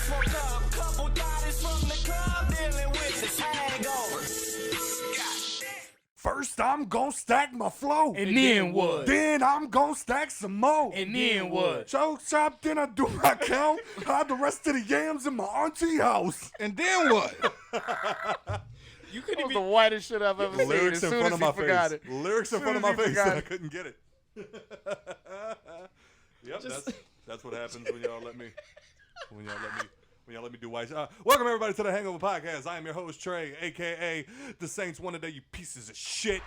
just woke up. Couple bodies from the club dealing with this hangover. First, I'm gon' stack my flow. And then what? Then I'm gon' stack some more. And then what? Choke chop, then I do my count. Hide the rest of the yams in my auntie house. And then what? You couldn't even the whitest shit I've ever seen. Lyrics as in soon front as of he my forgot face. it. Lyrics in front of my face, and I couldn't get it. Yep, that's what happens when y'all let me do white. Welcome everybody to the Hangover Podcast. I am your host Trey, aka the Saints One Today. You pieces of shit.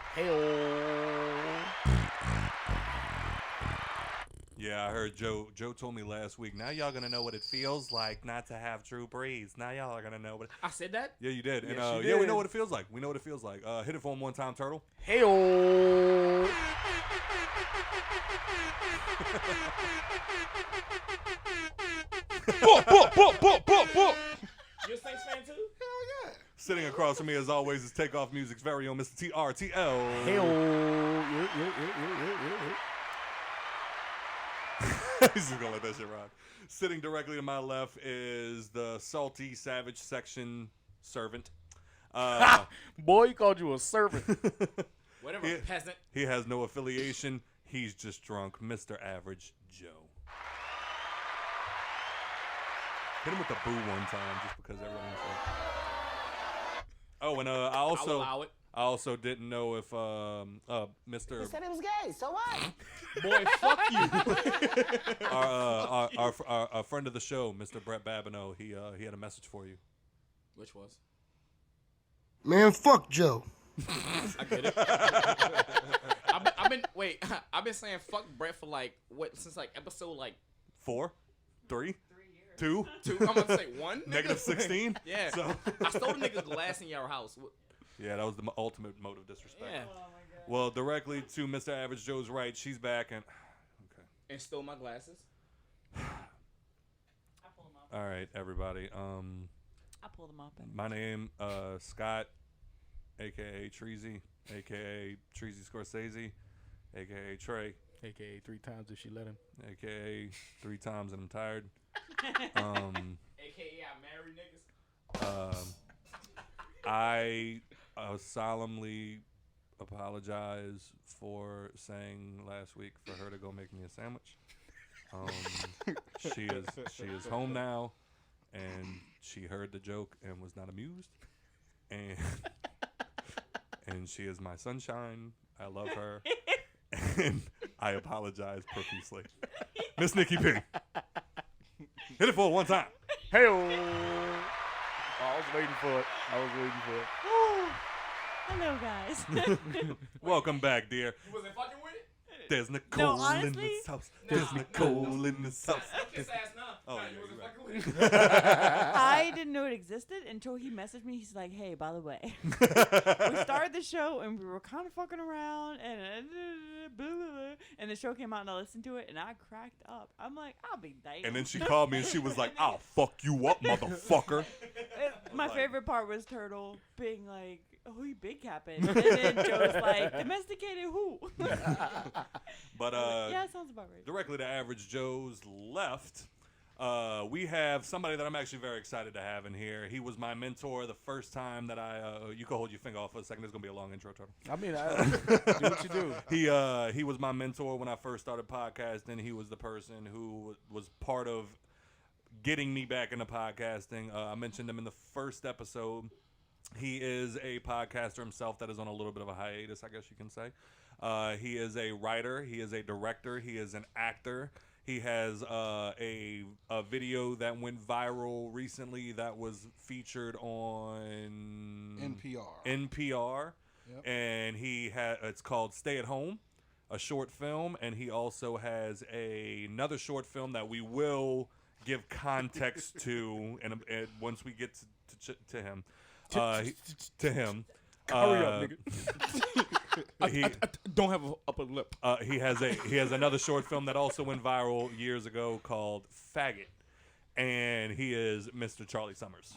Yeah, I heard Joe told me last week. Now y'all gonna know what it feels like not to have Drew Brees. Now y'all are gonna know what. I said that? Yeah, you did. Yes, And you yeah, we did. know what it feels like. We know what it feels like. Hit it for him one time, Turtle. Hey-oh. You a Saints fan too? Hell yeah. Sitting across from me, as always, is Takeoff Music's very own Mr. TRTL. Hey-oh. He's just gonna let that shit ride. Sitting directly to my left is the salty, savage section servant. Boy, he called you a servant. Whatever, He- peasant. He has no affiliation. He's just drunk. Mr. Average Joe. Hit him with the boo one time, just because everyone's like. Oh, and I I'll allow it. also didn't know if Mr. He said it was gay, so what? Boy, fuck you. our friend of the show, Mr. Brett Babineau, he had a message for you. Which was? Man, fuck Joe. I get it. I've been saying fuck Brett for since episode 4, 3, 2, 2. I'm gonna say 1. negative 16. Yeah. So I stole the nigga's glass in your house. yeah, that was the ultimate mode of disrespect. Yeah. Well, directly to Mr. Average Joe's right, she's back and And stole my glasses. all right, everybody. I pulled them up. My name Scott, aka Treezy, aka Treezy Scorsese, aka Trey, AKA 3 times if she let him. aka 3 times and I'm tired. AKA I marry niggas. I solemnly apologize for saying last week for her to go make me a sandwich. She is home now, and she heard the joke and was not amused, and she is my sunshine. I love her, and I apologize profusely. Miss Nikki P, hit it for it one time. Hey-oh. I was waiting for it. Hello, guys. Welcome back, dear. You wasn't fucking with it? There's Nicole in honestly? this house. There's Nicole in this house. Kiss ass now. Oh, Nah, yeah, you wasn't you're fucking with it. I didn't know it existed until he messaged me. He's like, "Hey, by the way, we started the show and we were kind of fucking around, and the show came out and I listened to it and I cracked up. I'm like, I'll be damned." And then she called me and she was like, "I'll fuck you up, motherfucker." My favorite part was Turtle being like, "Who you big capping?" And then Joe's like, "Domesticated who?" But yeah, it sounds about right. directly to Average Joe's left, we have somebody that I'm actually very excited to have in here. He was my mentor the first time that you can hold your finger off for a second. There's gonna be a long intro, Turtle. I mean, do what you do. He was my mentor when I first started podcasting. He was the person who was part of getting me back into podcasting. I mentioned him in the first episode. He is a podcaster himself that is on a little bit of a hiatus, I guess you can say. He is a writer. He is a director. He is an actor. He has a video that went viral recently that was featured on NPR. Yep. And it's called Stay at Home, a short film, and he also has another short film that we will give context to, and once we get to him. To him. Hurry up, nigga. I don't have an upper lip. He has another short film that also went viral years ago called Faggot, and he is Mr. Charlee Summers.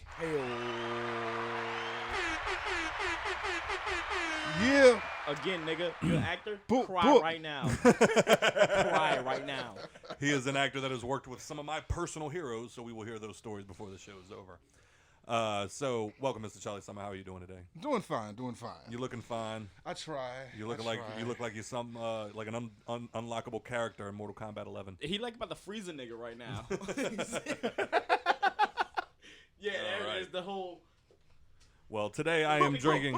Yeah. Again, nigga, you're an actor. Book. Cry right now. Cry right now. He is an actor that has worked with some of my personal heroes, so we will hear those stories before the show is over. So, welcome, Mr. Charlee Summer. How are you doing today? Doing fine, doing fine. You looking fine? I try. You look like you're some like an unlockable character in Mortal Kombat 11. He like about to freeze a nigga right now. Yeah, right. there's the whole. Well, today I am drinking.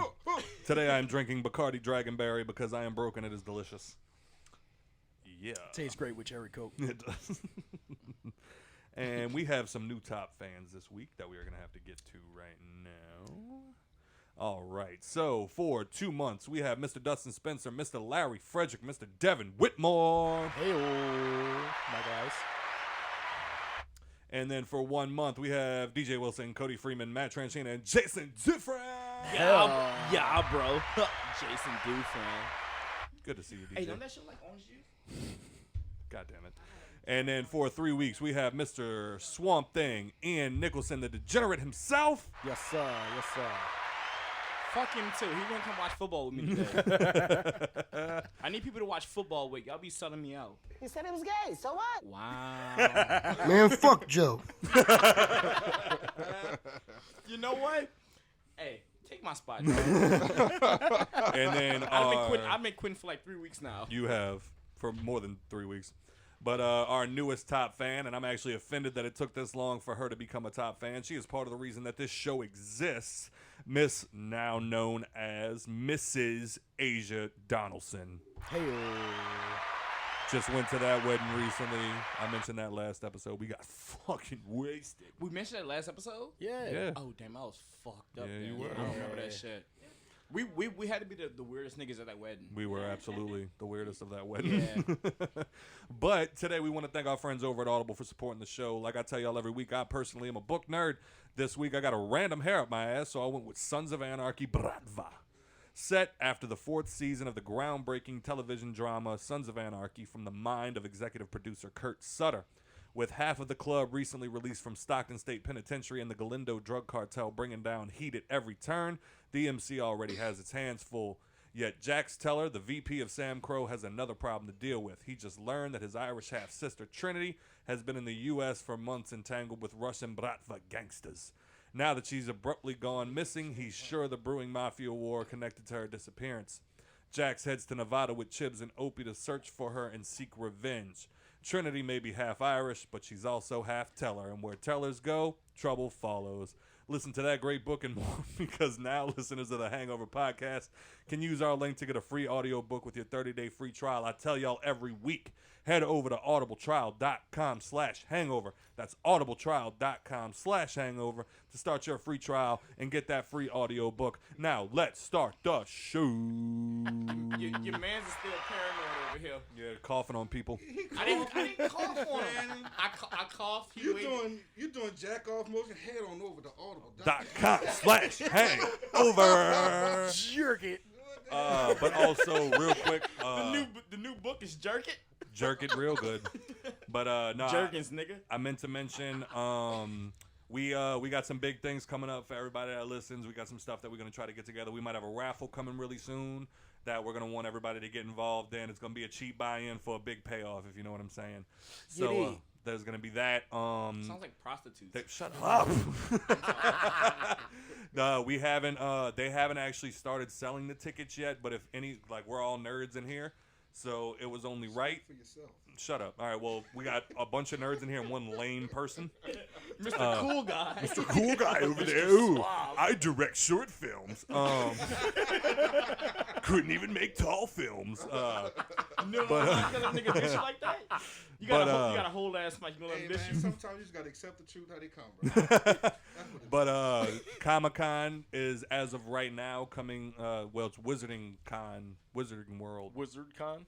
Today I am drinking Bacardi Dragonberry because I am broken. It is delicious. Yeah, Tastes great with cherry coke. it does. And we have some new top fans this week that we are going to have to get to right now. All right. So, for 2 months, we have Mr. Dustin Spencer, Mr. Larry Frederick, Mr. Devin Whitmore. Hey, my guys. And then for 1 month, we have DJ Wilson, Cody Freeman, Matt Tranchina, and Jason Diffran. Yeah, bro. Jason Dufran. Good to see you, DJ. Hey, don't that shit like orange juice? God damn it. And then for 3 weeks, we have Mr. Swamp Thing, Ian Nicholson, the degenerate himself. Yes, sir. Yes, sir. Fuck him too. He won't come watch football with me today. I need people to watch football with. Y'all be selling me out. He said it was gay, so what? Wow. Man, fuck Joe. You know what? Hey, take my spot, bro. And then I've been quitting for like 3 weeks now. you have for more than 3 weeks. But our newest top fan, and I'm actually offended that it took this long for her to become a top fan. She is part of the reason that this show exists. Miss, now known as Mrs. Asia Donaldson. Hey, Just went to that wedding recently. I mentioned that last episode. We got fucking wasted. We mentioned that last episode? yeah. Yeah. Oh, damn, I was fucked up. Yeah, then. you were. I don't remember that shit. We had to be the weirdest niggas at that wedding. We were absolutely the weirdest of that wedding. Yeah. But today we want to thank our friends over at Audible for supporting the show. Like I tell y'all every week, I personally am a book nerd. This week I got a random hair up my ass, so I went with Sons of Anarchy Bratva. Set after the 4th season of the groundbreaking television drama Sons of Anarchy from the mind of executive producer Kurt Sutter. With half of the club recently released from Stockton State Penitentiary and the Galindo drug cartel bringing down heat at every turn, DMC already has its hands full. Yet Jax Teller, the VP of Sam Crow, has another problem to deal with. He just learned that his Irish half-sister Trinity has been in the U.S. for months entangled with Russian Bratva gangsters. Now that she's abruptly gone missing, he's sure the brewing mafia war connected to her disappearance. Jax heads to Nevada with Chibs and Opie to search for her and seek revenge. Trinity may be half Irish, but she's also half Teller, and where Tellers go, trouble follows. Listen to that great book and more, because now listeners of the Hangover Podcast can use our link to get a free audio book with your 30-day free trial. I tell y'all every week, head over to audibletrial.com/hangover. That's audibletrial.com/hangover to start your free trial and get that free audio book. Now, let's start the show. Your man's is still paranoid over here. Yeah, coughing on people. I didn't cough on him. I coughed. You doing jack off motion? Head on over to Audible. .com/hangover. Jerk it. But also, real quick, The new book is Jerk It. jerk it real good. But no, Jerkins, nigga. I meant to mention we got some big things coming up for everybody that listens. We got some stuff that we're gonna try to get together. We might have a raffle coming really soon that we're gonna want everybody to get involved in. It's gonna be a cheap buy-in for a big payoff, if you know what I'm saying. So there's gonna be that. Sounds like prostitutes. Shut up. We haven't. They haven't actually started selling the tickets yet. But if any, like, we're all nerds in here, so it was only right. For yourself. Shut up. All right. Well, we got a bunch of nerds in here and one lame person. Mr. Cool Guy. Mr. Cool Guy over there. Ooh, I direct short films. Couldn't even make tall films. No, you got a nigga bitch like that. You got a whole ass mic. You gonna let Hey him bitch man, you? sometimes you just gotta accept the truth how they come, bro. But Comic-Con is, as of right now, coming. Well, it's Wizarding World, WizardCon,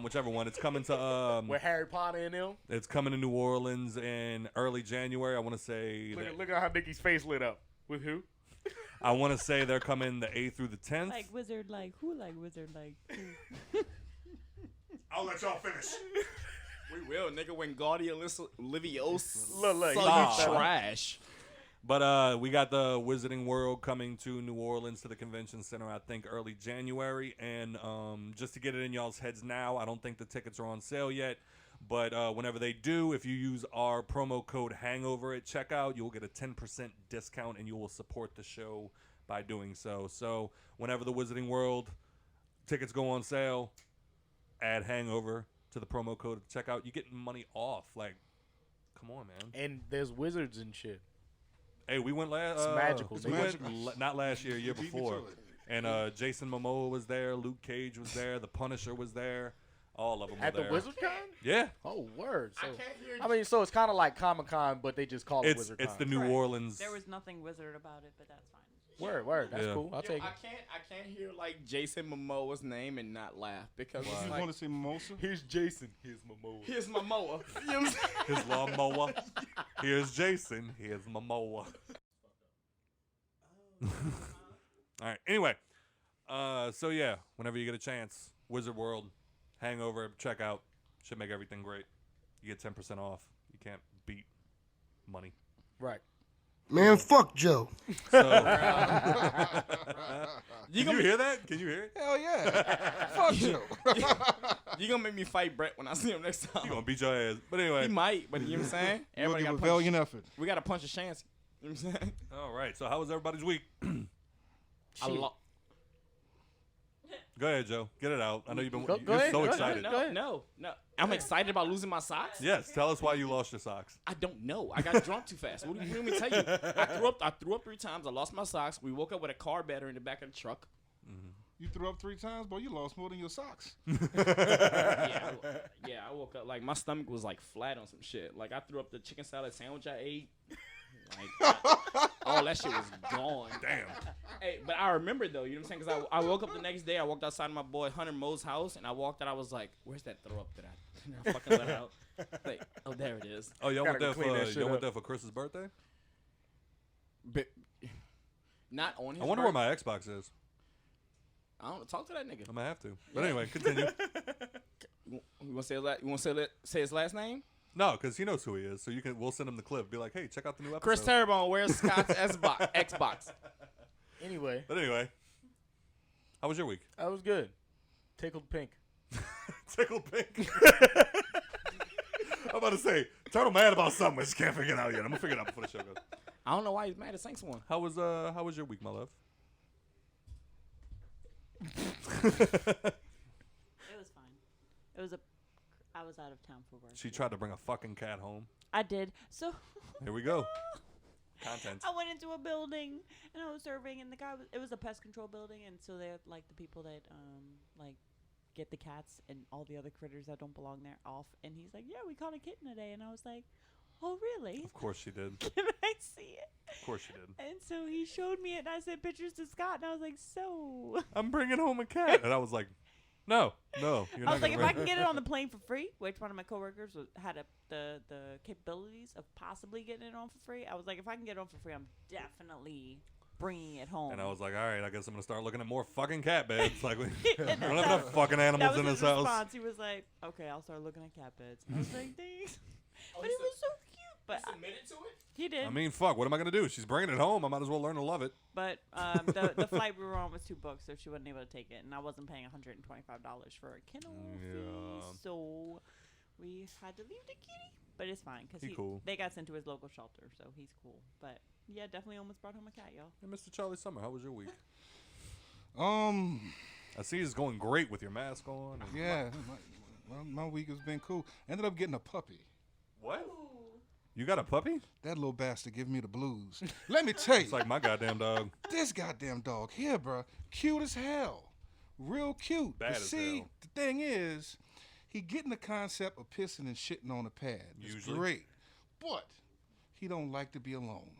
whichever one. It's coming to. With Harry Potter and them. It's coming to New Orleans in early January. I want to say. Look at how Nicky's face lit up. With who? I want to say they're coming the 8th through the 10th. Like wizard, like who? Like wizard, like who? I'll let y'all finish. We will, nigga. When Leviosa Look, trash. But we got the Wizarding World coming to New Orleans to the convention center, I think, early January. And just to get it in y'all's heads now, I don't think the tickets are on sale yet. But whenever they do, if you use our promo code Hangover at checkout, you'll get a 10% discount, and you will support the show by doing so. So whenever the Wizarding World tickets go on sale, add Hangover to the promo code at checkout. You're getting money off. Like, come on, man. And there's wizards and shit. Hey, we went last. It's magical. We It's went not last year, year Beat me before. to it. And Jason Momoa was there. Luke Cage was there. The Punisher was there. All of them were At there. the WizardCon? Yeah. Oh, word. So, I can't hear. I mean, so it's kind of like Comic-Con, but they just call it It's WizardCon. the New Right. Orleans. There was nothing wizard about it, but that's fine. Word. That's Yeah. cool. I'll take it. I can't hear like Jason Momoa's name and not laugh because You it's want like to see Mimosa? Here's Jason. Here's Momoa. here's Momoa. You know what I'm saying? Here's Lawnmower. Here's Jason. Here's Momoa. All right. Anyway, so yeah, whenever you get a chance, Wizard World, Hangover, check out. Should make everything great. You get 10% off. You can't beat money. Right. Man, fuck Joe. So, Can you hear that? Can you hear it? Hell yeah. Fuck Joe. You gonna make me fight Brett when I see him next time? He gonna beat your ass. But anyway. He might, but you know what I'm saying? You'll Everybody give a got valiant effort. We got to punch a chance. You know what I'm saying? All right. So how was everybody's week? Go ahead, Joe. Get it out. I know you've been. Go You're ahead, so go ahead. excited. Go ahead. No. I'm excited about losing my socks. Yes. Tell us why you lost your socks. I don't know. I got drunk too fast. What do you want me to tell you? I threw up 3 times. I lost my socks. We woke up with a car battery in the back of the truck. You threw up 3 times, boy. You lost more than your socks. Yeah, I woke up like my stomach was like flat on some shit. Like I threw up the chicken salad sandwich I ate. Like all that shit was gone. Damn. Hey, but I remember though, you know what I'm saying? Because I woke up the next day, I walked outside my boy Hunter Moe's house, and I walked out. I was like, "Where's that throw up that I fucking let out?" Like, oh, there it is. Oh, y'all Gotta went there clean that for shit y'all went up. there for Chris's birthday? But not on his. I wonder where my Xbox is. I don't talk to that nigga. I'm gonna have to. But anyway, continue. You want to say say his last name? No, because he knows who he is. So we'll send him the clip. Be like, hey, check out the new episode. Chris Terrebonne, where's Scott's Xbox? Anyway, But anyway, how was your week? that was good. Tickled pink. Tickled pink. I'm about to say, turtle mad about something. I just can't figure it out yet. I'm gonna figure it out before the show goes. I don't know why he's mad at Saints one. How was your week, my love? It was fine. I was out of town for work. She tried to bring a fucking cat home. I did. So Here we go. Content. I went into a building and I was serving, and it was a pest control building, and so they're like the people that like get the cats and all the other critters that don't belong there off. And he's like, "Yeah, we caught a kitten today," and I was like, "Oh, really? Of course she did. Can I see it?" Of course she did. And so he showed me it, and I sent pictures to Scott, and I was like, "So." I'm bringing home a cat, and I was like, no, you're I not was like, if gonna I can get it on the plane for free, which one of my coworkers had the capabilities of possibly getting it on for free, I was like, if I can get it on for free, I'm definitely bringing it home. And I was like, all right, I guess I'm gonna start looking at more fucking cat beds. Like, we And don't have enough fucking that animals was in his this house. response. He was like, "Okay, I'll start looking at cat beds." I was like, "Thanks," but it was so cute. But Submitted to it. he did. I mean, fuck, what am I gonna do? She's bringing it home. I might as well learn to love it. But the flight we were on was too booked, so she wasn't able to take it, and I wasn't paying $125 for a kennel fee, so we had to leave the kitty. But it's fine because He cool. they got sent to his local shelter, so he's cool. But yeah, definitely almost brought home a cat, y'all. Hey, Mr. Charlee Summer, how was your week? Yeah, I see it's going great with your mask on. and- my week has been cool. Ended up getting a puppy. What? You got a puppy? That little bastard give me the blues. Let me tell you, It's like my goddamn dog. this goddamn dog here, bro, cute as hell, real cute. Bad But as see, hell. the thing is, he getting the concept of pissing and shitting on a pad. It's Usually. great, but he don't like to be alone,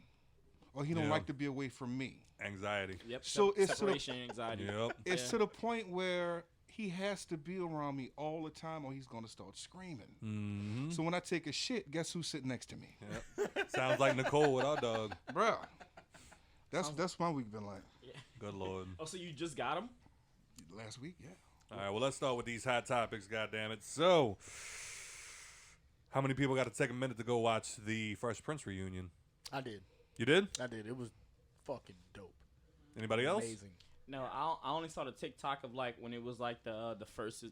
or he don't Yeah. like to be away from me. Anxiety. Yep. So it's to the- separation anxiety. Yep. It's Yeah. to the point where he has to be around me all the time, or he's gonna start screaming. Mm-hmm. So when I take a shit, guess who's sitting next to me, Yep. Sounds like Nicole with our dog. bruh? That's my week been like. Good Lord. Oh, so you just got him? Last week, yeah. All right, well, let's start with these hot topics, goddammit. So, how many people got to take a minute to go watch the Fresh Prince reunion? I did. You did? It was fucking dope. Anybody else? Amazing. No, I only saw the TikTok of like when it was like the first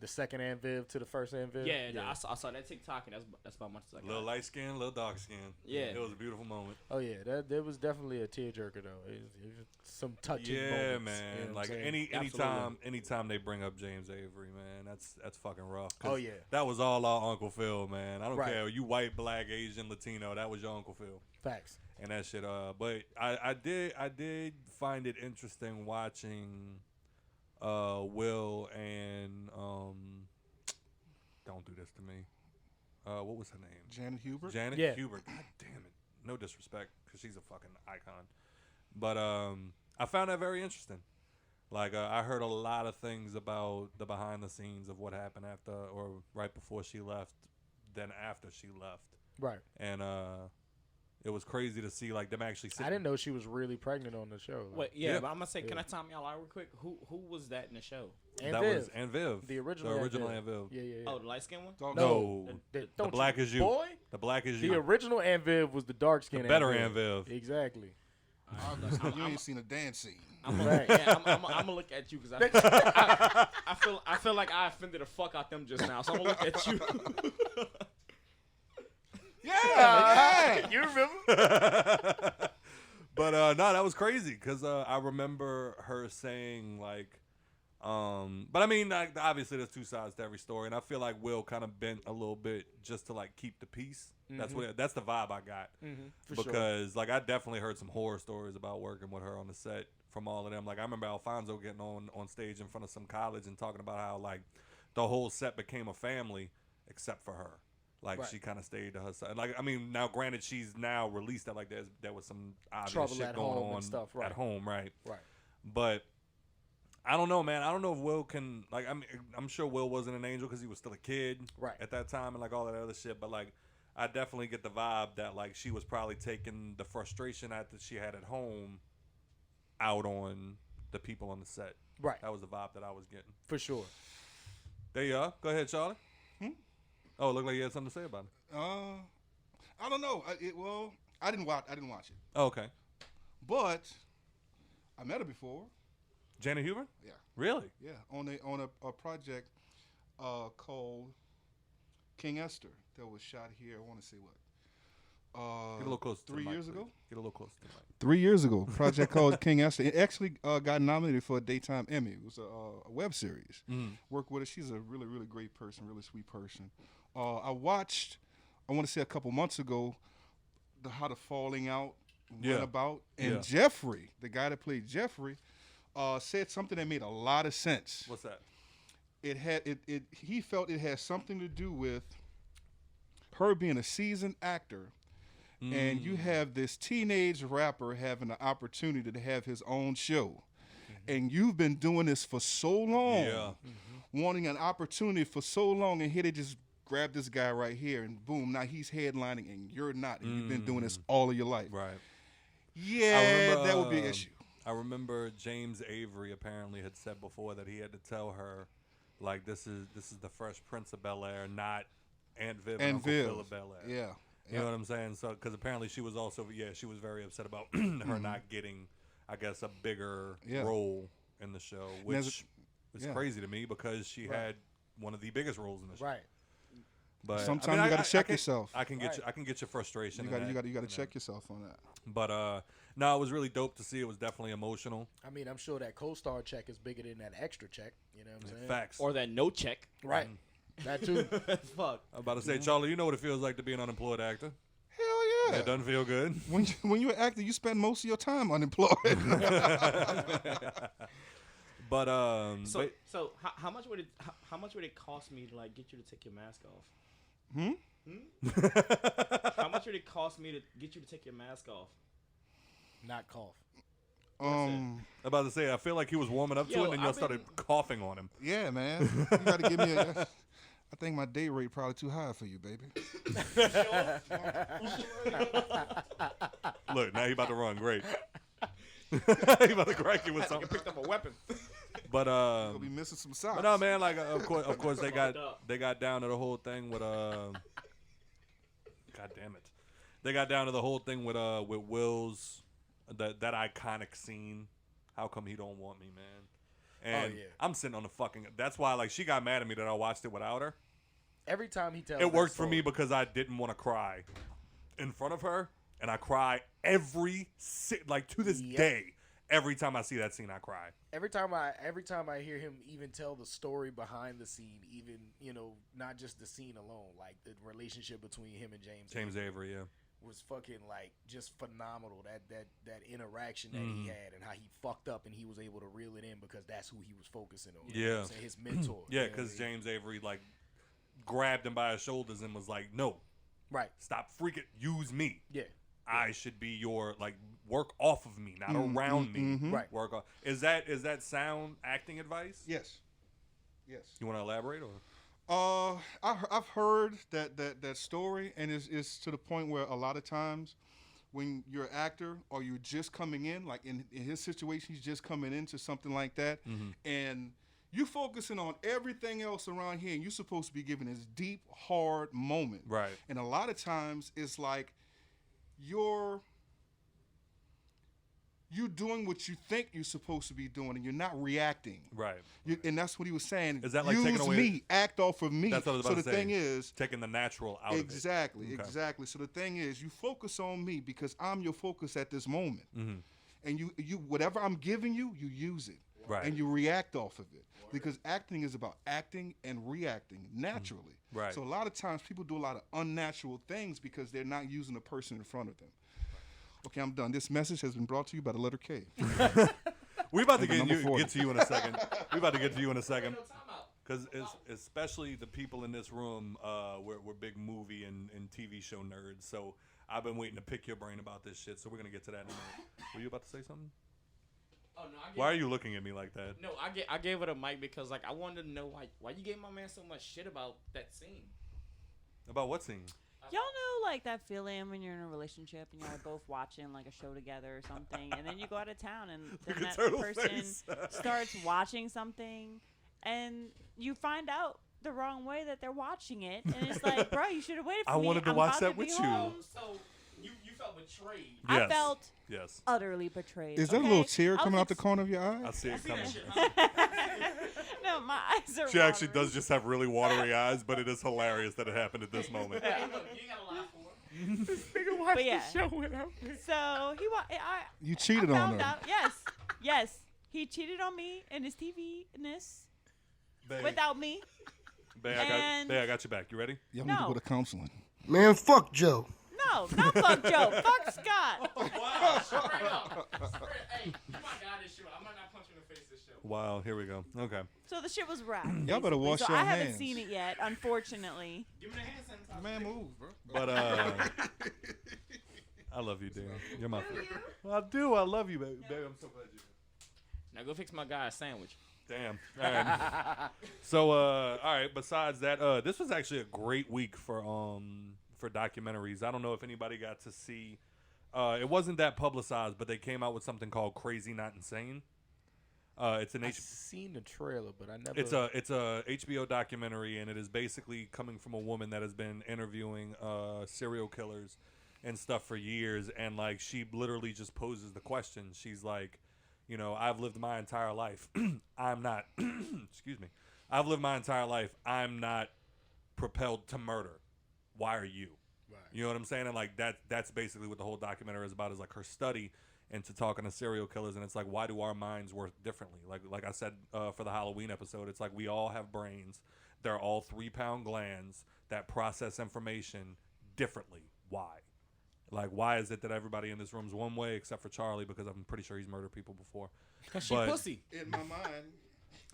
The second Anviv to the first Anviv. Yeah. I saw that TikTok, and that's about much as I got. Little light skin, little dark skin. Yeah. It was a beautiful moment. Oh yeah, that was definitely a tearjerker though. It was some touching Yeah, moments. man. You know what Like I'm saying? anytime they bring up James Avery, man, that's fucking rough. 'Cause Oh, yeah. that was all our Uncle Phil, man. I don't Right. care, you white, black, Asian, Latino, that was your Uncle Phil. Facts. And that shit. But I did find it interesting watching Will and don't do this to me. What was her name? Janet Hubert. Janet Yeah. Hubert. God damn it. No disrespect, because she's a fucking icon. But I found that very interesting. Like, I heard a lot of things about the behind the scenes of what happened after or right before she left, then after she left. Right. And it was crazy to see, like, them actually sitting. I didn't know she was really pregnant on the show. Wait, yeah, Yeah. but I'm gonna say, can I time y'all out real quick? Who was that in the show? And that Viv, was Viv. the original Anviv. Yeah. Oh, the light skinned one. Dog- No, The the don't black is you. boy. The black is The you. original Anviv was the dark skin. The better Anviv. Exactly. You ain't seen a dance scene. I'm Right. gonna look at you because I feel like I offended the fuck out them just now, so I'm gonna look at you. Yeah. You remember? But no, that was crazy because I remember her saying like, but I mean, like, obviously there's two sides to every story, and I feel like Will kind of bent a little bit just to like keep the peace. That's the vibe I got because like I definitely heard some horror stories about working with her on the set from all of them. Like I remember Alfonso getting on stage in front of some college and talking about how like the whole set became a family except for her. Like Right. she kind of stayed to her side. Like I mean, now granted, she's now released that like there was some obvious Trouble shit at going home on and stuff, right. at home, right? Right. But I don't know, man. I don't know if Will can like. I mean, I'm sure Will wasn't an angel because he was still a kid Right. at that time and like all that other shit. But like, I definitely get the vibe that like she was probably taking the frustration that she had at home out on the people on the set. Right. That was the vibe that I was getting. For sure. There you are. Go ahead, Charlie. Oh, it looked like you had something to say about it. I don't know. I didn't watch it, Oh, okay. but I met her before. Janet Hubert? Yeah. Really? Yeah, on a project called King Esther that was shot here. I want to say what? Get a little closer. to the 3 mic, years please. ago. Get a little closer to the mic. 3 years ago, project called King Esther. It actually got nominated for a daytime Emmy. It was a web series. Worked with her. She's a really, really great person, really sweet person. I watched, I want to say a couple months ago, how the falling out went about. And Yeah. Jeffrey, the guy that played Jeffrey, said something that made a lot of sense. What's that? He felt it had something to do with her being a seasoned actor. And you have this teenage rapper having the opportunity to have his own show. And you've been doing this for so long, Yeah. wanting an opportunity for so long, and here they just grab this guy right here, and boom, now he's headlining, and you're not, and you've been doing this all of your life. Right. Yeah, that would be an issue. I remember James Avery apparently had said before that he had to tell her, like, this is the Fresh Prince of Bel-Air, not Aunt Viv and Uncle Viv. Phil of Bel-Air. Yeah. You know what I'm saying? So, because apparently she was also, she was very upset about her not getting, I guess, a bigger role in the show, which is crazy to me because she had one of the biggest roles in the show. Right. But Sometimes you got to check yourself. I can get your frustration. You got to check yourself on that. But no, it was really dope to see. It was definitely emotional. I mean, I'm sure that co-star check is bigger than that extra check. You know what I'm saying? Facts. Or that no check. Right. That too. Fuck. I'm about to say, Charlie, you know what it feels like to be an unemployed actor. Hell yeah. It doesn't feel good. When you're an actor, you spend most of your time unemployed. But So how much would it cost me to like get you to take your mask off? How much would it cost me to get you to take your mask off? Not cough. I'm about to say, I feel like he was warming up to Yo, it, and then y'all I've started coughing on him. Yeah, man. You got to give me I think my day rate probably too high for you, baby. Look, now he about to run. Great. he about to crack you with You something. picked up a weapon. But You'll be missing some socks. but no, man. Like, of course, they got down to the whole thing with God damn it, they got down to the whole thing with Will's that iconic scene. How come he don't want me, man? And yeah. I'm sitting on the fucking. That's why, like, she got mad at me that I watched it without her. Every time he tells It that worked for story, me because I didn't want to cry in front of her, and I cry to this Yep. day. Every time I see that scene, I cry. Every time I hear him even tell the story behind the scene, even not just the scene alone, like the relationship between him and James Avery, yeah. was fucking like just phenomenal. That interaction that he had and how he fucked up and he was able to reel it in because that's who he was focusing on. You know what I'm saying? His mentor. Yeah, you know because what I mean? James Avery like grabbed him by his shoulders and was like, "No, Right. stop freaking use me. Yeah. I should be your work off of me, not around me. Right. Work off. Is that sound acting advice? Yes. You want to elaborate or? I've heard that story, and it's to the point where a lot of times when you're an actor or you're just coming in, like in his situation, he's just coming into something like that, and you focusing on everything else around here, and you're supposed to be giving this deep, hard moment. Right. And a lot of times it's like you're doing what you think you're supposed to be doing, and you're not reacting. Right. And that's what he was saying. Is that like use taking away? me, act off of me. That's what I was about so to the say. thing is, taking the natural out exactly, of it. exactly. So the thing is, you focus on me because I'm your focus at this moment, and you whatever I'm giving you, you use it, Right. and you react off of it. Because acting is about acting and reacting naturally. Right. So a lot of times people do a lot of unnatural things because they're not using the person in front of them. Okay, I'm done. This message has been brought to you by the letter K. We about to Number 40. get to you in a second. We about to get to you in a second. Because especially the people in this room, we're big movie and TV show nerds. So I've been waiting to pick your brain about this shit. So we're gonna get to that in a minute. Were you about to say something? Oh no! Why are you looking at me like that? No, I gave it a mic because I wanted to know why you gave my man so much shit about that scene. About what scene? Y'all know that feeling when you're in a relationship and you're both watching a show together or something, and then you go out of town and then that person starts watching something, and you find out the wrong way that they're watching it, and it's like, bro, you should have waited for me. I wanted to I'm watch about that to be with you. home. So you felt betrayed. I felt Yes. utterly betrayed. Is there a okay? little tear I was coming out the corner of your eye? I see it coming. No, my eyes are She actually watering. does just have really watery eyes, but it is hilarious that it happened at this moment. Hey, look, you ain't gotta lie for it. But yeah. So You cheated I on found her. out. Yes, he cheated on me in his TV-ness Babe, without me. babe, and- I got you back. You ready? Y'all need to No. go to counseling. Man, fuck Joe. No, not fuck Joe. Fuck Scott. Wow, straight up. Hey, you might die this show. I might not punch you in the face this show. Wow, here we go. Okay. So the shit was rap. Y'all better basically. wash so your I haven't hands. seen it yet, unfortunately. Give me the hand sanitizer. Man, move, bro. But I love you, Dan. You're my favorite. I do. I love you, baby. Baby, I'm so glad you do. Now go fix my guy a sandwich. Damn. All right. So, all right. Besides that, this was actually a great week for documentaries. I don't know if anybody got to see. It wasn't that publicized, but they came out with something called Crazy Not Insane. It's an I've seen the trailer, but I never. It's a HBO documentary, and it is basically coming from a woman that has been interviewing serial killers and stuff for years, and she literally just poses the question. She's like, I've lived my entire life. I'm not. Excuse me. I've lived my entire life. I'm not propelled to murder. Why are you? Right. You know what I'm saying? And that's basically what the whole documentary is about. Is her study into talking to serial killers, and it's why do our minds work differently? Like I said for the Halloween episode, it's we all have brains. They're all 3-pound glands that process information differently. Why? Why is it that everybody in this room's one way except for Charlie, because I'm pretty sure he's murdered people before. Cause she But- pussy. In my mind.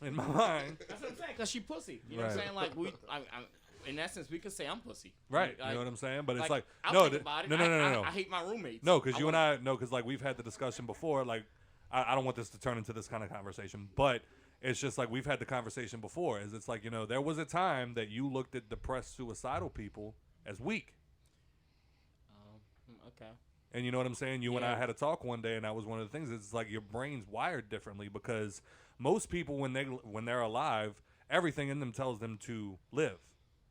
In my mind. That's what I'm saying. Cause she pussy. You know what I'm saying? In essence, we could say I'm pussy. Right. You know what I'm saying? But it's I'll no, think about it. no. I hate my roommates. No, because we've had the discussion before. I don't want this to turn into this kind of conversation, but it's just we've had the conversation before. It's there was a time that you looked at depressed, suicidal people as weak. Okay. And you know what I'm saying? You and Yeah. I had a talk one day, and that was one of the things. It's your brain's wired differently, because most people, when they're alive, everything in them tells them to live.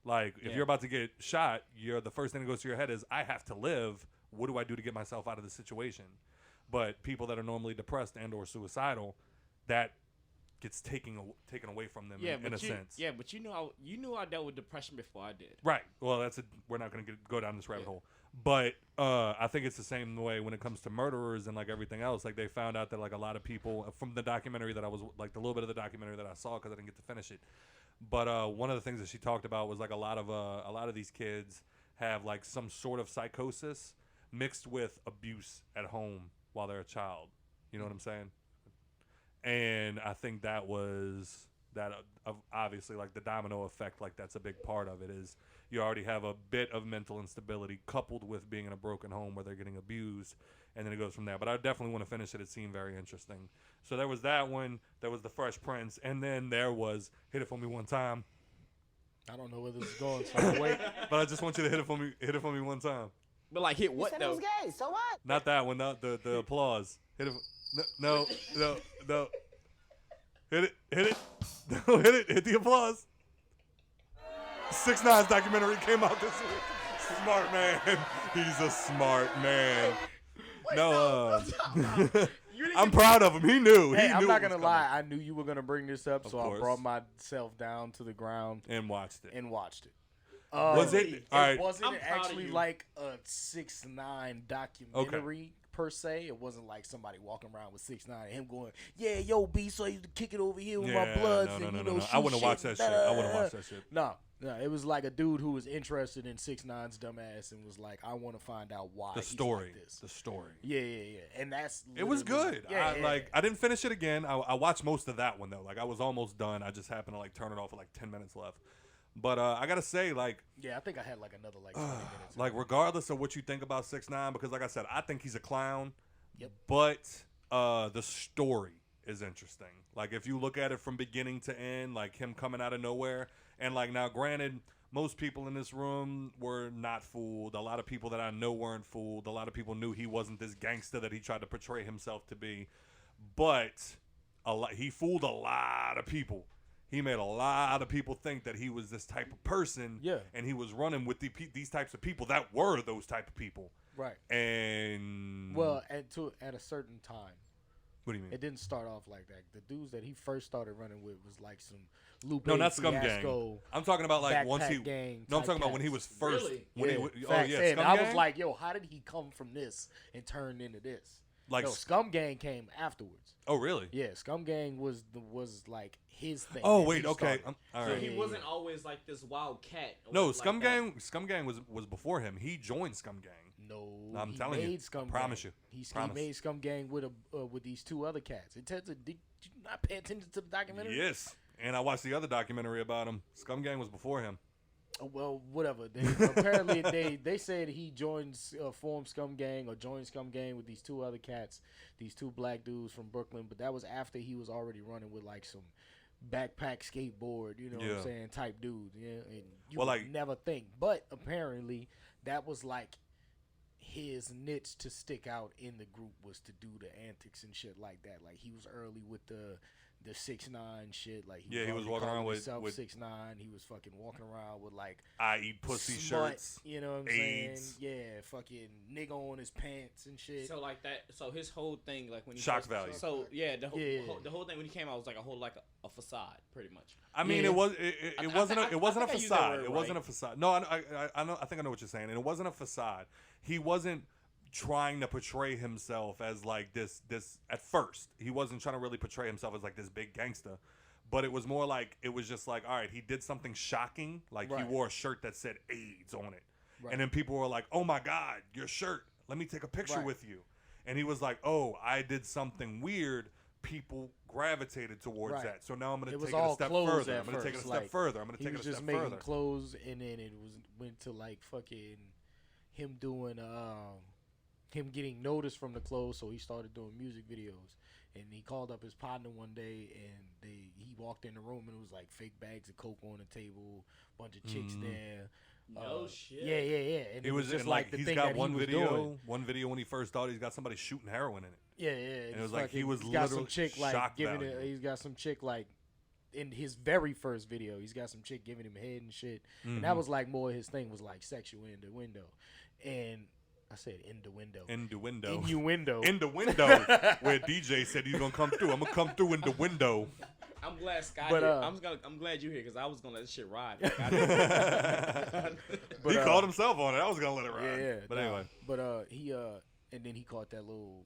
If you're about to get shot, the first thing that goes to your head is, I have to live. What do I do to get myself out of this situation? But people that are normally depressed and or suicidal, that gets taken away from them Yeah, in a but sense. Yeah, but you knew I dealt with depression before I did. Right. Well, we're not going to go down this rabbit hole. But I think it's the same way when it comes to murderers and like everything else. Like they found out that like a lot of people from the documentary that I was like the little bit of the documentary that I saw because I didn't get to finish it. But one of the things that she talked about was like a lot of these kids have like some sort of psychosis mixed with abuse at home while they're a child. You know what I'm saying? And I think that was that obviously like the domino effect, like that's a big part of it is you already have a bit of mental instability coupled with being in a broken home where they're getting abused, and then it goes from there. But I definitely want to finish it. It seemed very interesting. So there was that one. There was the Fresh Prince, and then there was Hit It For Me One Time. I don't know where this is going, so I'm waiting. But I just want you to hit it for me one time. But like hit what though? gay, so what? Not that one. Not the applause. Hit it. No. Hit it. No, hit it. Hit the applause. 6ix9ine's documentary came out this week. Smart man. He's a smart man. I'm proud of him. He knew. Hey, He I'm knew not it was gonna lie. I knew you were gonna bring this up, so course. I brought myself down to the ground and watched it. Was it? All right. It wasn't I'm proud of actually you. like a 6ix9ine documentary per se. It wasn't like somebody walking around with 6ix9ine and him going, "Yeah, yo, B, so I used to kick it over here with my bloods and you know." I wouldn't watch that shit. I wouldn't watch that shit. No, it was like a dude who was interested in 6ix9ine's dumb ass and was like, "I want to find out why." The he's story. like this. The story. Yeah, and that's. It was literally- good. Yeah, I didn't finish it again. I watched most of that one though. Like I was almost done. I just happened to like turn it off with like 10 minutes left. But I gotta say, like, yeah, I think I had like another like 20 minutes. like regardless of what you think about 6ix9ine, because like I said, I think he's a clown. Yep. But the story is interesting. Like if you look at it from beginning to end, like him coming out of nowhere, and like now, granted, most people in this room were not fooled. A lot of people that I know weren't fooled. A lot of people knew he wasn't this gangster that he tried to portray himself to be. But he fooled a lot of people. He made a lot of people think that he was this type of person. Yeah. And he was running with these types of people that were those type of people. Right. And Well, at a certain time. What do you mean? It didn't start off like that. The dudes that he first started running with was like some Lupe No, not Scum Fiasco, Gang. I'm talking about like once he. Backpack Gang No, I'm type talking about when he cats. was first. Really? When Yeah, he, facts. yeah, And Scum I Gang? was like, yo, how did he come from this and turn into this? Like no, Scum Gang came afterwards. Oh, really? Yeah, Scum Gang was like his thing. Oh, that wait, he okay. started. All So right. he Yeah, wasn't always like this wild cat. or No, like Scum that. Gang. Scum Gang was before him. He joined Scum Gang. No, I'm he telling you. made Scum Promise Gang. you. He Promise. made Scum Gang with these two other cats. Did you not pay attention to the documentary? Yes. And I watched the other documentary about him. Scum Gang was before him. Well, whatever. Apparently, they said he formed Scum Gang or joined Scum Gang with these two other cats, these two black dudes from Brooklyn. But that was after he was already running with like some backpack skateboard, you know what Yeah. I'm saying, type dudes. Yeah, and you Well, would like- never think. But apparently, that was like his niche to stick out in the group was to do the antics and shit like that. Like he was early with the 6ix9ine shit. Like Yeah, he was already walking around calling with- himself with- 6ix9ine. He was fucking walking around with like I eat pussy smut, shirts. you know what I'm AIDS. saying? Yeah, fucking nigga on his pants and shit. So like that. So his whole thing, like when he Shock first, value. So yeah, the whole, Yeah. the whole thing when he came out was like a facade, pretty much. I mean, Yeah. it wasn't I a think I used that facade. word It wasn't right. a facade. No, I think I know what you're saying. And it wasn't a facade. He wasn't trying to portray himself as like this at first. He wasn't trying to really portray himself as like this big gangster. But it was more like, it was just like, all right, he did something shocking. Like he Right. wore a shirt that said AIDS on it. Right. And then people were like, oh my God, your shirt. Let me take a picture Right. with you. And he was like, oh, I did something weird. People gravitated towards Right. that. So now I'm going It to was take it a all step clothes further. at I'm going to take it a first, step like, further. I'm going to He take it was a just step making further. clothes, and then it went to like fucking him doing him getting noticed from the clothes. So he started doing music videos. And he called up his partner one day, and he walked in the room, and it was like fake bags of coke on the table, bunch of chicks there. No shit. Yeah. And It was just and, like the he's thing got that one he was video. doing. One video when he first started, he's got somebody shooting heroin in it. Yeah. And it was like he fucking- was he's got some literally chick like shock giving value. it. He's got some chick like in his very first video. He's got some chick giving him head and shit. And that was like more his thing was like sexual innuendo. And I said innuendo. Innuendo. Innuendo. In the window where DJ said he's gonna come through. I'm gonna come through in the window. I'm glad Scott But, here. I'm glad you're here because I was gonna let this shit ride. Like, He called himself on it. I was gonna let it ride. Yeah, But anyway. But he and then he caught that little,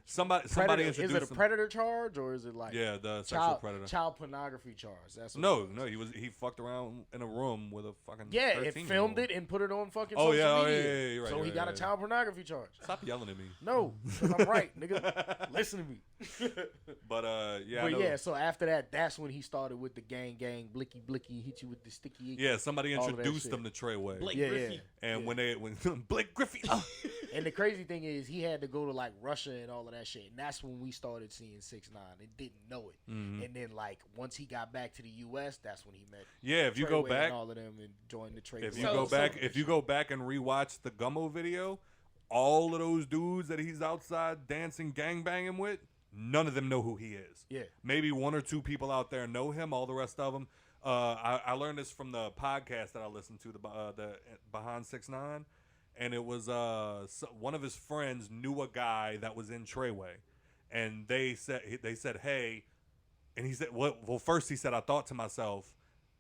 Somebody predator. introduced Is it a him. predator charge or is it like The sexual predator. child pornography charge? That's what No, it was. he fucked around in a room with a fucking Yeah, it 13-year-old. filmed it and put it on fucking Oh, social yeah, media. you're right, so you're he right, got a yeah. child pornography charge. Stop yelling at me. No, because I'm right, nigga. Listen to me. But yeah, I But know. yeah, so after that, that's when he started with the gang, blicky, hit you with the sticky. Yeah, somebody all of that introduced shit. him to Treyway. Blake Yeah, Griffey. And yeah. when Blake Griffey, And the crazy thing is, he had to go to like Russia and all of that shit, and that's when we started seeing 6ix9ine and didn't know it. Mhm. And then like once he got back to the U.S., that's when he met. yeah, if you go Treyway back, and all of them and joined the trade. if you go back and rewatch the Gummo video, all of those dudes that he's outside dancing gangbanging with, none of them know who he is. Yeah. Maybe one or two people out there know him. All the rest of them, I learned this from the podcast that I listened to, the Behind 6ix9ine, and it was one of his friends knew a guy that was in Treyway, and they said, hey, and he said, well, first he said, I thought to myself,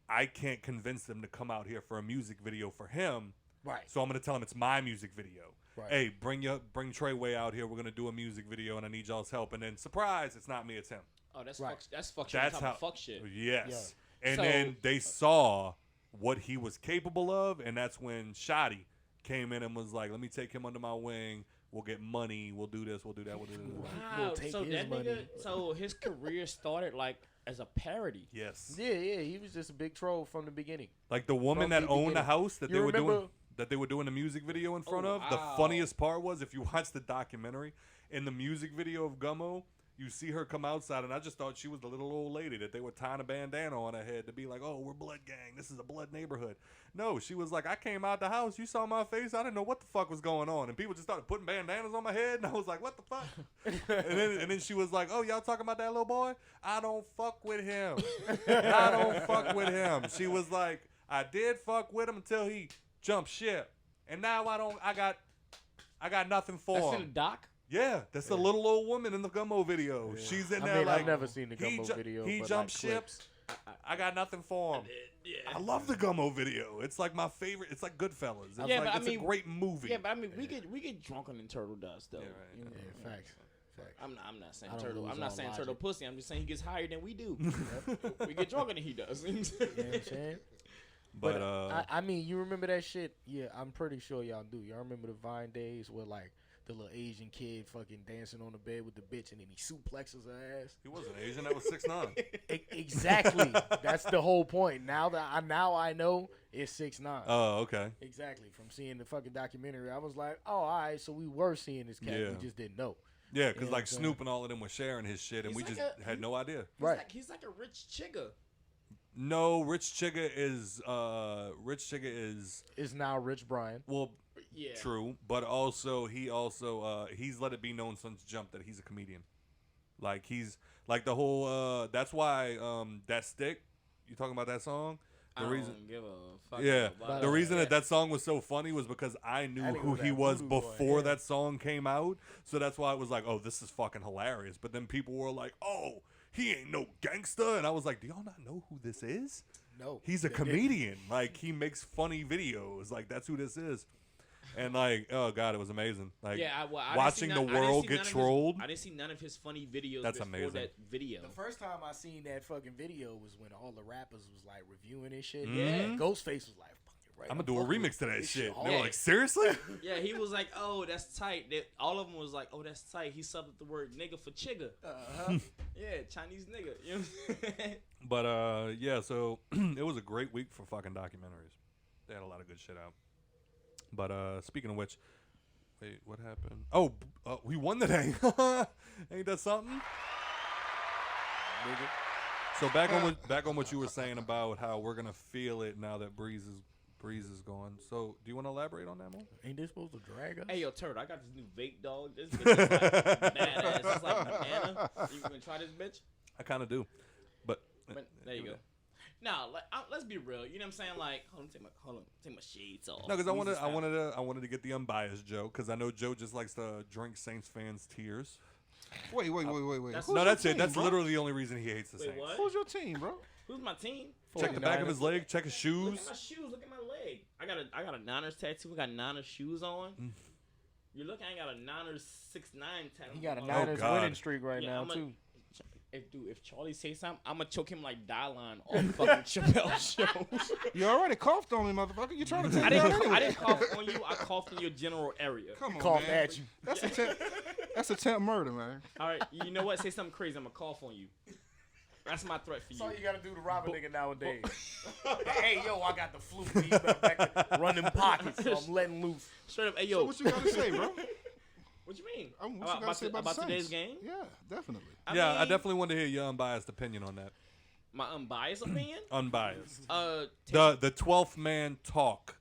I can't convince them to come out here for a music video for him, Right. so I'm gonna tell him it's my music video. Right. Hey, bring Treyway out here. We're gonna do a music video, and I need y'all's help. And then, surprise, it's not me, it's him. Oh, that's Right. fuck shit. That's That's how. fuck shit. Yes. And So- then they saw what he was capable of, and that's when Shotty came in and was like, "Let me take him under my wing. We'll get money. We'll do this. We'll do that. We'll do that." We'll Wow. take So his that money. nigga, so his career started like as a parody. Yes. Yeah, he was just a big troll from the beginning. Like the woman From that the owned the beginning. house that You they were remember- doing. That they were doing the music video in front Oh, of. The wow. funniest part was, if you watch the documentary, in the music video of Gummo, you see her come outside, and I just thought she was the little old lady that they were tying a bandana on her head to be like, oh, we're blood gang. This is a blood neighborhood. No, she was like, I came out the house. You saw my face. I didn't know what the fuck was going on. And people just started putting bandanas on my head, and I was like, what the fuck? and then she was like, oh, y'all talking about that little boy? I don't fuck with him. I don't fuck with him. She was like, I did fuck with him until he jumped ship. And now I got nothing for That's him. in the doc. Yeah, that's the little old woman in the Gummo video. She's in I there mean, like, I've never seen the he Gummo video. He but jumped like ships. clips. I got nothing for him. Yeah. I love the Gummo video. It's like my favorite. It's like Goodfellas. It's Yeah, like, but I it's mean- a great movie. Yeah, but I mean, we get drunk on the turtle dust though. Yeah, right. You know? Yeah, facts. I'm not saying I don't turtle. lose I'm not all saying logic. turtle pussy. I'm just saying he gets higher than we do. We get drunker than he does. You know what I'm saying? But I mean, you remember that shit? Yeah, I'm pretty sure y'all do. Y'all remember the Vine days where like the little Asian kid fucking dancing on the bed with the bitch and then he suplexes her ass? he wasn't Asian. That was 6ix9ine. Exactly. That's the whole point. Now I know it's 6ix9ine. Oh, okay. Exactly. From seeing the fucking documentary, I was like, oh, all right. So we were seeing this cat. Yeah. We just didn't know. Yeah, because Yeah, like okay. Snoop and all of them were sharing his shit, and He's we like just had no idea. Right. He's like a rich chigga. No, Rich Chigga is It's now Rich Brian. well, Yeah. true, but he's let it be known since Jump that he's a comedian. Like he's like the whole that's why that stick, you talking about that song? The I reason don't give a fuck. Yeah, about the that. reason that song was so funny was because I knew think it who was he that was voodoo boy, before yeah. that song came out, so that's why it was like, oh, this is fucking hilarious. But then people were like, oh, he ain't no gangster, and I was like, do y'all not know who this is? No. He's a They didn't. comedian. Like he makes funny videos. Like that's who this is. And like, oh god, it was amazing. Like Yeah, I didn't watching see the none- I didn't world see get none of his- trolled. I didn't see none of his funny videos That's before amazing. that video. The first time I seen that fucking video was when all the rappers was like reviewing this shit. Yeah. Ghostface was like, fucking right. I'm gonna do a fucking remix to that this shit. hard. They were like, seriously? Yeah, he was like, "Oh, that's tight." All of them was like, "Oh, that's tight." He subbed the word "nigga" for chigga. Uh-huh. Yeah, Chinese nigga. You know what I'm saying? But yeah, so it was a great week for fucking documentaries. They had a lot of good shit out. But speaking of which, wait, what happened? Oh, we won today. Ain't that something? So back on what you were saying about how we're gonna feel it now that Breeze is gone. So do you want to elaborate on that more? Ain't they supposed to drag us? Hey, yo, Turd, I got this new vape dog. This bitch is like badass. It's like banana. You gonna try this bitch? I kind of do, but There you go. Now, let's be real. You know what I'm saying? Like, hold on, take my shades off. No, because Weezy's I wanted to get the unbiased Joe, because I know Joe just likes to drink Saints fans' tears. Wait. That's- Who's No, your that's it. team, That's bro? literally the only reason he hates the Wait, Saints. what? Who's your team, bro? Who's my team? Check the back of his leg. Check his Look shoes. at my shoes. Look at my leg. I got a Niners tattoo. I got Niners shoes on. You're looking. I got a Niners 6'9" tattoo. He got a on. Niners God. winning streak right now too. If Charlie says something, I'm gonna choke him like Dylan on fucking Chappelle show. You already coughed on me, motherfucker. You trying to take I me out didn't anyway. cough on you. I coughed in your general area. Come on, Coughed man. at you. That's attempt murder, man. All right, you know what? Say something crazy. I'm gonna cough on you. That's my threat for you. That's all you gotta do to rob a nigga nowadays. Hey, yo, I got the flu. You better back to run them pockets, so I'm letting loose. Straight up, hey So yo. what you got to say, bro? What you mean? What you got to say about the today's Saints? game? Yeah, definitely. I Yeah, I mean, definitely want to hear your unbiased opinion on that. My unbiased opinion. Unbiased. Take- The 12th man talk.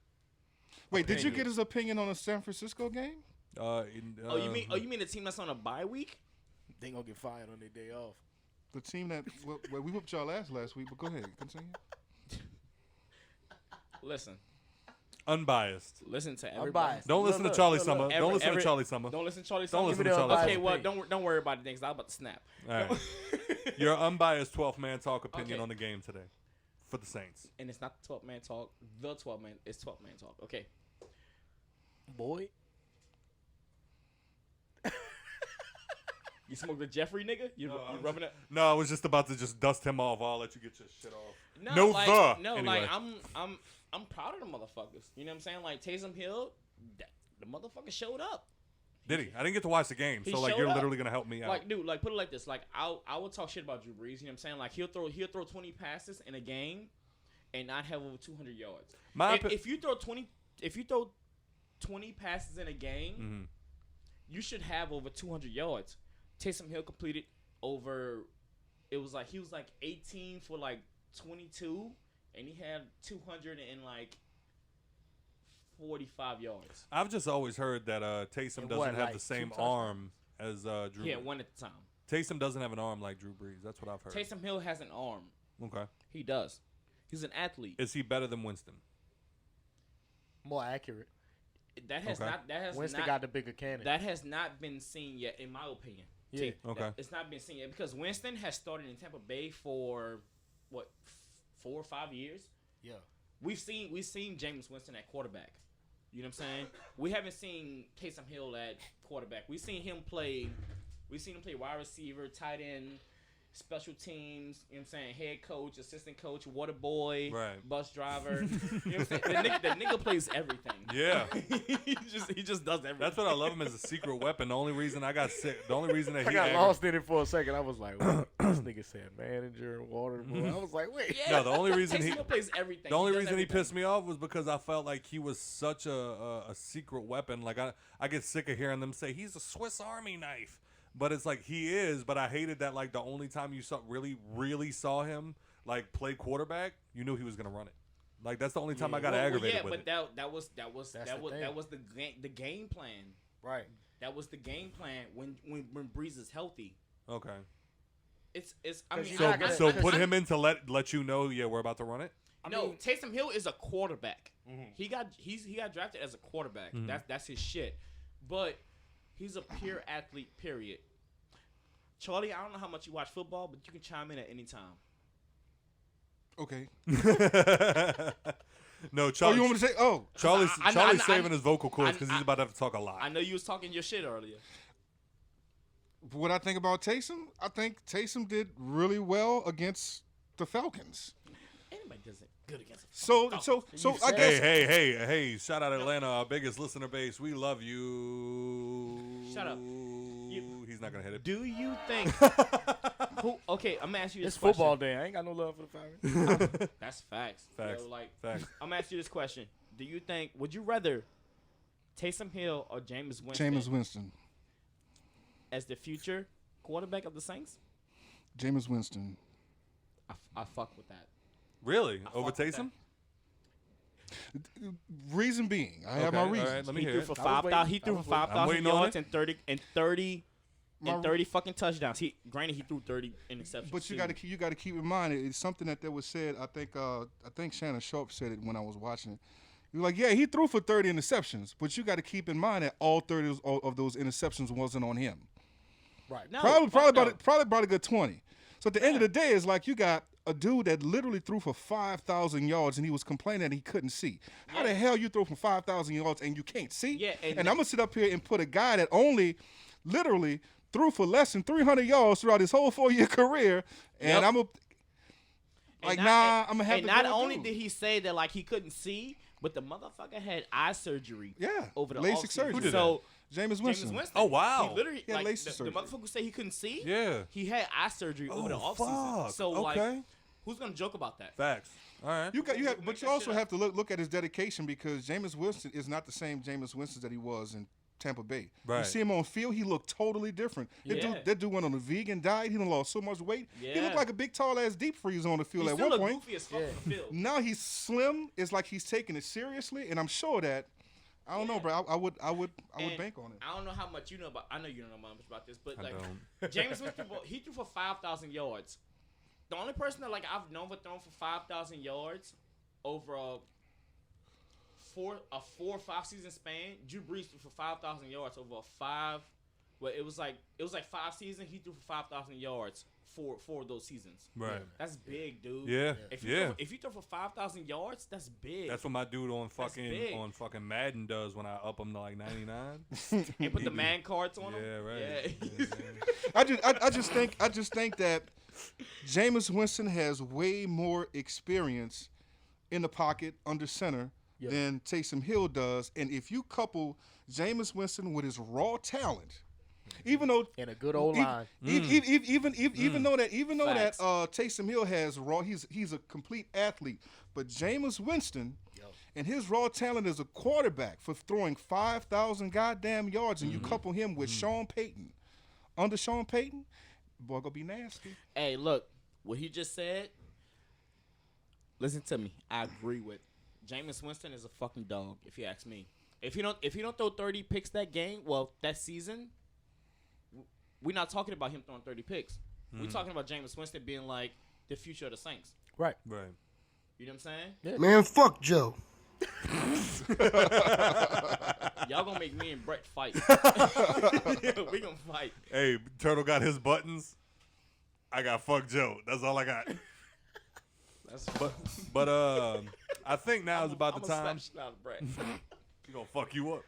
Wait, did you Opinion. get his opinion on the San Francisco game? Oh, you mean the team that's on a bye week? They gonna get fired on their day off. The team that well, we whooped y'all ass last week, but go ahead, continue. Listen unbiased? to everybody. Unbiased. Don't listen to Charlee Summer. Don't listen to Charlee Summer. Don't listen to Charlie Don't Summer. listen Give to me the Charlie Okay, Summer. well, don't worry about it because I'm about to snap. All right. Your unbiased 12th man talk opinion Okay. on the game today for the Saints. And it's not the 12-man talk. The 12-man. It's 12-man talk. Okay. Boy, You smoke the Jeffrey nigga? You rubbing it? No, I was just about to just dust him off. I'll let you get your shit off. Like Anyway. I'm proud of the motherfuckers. You know what I'm saying? Like Taysom Hill, the motherfucker showed up. Did he? I didn't get to watch the game, He so like showed you're up. literally gonna help me out. Like, dude, like put it like this. Like I would talk shit about Drew Brees. You know what I'm saying? Like he'll throw 20 passes in a game, and not have over 200 yards. If you throw 20 passes in a game, you should have over 200 yards. Taysom Hill completed over. It was like he was like 18 for like 22, and he had 245 yards. I've just always heard that Taysom And doesn't what, have like the 2 same touchdowns? arm as Drew. He had Brees. one at the time. Taysom doesn't have an arm like Drew Brees. That's what I've heard. Taysom Hill has an arm. Okay. He does. He's an athlete. Is he better than Winston? more accurate. That has Okay. not. That has Winston not. got the bigger cannon. That has not been seen yet, in my opinion. Yeah. Okay. It's not been seen yet because Winston has started in Tampa Bay for what 4 or 5 years. Yeah. We've seen James Winston at quarterback. You know what I'm saying? We haven't seen Taysom Hill at quarterback. We've seen him play wide receiver, tight end, special teams. You know what I'm saying? Head coach, assistant coach, water boy, Right. bus driver. You know what I'm saying? The nigga plays everything. Yeah. he just does everything. That's what I love him as a secret weapon. The only reason I got sick, the only reason that I he got aggra- lost in it for a second. I was like, what? This nigga said manager, water boy. I was like, wait. Yeah, No, the only reason Taysom he- Hill plays everything. The only does reason he everything. pissed me off was because I felt like he was such a secret weapon. Like I get sick of hearing them say he's a Swiss Army knife, but it's like he is. But I hated that like the only time you really saw him like play quarterback, you knew he was gonna run it. Like that's the only time I got aggravated with it. Yeah, but that was the game plan. Right. That was the game plan when Breeze is healthy. Okay. It's I 'Cause mean you're I- not gonna- So I- put I- him in to let you know. Yeah, we're about to run it. No, mean- Taysom Hill is a quarterback. Mhm. He got drafted as a quarterback. Mhm. That's his shit. But he's a pure athlete. Period. Charlie, I don't know how much you watch football, but you can chime in at any time. Okay. No, Oh, Charlie. you want me to say? Oh, Charlie's I- saving his vocal cords I- because he's about to have to talk a lot. I know you was talking your shit earlier. what I think about Taysom? I think Taysom did really well against the Falcons. Anybody does it good against. So You I said- guess Hey! Shout out Atlanta, our biggest listener base. We love you. Shut up. He's not gonna hit it. Do you think? Okay, I'm gonna ask you this It's question. football day. I ain't got no love for the Falcons. That's facts. Facts. Yo, like, Facts. I'm gonna ask you this question: do you think? Would you rather Taysom Hill or Jameis Winston Jameis Winston. as the future quarterback of the Saints? Jameis Winston. I fuck with that. Really? Over fuck with Taysom? Reason being, I have my Okay, all reasons. right, let me He hear threw it. for I was 5,000. He waiting. threw I for was waiting. 5,000 waiting on yards it. and 30 fucking touchdowns. Granted, he threw 30 interceptions. But you too. got to keep in mind it's something that was said. I think Shannon Sharp said it when I was watching it. He was like, yeah, he threw for 30 interceptions, but you got to keep in mind that all 30 of those interceptions wasn't on him. Right. No, Probably fuck no. about a good 20. So at the end of the day, it's like you got a dude that literally threw for 5,000 yards and he was complaining that he couldn't see. How the hell you throw for 5,000 yards and you can't see? Yeah, and I'm gonna sit up here and put a guy that only literally threw for less than 300 yards throughout his whole 4-year career, and I'm gonna have to. And not go only through. did he say that like he couldn't see, but the motherfucker had eye surgery. Yeah, over the LASIK offseason. surgery. Who did So Jameis Winston. Jameis Winston. Oh, wow. He literally He had like LASIK the surgery. motherfucker who say he couldn't see. Yeah. He had eye surgery over the Oh, offseason. fuck. So like, Okay. who's gonna joke about that? Facts. All right. You have, Make but you that also shit have to look at his dedication because Jameis Winston is not the same Jameis Winston that he was in Tampa Bay. You Right. see him on field, he looked totally different. Yeah. That dude went on a vegan diet. He done lost so much weight. He Yeah. looked like a big, tall ass deep freeze on the field He at still one look point. goofy as fuck on the field. Now he's slim. It's like he's taking it seriously, and I'm sure that I don't know, bro. I would And bank on it. I don't know how much you know about. I know you don't know much about this, but I like don't. James Winston, he threw for 5,000 yards. The only person that like I've known for throwing for 5,000 yards over a 4 or 5 season span, Drew Brees threw for 5,000 yards over a 5. Well, it was like 5 seasons. He threw for 5,000 yards for 4 of those seasons. Right. That's big, dude. Yeah. If you Yeah. throw, if you throw for 5,000 yards, that's big. That's what my dude on big. fucking Madden does when I up him to like 99. and put the man cards on him. Yeah, right. Yeah. I just think that Jameis Winston has way more experience in the pocket under center than Taysom Hill does, and if you couple Jameis Winston with his raw talent, even though And a good old line. even though that Facts. Taysom Hill has raw, he's a complete athlete, but Jameis Winston and his raw talent as a quarterback for throwing 5,000 goddamn yards, and you couple him with Sean Payton, under Sean Payton, boy gonna be nasty. Hey, look, what he just said. Listen to me. I agree with. Jameis Winston is a fucking dog, if you ask me. If you don't throw 30 picks that game, that season, we're not talking about him throwing 30 picks. We're talking about Jameis Winston being like the future of the Saints. Right. Right. You know what I'm saying? Man, fuck Joe. Y'all gonna make me and Brett fight. We gonna fight. Hey, Turtle got his buttons. I got fuck Joe. That's all I got. That's But I think now is about the time. Slap shit out of Brett. He gonna fuck you up.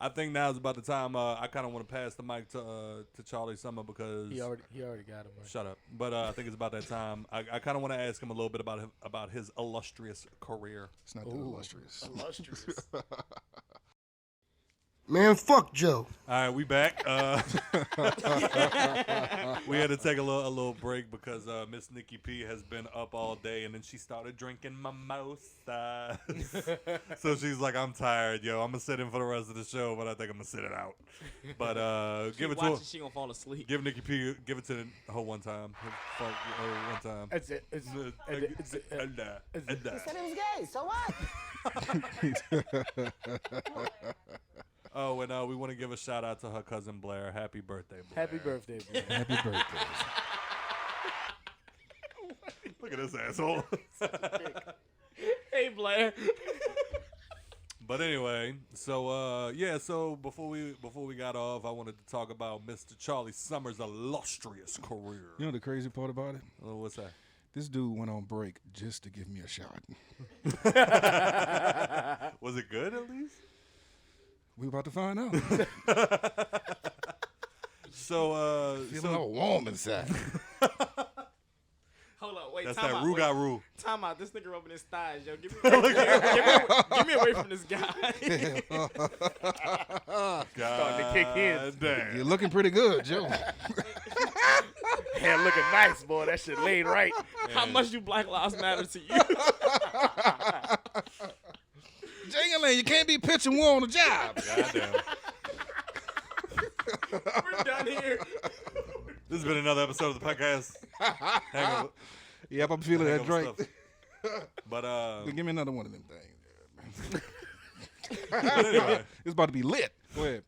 I think now is about the time. I kind of want to pass the mic to Charlee Summer because He already got him. Right? shut up. But I think it's about that time. I kind of want to ask him a little bit about his illustrious career. It's not that illustrious. Illustrious. Man, fuck Joe. All right, we back. We had to take a little break because Miss Nikki P has been up all day, and then she started drinking mimosas. So she's like, "I'm tired, yo. I'm gonna sit in for the rest of the show, but I think I'm gonna sit it out." But give it to her. She gonna fall asleep. Give Nikki P. Give it to the whole one time. Fuck, one time. That's it. He said it was gay, so what? Oh, and we want to give a shout out to her cousin Blair. Happy birthday, Blair. Happy birthday, bro. Happy birthday. Look at this asshole. Hey, Blair. But anyway, so so before we got off, I wanted to talk about Mr. Charlee Summers' illustrious career. You know the crazy part about it? What's that? This dude went on break just to give me a shot. Was it good at least? We about to find out. So Feeling all warm inside. Hold on, wait. that's time that out, Rugaroo. Time out. This nigga rubbing his thighs, yo. Give me away from this guy. Starting to kick in. Damn. You're looking pretty good, Joe. Hair looking nice, boy. That shit laid right. How much do Black Lives Matter to you? Jingling, you can't be pitching war on the job. Goddamn. We're done here. This has been another episode of the podcast. Hangover. Yep, I'm feeling that Hangover drink. stuff. But Give me another one of them things. but anyway. It's about to be lit. Go ahead.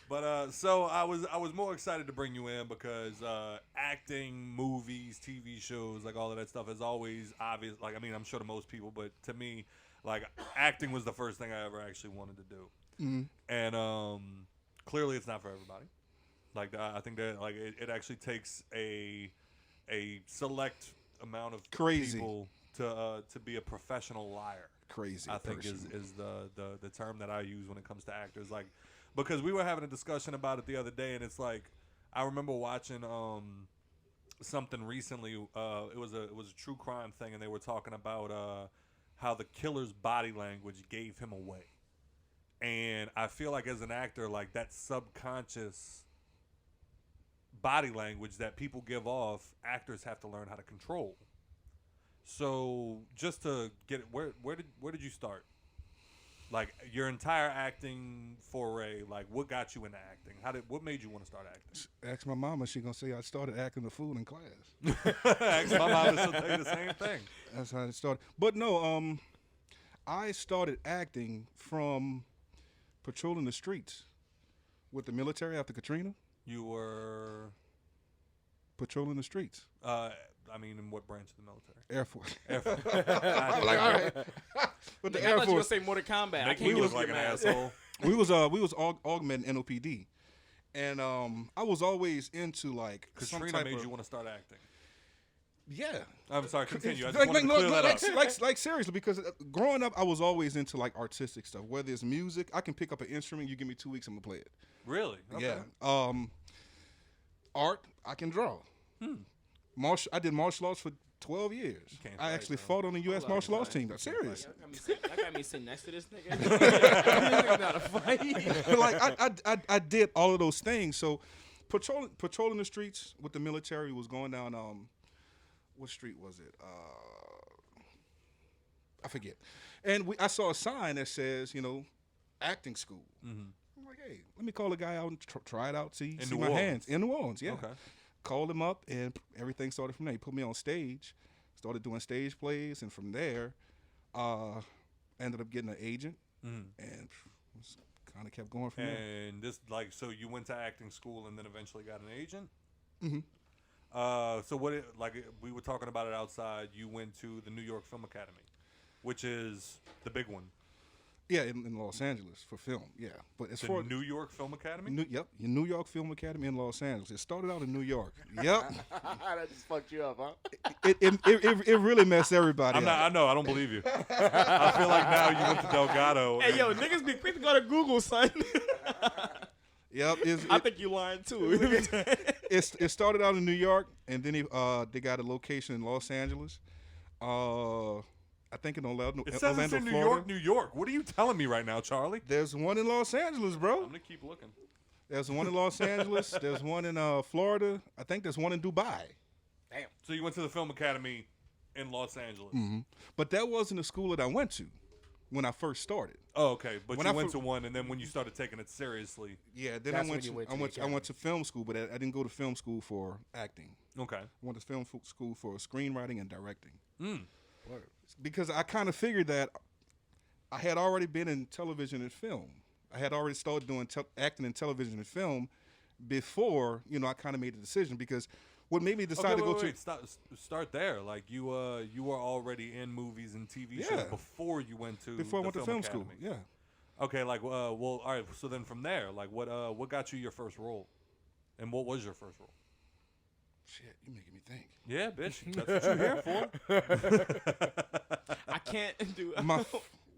But so I was more excited to bring you in because acting, movies, TV shows, like all of that stuff is always obvious. Like, I mean, I'm sure to most people, but to me, like, acting was the first thing I ever actually wanted to do. And clearly it's not for everybody. Like I think that like it actually takes a select amount of people to be a professional liar. Crazy. I think is the term that I use when it comes to actors. Like, because we were having a discussion about it the other day, and it's like I remember watching something recently. It was a true crime thing, and they were talking about how the killer's body language gave him away. And I feel like as an actor, like that subconscious body language that people give off, actors have to learn how to control. So just to get it, where did you start? Like your entire acting foray, like what got you into acting? What made you want to start acting? Ask my mama, she gonna say I started acting the fool in class. Ask my mama, she'll tell you the same thing. That's how it started. But no, I started acting from patrolling the streets with the military after Katrina. You were patrolling the streets. I mean, in what branch of the military? Air Force. Air Force. I'm like, all right. But the Air I thought you were Force. gonna say Mortal Kombat. Making you look like an asshole. We was augmenting NOPD, and I was always into like Katrina made you want to start acting. Yeah. I'm sorry. Continue. I just wanted to clear that up. Like seriously, because growing up, I was always into like artistic stuff. Whether it's music, I can pick up an instrument. You give me 2 weeks, I'm gonna play it. Really? Okay. Yeah. Art, I can draw. I did martial arts for 12 years. I actually fought on the U.S. martial arts team. Serious. That got me sitting next to this nigga. This not a fight. Like I did all of those things. So patrolling the streets with the military was going down. What street was it? I forget. And I saw a sign that says, acting school. Mm-hmm. I'm like, hey, let me call the guy out and try it out. See my hands in New Orleans. Yeah. Okay. Called him up, and everything started from there. He put me on stage, started doing stage plays, and from there, ended up getting an agent, and kind of kept going from there. And this, like, so you went to acting school and then eventually got an agent? Mm-hmm. So we were talking about it outside. You went to the New York Film Academy, which is the big one. Yeah, in Los Angeles for film. Yeah, but as for New York Film Academy. Yep, your New York Film Academy in Los Angeles. It started out in New York. Yep. That just fucked you up, huh? It really messed everybody up. I know. I don't believe you. I feel like now you went to Delgado. Hey, yo, niggas be quick to go to Google, son. Yep. I think you lying too. It started out in New York, and then they got a location in Los Angeles. I think in Orlando, it says it's in Florida. New York. What are you telling me right now, Charlie? There's one in Los Angeles, bro. I'm gonna keep looking. There's one in Los Angeles. There's one in Florida. I think there's one in Dubai. Damn. So you went to the Film Academy in Los Angeles. Mm-hmm. But that wasn't the school that I went to when I first started. Oh, okay. But you went to one, and then when you started taking it seriously, yeah. Then I went to film school, but I didn't go to film school for acting. Okay. I went to film school for screenwriting and directing. Word. Because I kind of figured that I had already been in television and film. I had already started doing acting in television and film before, I kind of made the decision. Because what made me decide to go to... Start there. Like, you were already in movies and TV shows before you went to Before I went to film school, yeah. Okay, like, all right, so then from there, like, what got you your first role? And what was your first role? Shit, you making me think. Yeah, bitch. That's what you're here for. I can't do.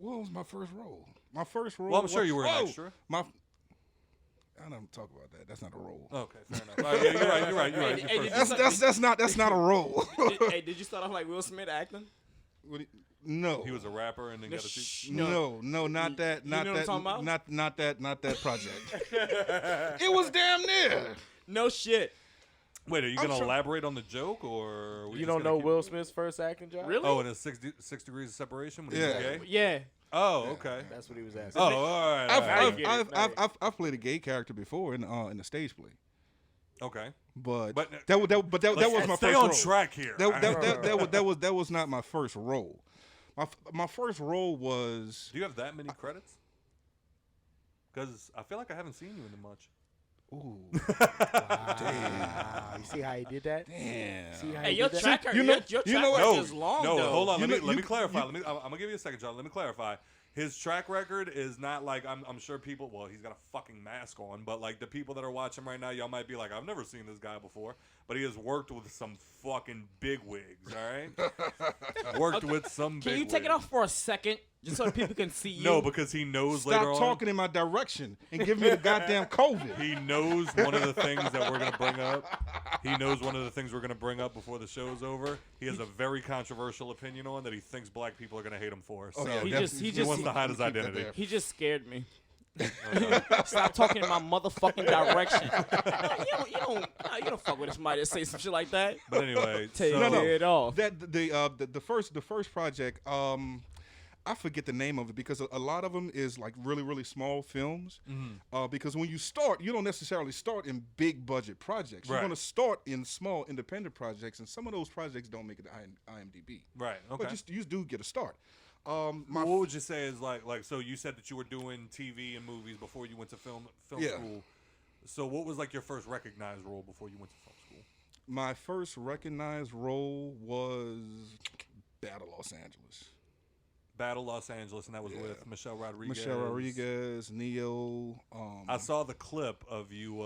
What was my first role? My first role. Well, I'm sure you were an extra. I don't talk about that. That's not a role. Okay, fair enough. Yeah, you're right. Hey, that's not a role. Did you start off like Will Smith acting? No. He was a rapper and then got a No, not that. You know what I'm talking about? Not that project. It was damn near. No shit. Wait, are you going to elaborate on the joke, or you don't know Will Smith's first acting job? Really? Oh, in a 6 degrees of separation when he was gay? Yeah. Oh, okay. That's what he was asking. Oh, all right. I've played a gay character before in a stage play. Okay. But that was my first role. Stay on track here. That was not my first role. My first role was. Do you have that many credits? Because I feel like I haven't seen you in the much. Ooh. Damn. You see how he did that? Damn. See how Hey, he your did track that? record is long, No, though. hold on. Let me clarify. I'm going to give you a second, John. Let me clarify. his track record is not like I'm sure people. Well, he's got a fucking mask on, but like the people that are watching right now, y'all might be like, I've never seen this guy before, but he has worked with some fucking big wigs. All right, worked with some. Can big you take wigs. it off for a second, just so people can see you? No, because he knows later Stop on. talking in my direction and give me the goddamn COVID. He knows one of the things that we're going to bring up. He knows one of the things we're going to bring up before the show's over. He has a very controversial opinion on that he thinks black people are going to hate him for. So yeah, he definitely. just wants to hide his keep that identity. there. He just scared me. Stop talking in my motherfucking direction. You don't fuck with somebody that say some shit like that. But anyway, Take so it off. That the first project, I forget the name of it because a lot of them is like really, really small films. Because when you start, you don't necessarily start in big budget projects. You're Right. going to start in small independent projects, and some of those projects don't make it to IMDb. right, okay. But you do get a start. What would you say is like so you said that you were doing TV and movies before you went to film Yeah. school. So what was like your first recognized role before you went to film school? My first recognized role was Battle Los Angeles. Battle Los Angeles, and that was with Michelle Rodriguez. Michelle Rodriguez, Neo. I saw the clip of you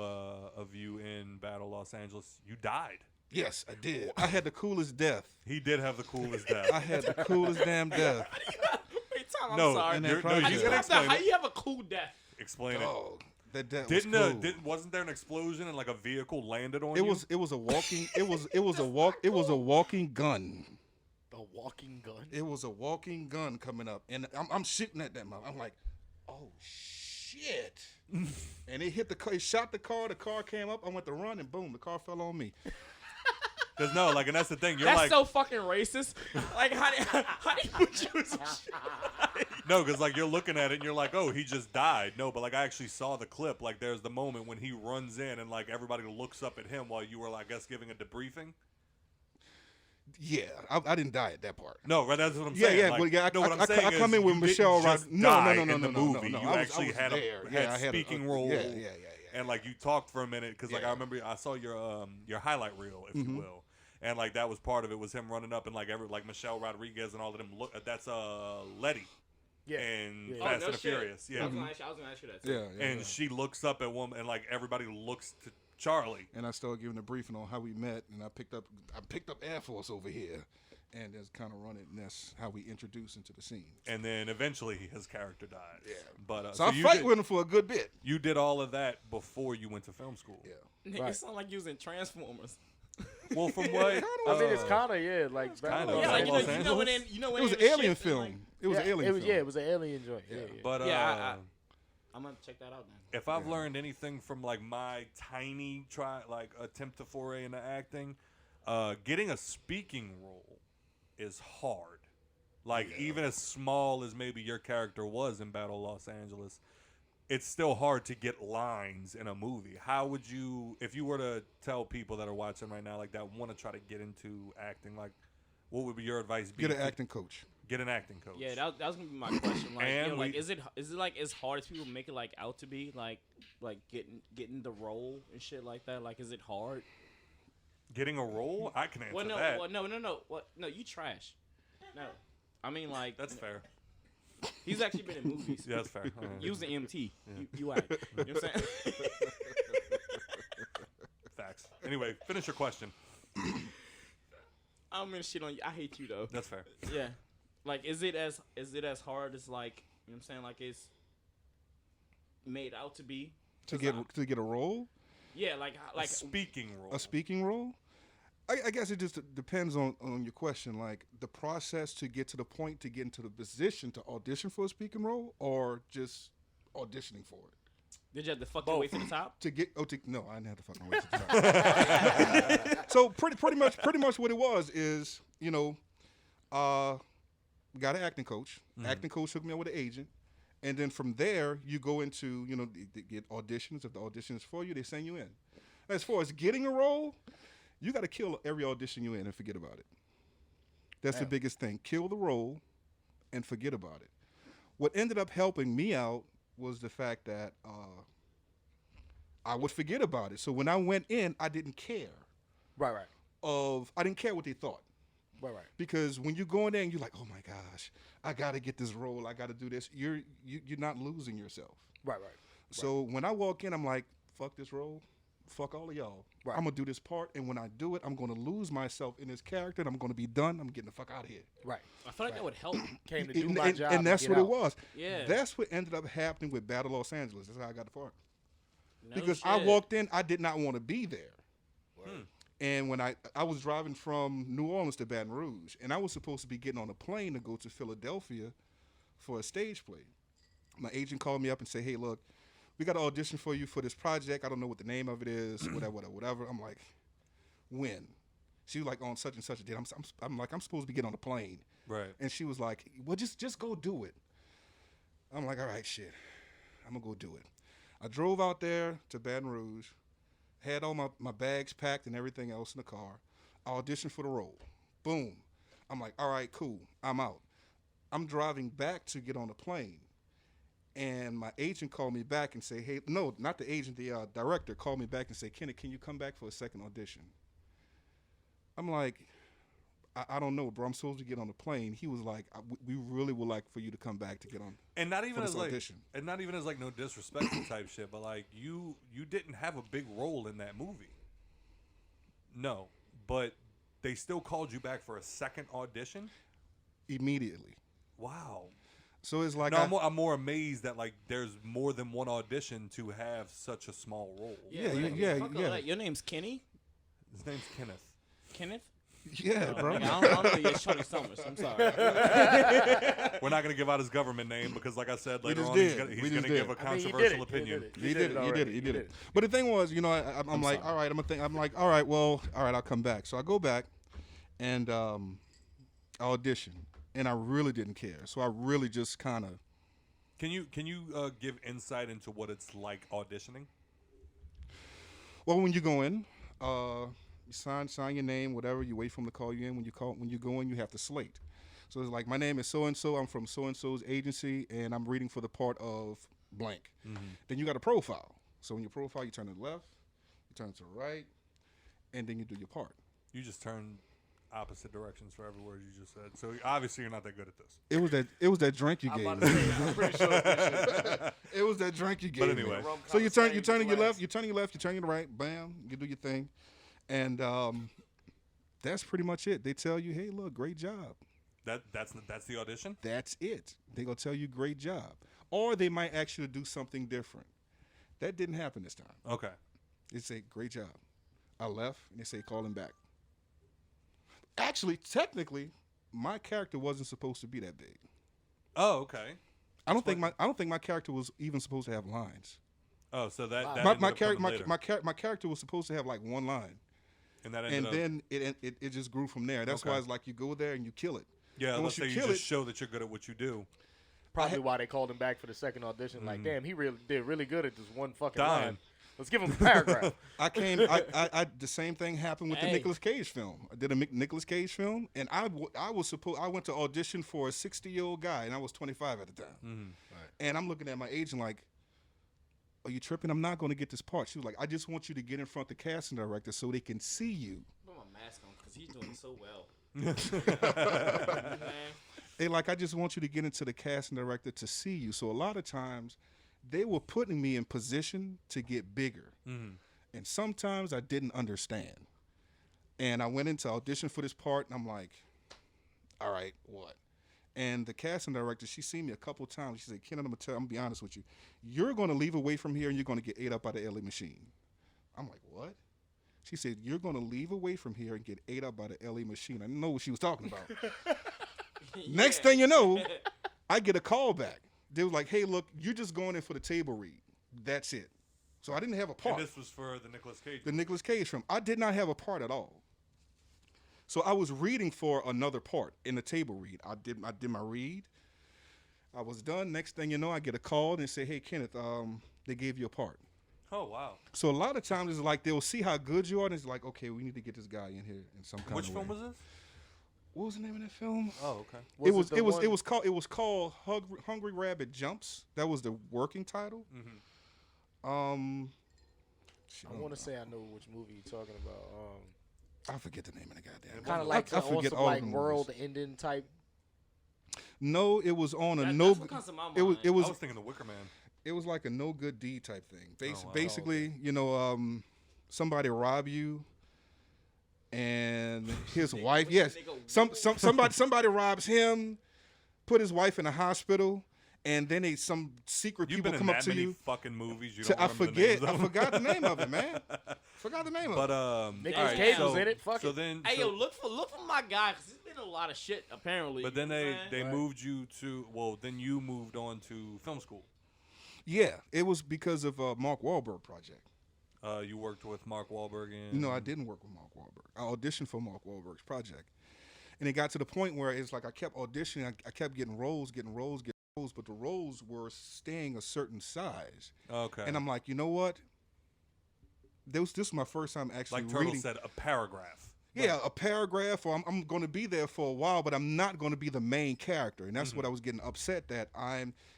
in Battle Los Angeles. You died. Yes, I did. I had the coolest death. He did have the coolest death. I had the coolest damn death. Wait, Tom, I'm No, sorry. and that you're, no, project. he's gonna How explain you it. have a cool death? Explain it. Oh, that death Didn't was cool. wasn't there an explosion and like a vehicle landed on It you? was a walking it was a walking gun. A walking gun. It was a walking gun coming up, and I'm shooting at that mother. I'm like, oh shit! And it hit the car. It shot the car. The car came up. I went to run, and boom, the car fell on me. Cause no, like, and that's the thing. You're That's like, so fucking racist. Like, how do you put you in some shit? no, cause like you're looking at it and you're like, oh, he just died. No, but like I actually saw the clip. Like, there's the moment when he runs in and like everybody looks up at him while you were, like, I guess, giving a debriefing. Yeah, I didn't die at that part. No, right. That's what I'm Yeah, saying. yeah. Like, Well, yeah. no, what I'm saying I come is in with you Michelle didn't just Rodriguez. die No, in the movie. You I actually was had there. a Yeah, I had speaking a, role. Yeah. And like you talked for a minute because like I Yeah. remember I saw your highlight reel, if you will, and like that was part of it was him running up and like Michelle Rodriguez and all of them. Look, that's Letty. Yeah. And Yeah. Fast no and the shit. Furious. Yeah. I was gonna ask you that too. Yeah. And she looks up at woman and like everybody looks to Charlie. And I started giving a briefing on how we met, and I picked up Air Force over here, and just kind of run it, and that's how we introduced into the scene. And then eventually his character died. Yeah. But So I you fight did, with him for a good bit. you did all of that before you went to film school. Yeah. Nigga, Right. it sound like you was in Transformers. Well, from what I mean, it's kind of like kinda, Yeah, like Los you know Angeles? when you know when It was an the ship alien and, film. like- It was an alien film. Yeah, it was an alien joint. Yeah. But Yeah, I'm gonna check that out then. if I've learned anything from like my tiny attempt to foray into acting, getting a speaking role is hard. Like even as small as maybe your character was in Battle Los Angeles, it's still hard to get lines in a movie. How would you, if you were to tell people that are watching right now, like that want to try to get into acting, like what would be your advice? Get an acting coach. Get an acting coach. Yeah, that was gonna be my question. Like, And like we- is it like as hard as people make it like out to be? Like getting the role and shit like that. Like, is it hard? Getting a role, I can answer Well, no, that. no. What? No, you trash. No, I mean like That's fair. he's actually been in movies. Yeah, that's fair. You was an MT. You act. You know what I'm saying? Facts. Anyway, finish your question. I'm gonna shit on you. I hate you though. That's fair. Yeah. Like, is it as hard as like, you know what I'm saying? Like, it's made out to be To get a role, Yeah, like A speaking role. a speaking role. I guess it just depends on your question. Like the process to get to the point to get into the position to audition for a speaking role, or just auditioning for it. Did you have to fuck your way to the top? No, I didn't have to fucking wait to the top. So pretty much what it was is, got an acting coach. Acting coach hooked me up with an agent. And then from there, you go into, they get auditions. If the audition is for you, they send you in. As far as getting a role, you got to kill every audition you're in and forget about it. That's the biggest thing. Kill the role and forget about it. What ended up helping me out was the fact that I would forget about it. So when I went in, I didn't care. Right. I didn't care what they thought. Right. Because when you go in there and you're like, oh my gosh, I got to get this role, I got to do this, you're not losing yourself. Right. So when I walk in, I'm like, fuck this role, fuck all of y'all. Right. I'm going to do this part, and when I do it, I'm going to lose myself in this character, and I'm going to be done. I'm getting the fuck out of here. Right. I feel like that would help. Came to do my job. And that's what it was. Yeah. That's what ended up happening with Battle Los Angeles. That's how I got the part. No Because shit. I walked in, I did not want to be there. And when I was driving from New Orleans to Baton Rouge, and I was supposed to be getting on a plane to go to Philadelphia for a stage play. My agent called me up and said, hey, look, we got an audition for you for this project. I don't know what the name of it is, whatever. I'm like, when? She was like, on such and such a date. I'm like, I'm supposed to be getting on a plane. Right. And she was like, well, just go do it. I'm like, all right, shit. I'm going to go do it. I drove out there to Baton Rouge, had all my bags packed and everything else in the car. I auditioned for the role. Boom. I'm like, all right, cool. I'm out. I'm driving back to get on the plane. And my agent called me back and say, hey, no, not the agent, the director called me back and said, Kenneth, can you come back for a second audition? I'm like, I don't know, bro. I'm supposed to get on the plane. He was like, we really would like for you to come back to get on. And not even as like, audition. and not even as like no disrespectful type shit, but like you didn't have a big role in that movie. No, but they still called you back for a second audition Immediately. Wow. So it's like, No, I'm more amazed that like there's more than one audition to have such a small role. Yeah. Your name's Kenny? His name's Kenneth. Kenneth? Yeah, bro. I don't know you're Charlee Summers. I'm sorry. We're not going to give out his government name because, like I said, later just on did. he's We going just to did. give a I mean, he controversial did it. opinion. He did it. But the thing was, you know, I'm like, sorry. all right, I'm like, all right, well, all right, I'll come back. So I go back and I audition, and I really didn't care. So I really just kind of. Can you give insight into what it's like auditioning? Well, when you go in, you sign your name, whatever. You wait for them to call you in. When you go in, you have to slate. So it's like, my name is so and so. I'm from so and so's agency, and I'm reading for the part of blank. Then you got a profile. So in your profile, you turn to the left, you turn to the right, and then you do your part. You just turn opposite directions for every word you just said. So obviously you're not that good at this. It was that drink you I'm gave about me. to say, I'm pretty sure it's It was that drink you gave But me. anyway. So you turn to your left, you turn to your left, you turn to your right, bam, you do your thing. And that's pretty much it. They tell you, hey, look, great job. That's the audition? That's it. They're going to tell you great job. Or they might ask you to do something different. That didn't happen this time. Okay. They say, great job. I left, and they say, call him back. Actually, technically, my character wasn't supposed to be that big. Oh, okay. I don't think my character was even supposed to have lines. Oh, so that My ended up coming later. character was supposed to have like one line. And that ended up, then it just grew from there. That's Okay. why it's like you go there and you kill it. yeah, and let's once say you you kill just show that you're good at what you do. probably why they called him back for the second audition. Like, damn, he really did really good at this one fucking Dime. line. Let's give him a paragraph. I the same thing happened with the Hey. Nicolas Cage film. I did a Nicolas Cage film, and I went to audition for a 60-year-old guy, and I was 25 at the time. And I'm looking at my agent like, are you tripping? I'm not going to get this part. She was like, I just want you to get in front of the casting director so they can see you. Put my mask on because he's doing so well. Man. They like, I just want you to get into the casting director to see you. So a lot of times, they were putting me in position to get bigger. And sometimes I didn't understand. And I went into audition for this part, and I'm like, all right, what? And the casting director, she seen me a couple of times. She said, Ken, I'm going to be honest with you. You're going to leave away from here, and you're going to get ate up by the LA machine. I'm like, what? She said, you're going to leave away from here and get ate up by the LA machine. I didn't know what she was talking about. Next thing you know, I get a call back. They were like, hey, look, you're just going in for the table read. That's it. So I didn't have a part. And this was for the Nicolas Cage. The Nicolas Cage film. I did not have a part at all. So I was reading for another part in the table read. I did my read. I was done. Next thing you know, I get a call and say, hey, Kenneth, they gave you a part. Oh, wow. So a lot of times it's like they'll see how good you are, and it's like, okay, we need to get this guy in here in some kind Which of film way. was this? What was the name of that film? Oh, okay. It was called Hungry Rabbit Jumps. That was the working title. I want to say I know which movie you're talking about. I forget the name of the goddamn. Kind of like I forget also all like the movies. world-ending type. No, it was on a That's no. what comes to my mind. It was. It I was. was thinking the Wicker Man. It was like a no good deed type thing. wow. Basically, you know, somebody rob you, and his wife. Yes, somebody robs him, put his wife in the hospital, and then some secret You've people been come in up that to many you. fucking movies. You To, don't I remember the forget. names of I them? forgot the name of it, man. Forgot the name of But it. Nicolas alright, Cage so, was in it. Fuck so it. then, Hey, so- yo, look for my guy, because he's been in a lot of shit, apparently. but then You know they what I'm saying? moved you to then you moved on to film school. Yeah, it was because of Mark Wahlberg project. You worked with Mark Wahlberg and No, I didn't work with Mark Wahlberg. I auditioned for Mark Wahlberg's project. And it got to the point where it's like I kept auditioning. I kept getting roles, but the roles were staying a certain size. Okay. And I'm like, you know what? This was my first time actually like Turtle reading. said, a paragraph. Yeah, a paragraph, or I'm going to be there for a while, but I'm not going to be the main character. And that's what I was getting upset that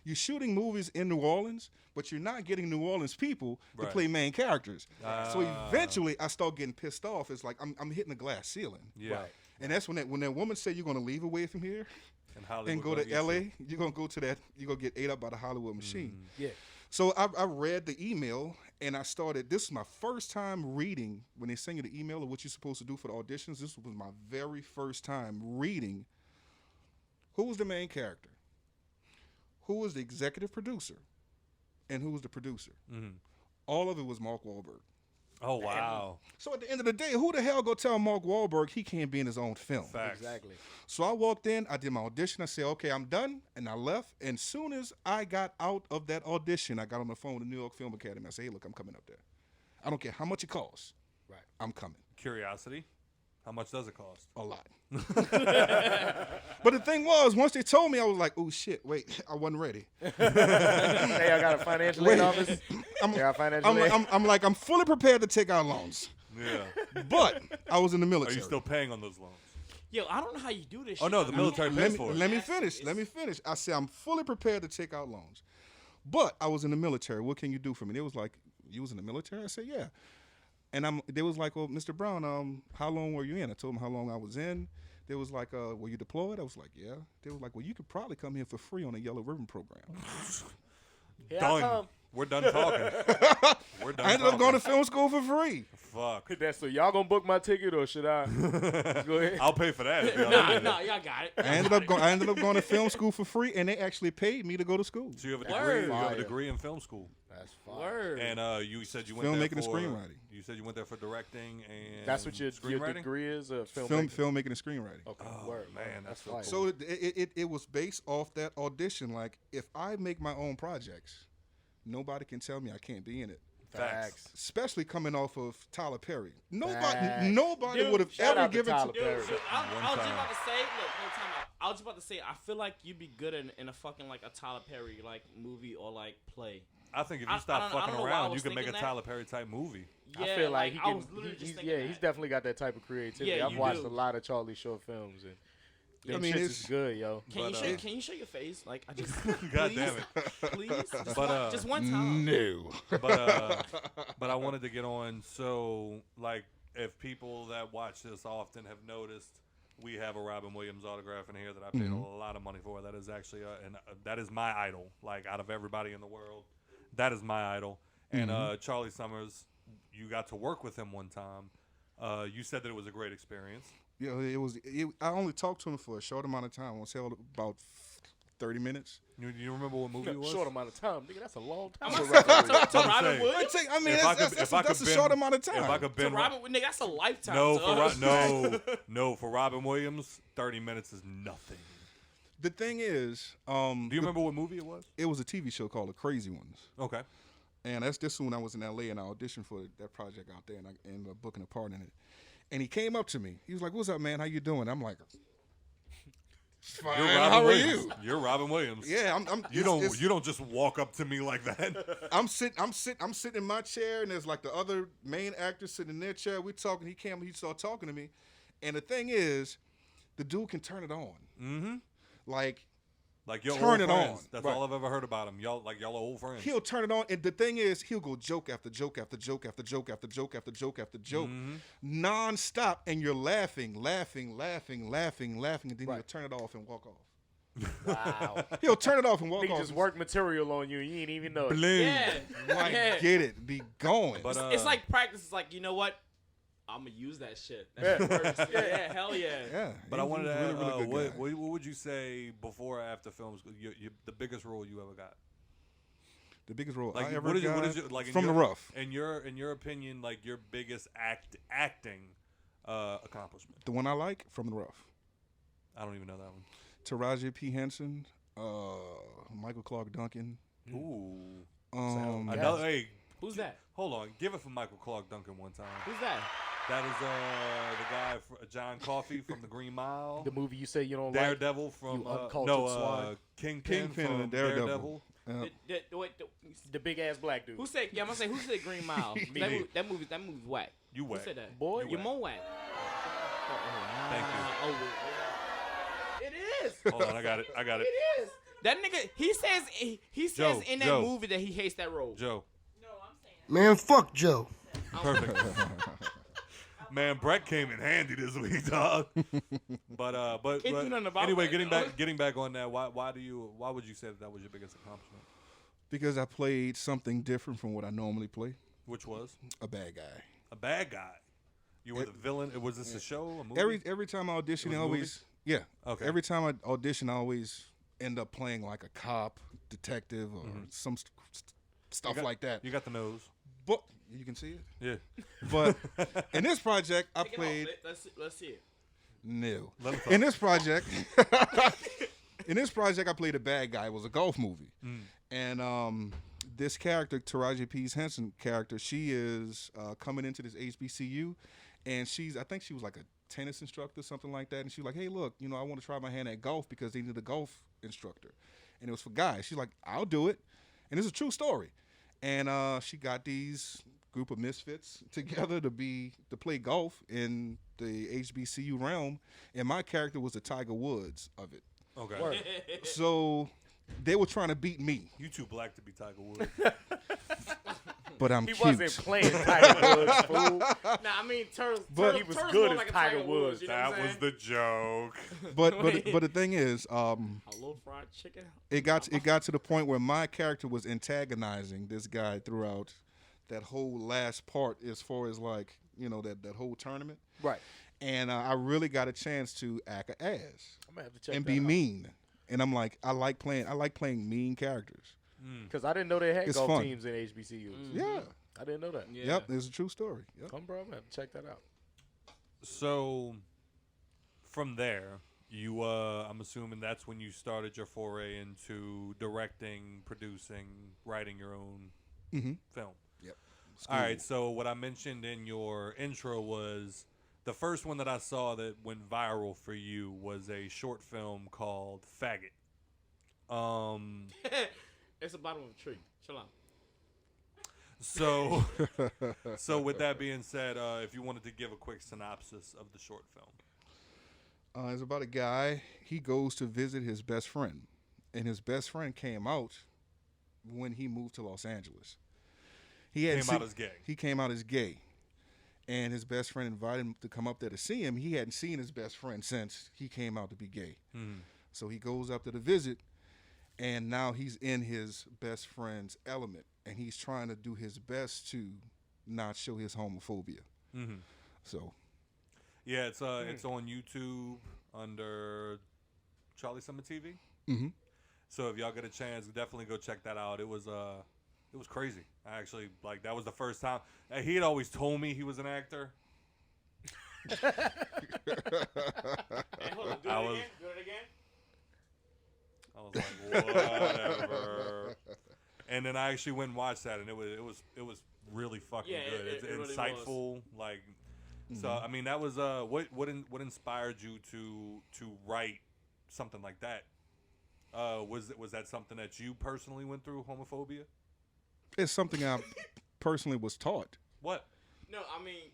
you're shooting movies in New Orleans, but you're not getting New Orleans people to Right. play main characters. So eventually I start getting pissed off. It's like I'm hitting a glass ceiling. Yeah. Right. And that's when that woman said you're going to leave away from here And Hollywood and go gonna to get LA, you. you're going to go to that, you're going to get ate up by the Hollywood machine. Yeah. So I read the email and I started. This is my first time reading when they send you the email of what you're supposed to do for the auditions. This was my very first time reading who was the main character, who was the executive producer, and who was the producer. All of it was Mark Wahlberg. Oh wow. So at the end of the day, who the hell go tell Mark Wahlberg he can't be in his own film? Facts. Exactly. So I walked in, I did my audition, I said, okay, I'm done, and I left. And soon as I got out of that audition, I got on the phone with the New York Film Academy. I said, hey, look, I'm coming up there. I don't care how much it costs. Right. I'm coming. Curiosity. How much does it cost? A lot. But the thing was, once they told me, I was like, oh, shit, wait, I wasn't ready. Hey, I got a financial aid office. I'm like, I'm fully prepared to take out loans. Yeah. But I was in the Are military. you still paying on those loans? Yo, I don't know how you do this Oh, shit. no, the I military mean, pays for it. Let me finish. I said, I'm fully prepared to take out loans. But I was in the military. What can you do for me? They was like, you was in the military? I said, yeah. And they was like, well, Mr. Brown, how long were you in? I told them how long I was in. They was like, were you deployed? I was like, yeah. They was like, well, you could probably come here for free on a Yellow Ribbon program. Here I Done. come. We're done talking. We're done I ended up going to film school for free. Fuck. That's so y'all gonna book my ticket or should I? Go ahead. I'll pay for that. if y'all Nah, need it. nah, y'all got it. I ended up going to film school for free, and they actually paid me to go to school. So you have a degree. Word. You have a Fire. degree in film school. That's fine. Word. And you said you went Filmmaking there and for screenwriting. You said you went there for directing and That's what your screenwriting. degree is, film. Filmmaking and screenwriting. Okay. Oh, Word. man, that's fire. So it was based off that audition. Like, if I make my own projects, nobody can tell me I can't be in it. Facts. Especially coming off of Tyler Perry. Facts. Nobody Dude, would have shout ever out to given Tyler to. Perry. Dude, I was just time. about to say, look, no time out. I was just about to say, I feel like you'd be good in a fucking like a Tyler Perry like movie or like play. I think if I you stop don't fucking know why I around, you was could make a thinking that. Tyler Perry type movie. Yeah, I feel like he I can. was literally just He's thinking that. he's definitely got that type of creativity. Yeah, I've you watched do. a lot of Charlie short films and. I Them mean, shits it's- is good, yo. Can But, you show your face? Like I just God please, damn it. please, just, But, just one time. No. But I wanted to get on. So, like, if people that watch this often have noticed, we have a Robin Williams autograph in here that I paid a lot of money for. That is actually, that is my idol. Like, out of everybody in the world, that is my idol. And Charlee Summers, you got to work with him one time. You said that it was a great experience. Yeah, it was. I only talked to him for a short amount of time. I was held about 30 minutes. You remember what movie it was? Short amount of time, nigga. That's a long time. To I'm Robin saying. Williams. I mean, If I could- if I that's could a short bend- amount of time. If I could To bend Robin, nigga, that's a lifetime. no, to for us. no, for Robin Williams, 30 minutes is nothing. The thing is, Do you remember what movie it was? it was a TV show called The Crazy Ones. Okay. And that's this when I was in LA and I auditioned for that project out there and I ended up booking a part in it. And he came up to me. He was like, "What's up, man? How you doing?" I'm like, "Fine. You're Robin How are Williams. you?" You're Robin Williams. Yeah, I'm. You don't just walk up to me like that. I'm sitting in my chair, and there's like the other main actor sitting in their chair. We talking. He came. He started talking to me, and the thing is, the dude can turn it on. Mm-hmm. Like, Like your turn old it friends. on. That's Right. all I've ever heard about him. Y'all are old friends. He'll turn it on, and the thing is, he'll go joke after joke after joke after joke after joke after joke after joke, nonstop, and you're laughing, and then he'll turn it off and walk off. Wow. He'll turn it off and walk He off. just work material on you. You ain't even know it. Yeah. Like, Yeah. get it, be going. But It's like practice. It's like, you know what? I'm going to use that shit. That shit works. Yeah, hell yeah. yeah, But I wanted to ask, really good guy. what would you say before or after film school? The biggest role you ever got? The biggest role Like, I ever what is got your, like, in from your, the rough. In your opinion, like your biggest acting accomplishment? The one I like, From the Rough. I don't even know that one. Taraji P. Henson, Michael Clark Duncan. Ooh. Another, Hey, Who's that? hold on. Give it for Michael Clark Duncan one time. Who's that? That is the guy, John Coffey from The Green Mile. The movie you say you don't Daredevil from You uncultured swine. Kingpin Kingpin from and Daredevil. Yeah. The big ass black dude. Who said? Yeah, I'm gonna say who said Green Mile? Me. that movie's whack. You Who whack. said that? Boy, You're more whack. Thank you. It is. Hold on, I got it. It is. That nigga. He says Joe, in that Joe. movie that he hates that role. Joe. Man, fuck Joe. Perfect. Man, Brett came in handy this week, dog. But Can't do nothing about anyway, that, getting back on that, why would you say that was your biggest accomplishment? Because I played something different from what I normally play. Which was A bad guy. a bad guy. You were the villain. Was this a show? A movie? Every time I audition, It was I always Okay. Every time I audition, I always end up playing like a cop, detective, or some stuff like that. You got the nose. But you can see it. Yeah. But in this project, I Take it off. played Let's see it. no. Let him talk. In this project, I played a bad guy. It was a golf movie, and this character, Taraji P. Henson character, she is coming into this HBCU, and I think she was like a tennis instructor, something like that. And she was like, "Hey, look, I want to try my hand at golf because they need a golf instructor," and it was for guys. She's like, "I'll do it," and it's a true story. And she got these group of misfits together to play golf in the HBCU realm, and my character was the Tiger Woods of it. Okay. So they were trying to beat me, You too black to be Tiger Woods. but I'm He cute. wasn't playing Tiger Woods, fool. Nah, I mean, Turtles. But he was Turtles good more as like a Tiger Woods. You know what That I'm was saying? the joke. But the thing is, A little fried chicken. it got to the point where my character was antagonizing this guy throughout that whole last part, as far as like that whole tournament. Right. And I really got a chance to act an ass I'm gonna have to check and that be out. mean. And I'm like, I like playing mean characters. Because I didn't know they had It's golf fun. teams in HBCUs. Yeah. I didn't know that. Yeah. Yep. It's a true story. Yep. Come, bro. I'm gonna have to check that out. So, from there, you I'm assuming that's when you started your foray into directing, producing, writing your own film. Yep. All right. So what I mentioned in your intro was the first one that I saw that went viral for you was a short film called Faggot. It's the bottom of a tree. Chill out. So, with that being said, if you wanted to give a quick synopsis of the short film. It's about a guy. He goes to visit his best friend, and his best friend came out when he moved to Los Angeles. He Came out as gay. He came out as gay, and his best friend invited him to come up there to see him. He hadn't seen his best friend since he came out to be gay. So he goes up to the visit, and now he's in his best friend's element, and he's trying to do his best to not show his homophobia. So, Yeah, it's on YouTube under Charlee Summer TV. So if y'all get a chance, definitely go check that out. It was crazy. I actually that was the first time. He had always told me he was an actor. Hey, hold on. Do it again. I was like, whatever. And then I actually went and watched that, and it was really fucking good. It's it really insightful. So I mean, that was what inspired you to write something like that? Was that something that you personally went through, homophobia? it's something I personally was taught. What? No, I mean,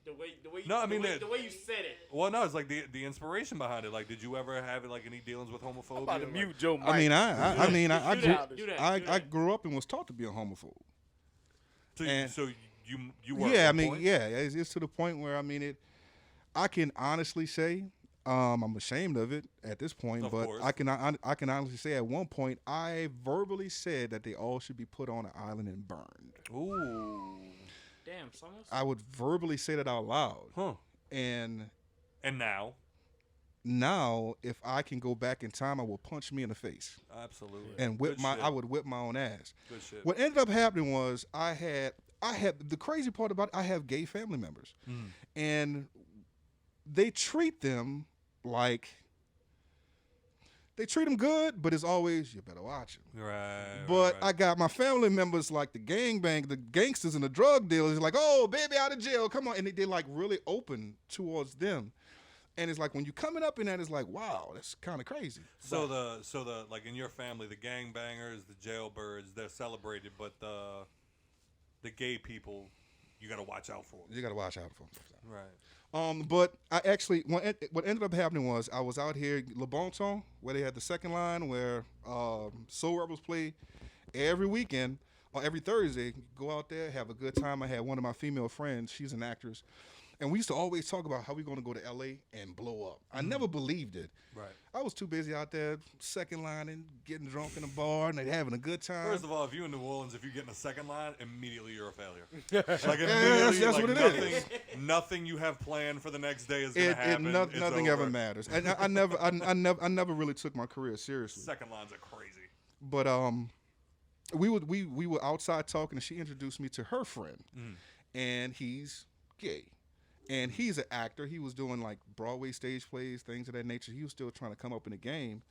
The way No, I mean the way you said it. Well, no, it's like the inspiration behind it. Like, did you ever have like any dealings with homophobia? I'm about to Like, mute Joe Mike. I mean, I Do grew up and was taught to be a homophobe. So you were. Yeah, at I one mean, point? yeah, it's to the point where I mean I can honestly say I'm ashamed of it at this point, Of but course. I can honestly say at one point I verbally said that they all should be put on an island and burned. Ooh. Damn, Summers. I would verbally say that out loud. Huh. And now. Now, if I can go back in time, I will punch me in the face Absolutely. and Good shit. I would whip my own ass. Good shit. What ended up happening was I had the crazy part about it, I have gay family members, and they treat them like they treat them good, but it's always you better watch them. Right. But right. I got my family members like the the gangsters and the drug dealers, like, oh, baby, out of jail, come on, and they're like really open towards them. And it's like when you coming up in that, it's like, wow, that's kind of crazy. So the like in your family, the gangbangers, the jailbirds, they're celebrated, but the gay people, you gotta watch out for. You got to watch out for them. Right. But I actually, what ended up happening was I was out here Le Bon Ton, where they had the second line, where Soul Rebels play every weekend or every Thursday. Go out there, have a good time. I had one of my female friends, she's an actress, and we used to always talk about how we're going to go to L.A. and blow up. I never believed it. Right. I was too busy out there second lining, getting drunk in a bar, and having a good time. First of all, if you're in New Orleans, if you get in a second line, immediately you're a failure. Like that's like what it nothing, is. Nothing you have planned for the next day is gonna happen. It's Nothing over. ever matters. And I never really took my career seriously. Second lines are crazy. But we were outside talking, and she introduced me to her friend, and he's gay, and he's an actor. He was doing like Broadway stage plays, things of that nature. He was still trying to come up in the game,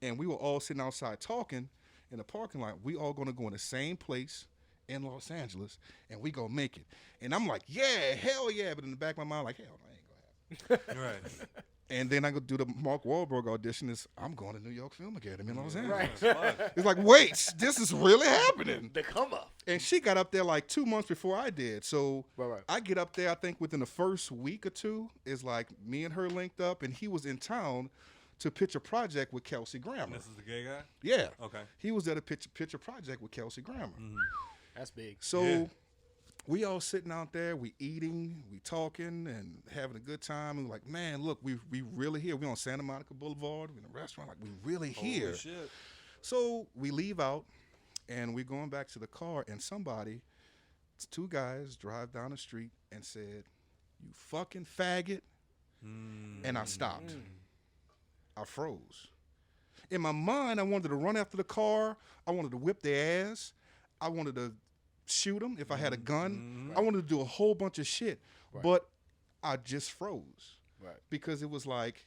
and we were all sitting outside talking in the parking lot. We all going to go in the same place in Los Angeles, and we gonna make it. And I'm like, yeah, hell yeah. But in the back of my mind, like, hell, no, I ain't gonna happen. Right. And then I go do the Mark Wahlberg audition. I'm going to New York Film Academy in Los Angeles. Right. It's like, wait, this is really happening. The come up. And she got up there like 2 months before I did. So Right. I get up there, I think within the first week or two, is like me and her linked up, and he was in town to pitch a project with Kelsey Grammer. This is the gay guy? Yeah. Okay. He was there to pitch a project with Kelsey Grammer. That's big. So Yeah. we all sitting out there, we eating, we talking, and having a good time. And we're like, man, look, we really here. We on Santa Monica Boulevard. We in a restaurant. Like, we really here. Holy shit. So we leave out, and we're going back to the car, and two guys drive down the street and said, you fucking faggot. And I stopped. I froze. In my mind, I wanted to run after the car. I wanted to whip their ass. I wanted to shoot them if I had a gun. I wanted to do a whole bunch of shit. But I just froze. Right. Because it was like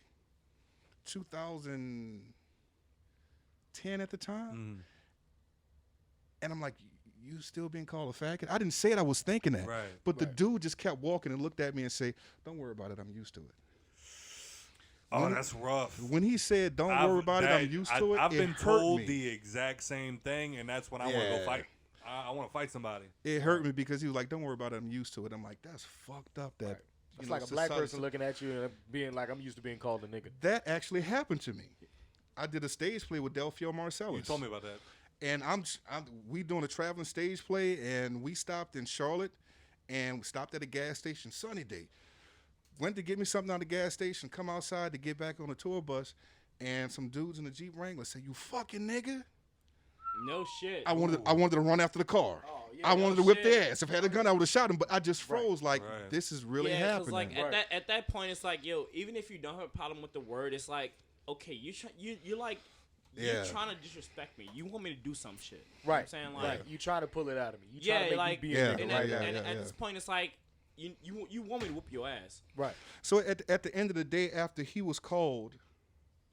2010 at the time. And I'm like, you still being called a faggot? I didn't say it, I was thinking that. Right. But the dude just kept walking and looked at me and say, don't worry about it, I'm used to it. Oh, that's rough. When he said, don't worry about it, I'm used to it, I've it been hurt told me. the exact same thing, and that's when I want to go fight. I want to fight somebody. It hurt me because he was like, don't worry about it, I'm used to it. I'm like, that's fucked up. That It's like a black person looking at you and being like, I'm used to being called a nigga. That actually happened to me. I did a stage play with Delphio Marcellus. You told me about that. And we doing a traveling stage play, and we stopped in Charlotte, and we stopped at a gas station, sunny day. Went to get me something out of the gas station, come outside to get back on the tour bus, and some dudes in a Jeep Wrangler say, you fucking nigga. No shit. I wanted to run after the car. Oh, yeah, I wanted to whip shit. their ass. If I had a gun, I would have shot him, but I just froze like, Right. this is really Yeah, 'cause, happening. like at that point, it's like, yo, even if you don't have a problem with the word, it's like, okay, you're trying to disrespect me. You want me to do some shit. You know what I'm saying? Like, Right. You trying to pull it out of me. You yeah, trying to make like, me be Yeah, a nigga. and, right, at this point, it's like, you want me to whoop your ass. Right. So at the end of the day, after he was called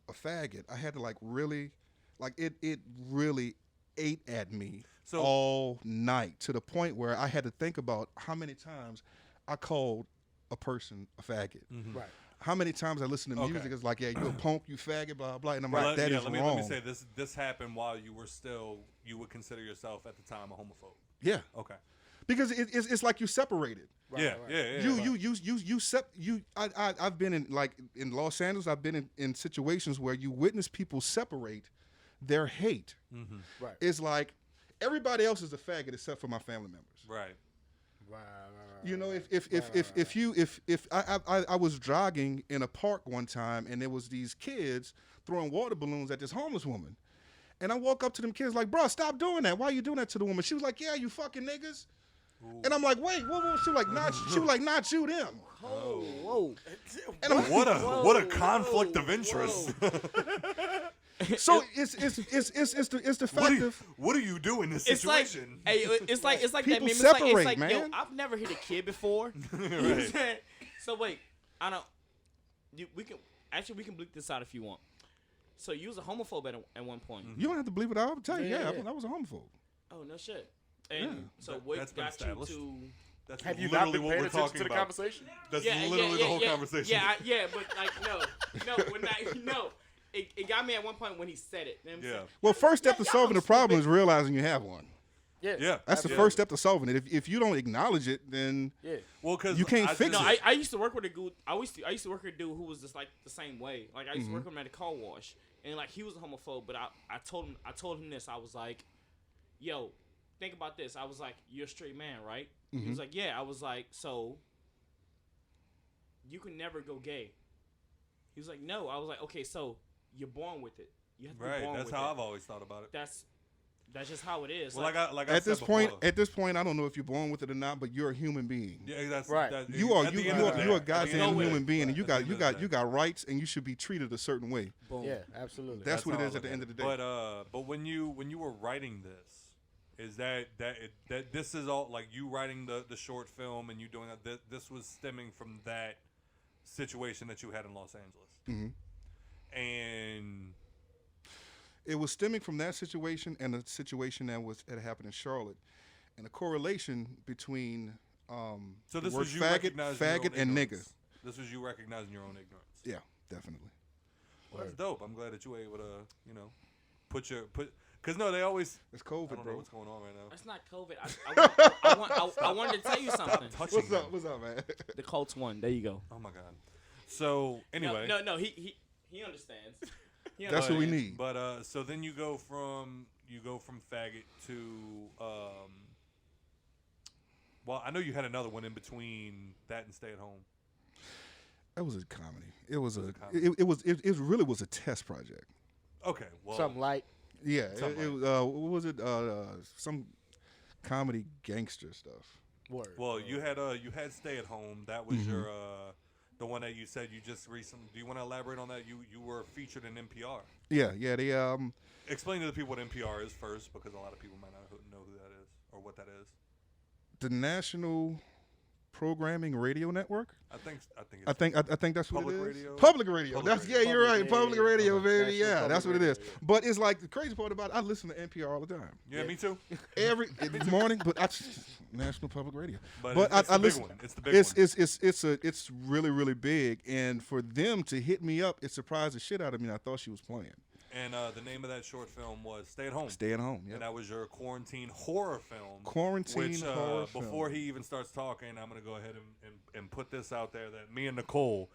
a faggot, I had to like really, like it really ate at me all night, to the point where I had to think about how many times I called a person a faggot. Right. How many times I listen to music, it's like, yeah, you a punk, you faggot, blah, blah. And I'm Well, like, that is let wrong. me say this happened while you would consider yourself at the time a homophobe. Yeah. Okay. because it's like you separated. Yeah. I've been in Los Angeles. I've been in situations where you witness people separate their hate. Mm-hmm. Right. It's like everybody else is a faggot except for my family members. Right. You know, if I was jogging in a park one time and there was these kids throwing water balloons at this homeless woman, and I walk up to them kids like, bro, stop doing that. Why are you doing that to the woman? She was like, yeah, you fucking niggas. Ooh. And I'm like, wait, whoa. She was like, not you, them. Whoa. And I'm, what a conflict of interest. So it's the fact of what do you do in this situation? It's like that people meme. separate, it's like, man. Yo, I've never hit a kid before. Right. So wait, I don't. We can bleep this out if you want. So you was a homophobe at one point. You don't have to believe it. I'll tell you. Yeah. I was a homophobe. Oh no shit. And so what that's been got established. you to? That's Have you not literally been what paying we're attention talking to the about. conversation? That's literally the whole conversation. But like no. It got me at one point when he said it. You know what I'm saying? Well, first step to y'all solving the stupid. problem is realizing you have one. Yeah. That's the first step to solving it. If you don't acknowledge it, then Well, because you can't fix No, it. I used to work with a dude. I used to work with a dude who was just like the same way. Like I used to work with him at a car wash, and like he was a homophobe. But I told him this. I was like, yo, think about this. I was like, you're a straight man, right? He was like, yeah. I was like, so you can never go gay. He was like, no. I was like, okay, so you're born with it. You have to be born That's with how it. I've always thought about it. That's just how it is. Well, like I at said this point, before. I don't know if you're born with it or not, but you're a human being. Yeah, that's Right. You are at the you end of the are a day. goddamn Nowhere. human being, and you At the end of the day. got rights, and you should be treated a certain way. Boom. Yeah, absolutely. That's what it how I is at look the end of the day. But when you were writing this, is that this is all like you writing the short film and you doing that? This was stemming from that situation that you had in Los Angeles, and It was stemming from that situation and the situation that had happened in Charlotte, and the correlation between so this the word was you faggot, recognizing your own and nigga. ignorance. This was you recognizing your own ignorance. Yeah, definitely. Well, that's dope. I'm glad that you were able to, put because they always. It's I COVID, don't know bro. what's going on right now. That's not COVID. I wanted to tell you something. Touching me. What's up, man? The Colts won. There you go. Oh my god. So anyway. No. He understands. That's what we need. But so then you go from faggot to well, I know you had another one in between that and stay at home. That was a comedy. It was a comedy. it really was a test project. Okay, well, Something like Yeah, Something it was what was it? Some comedy gangster stuff. word. well, you had stay at home. That was your the one that you said you just recently. Do you want to elaborate on that? You were featured in NPR. Yeah, they Explain to the people what NPR is first, because a lot of people might not know who that is or what that is. the National Programming Radio Network. I think I think that's what it Public is. radio? Public radio. Public That's radio. you're right. Yeah, Public yeah, yeah. radio, baby. National Yeah, Public that's what it Radio, is. yeah. But it's like the crazy part about it, I listen to NPR all the time. Yeah, me too. Every morning, but National Public Radio. But I it's the big listen. one. It's the big one. It's really really big, and for them to hit me up, it surprised the shit out of me. And I thought she was playing. And the name of that short film was Stay at Home. Stay at home. And Yeah. that was your quarantine horror film. Quarantine horror film. Before he even starts talking, I'm going to go ahead and put this out there that me and Nicole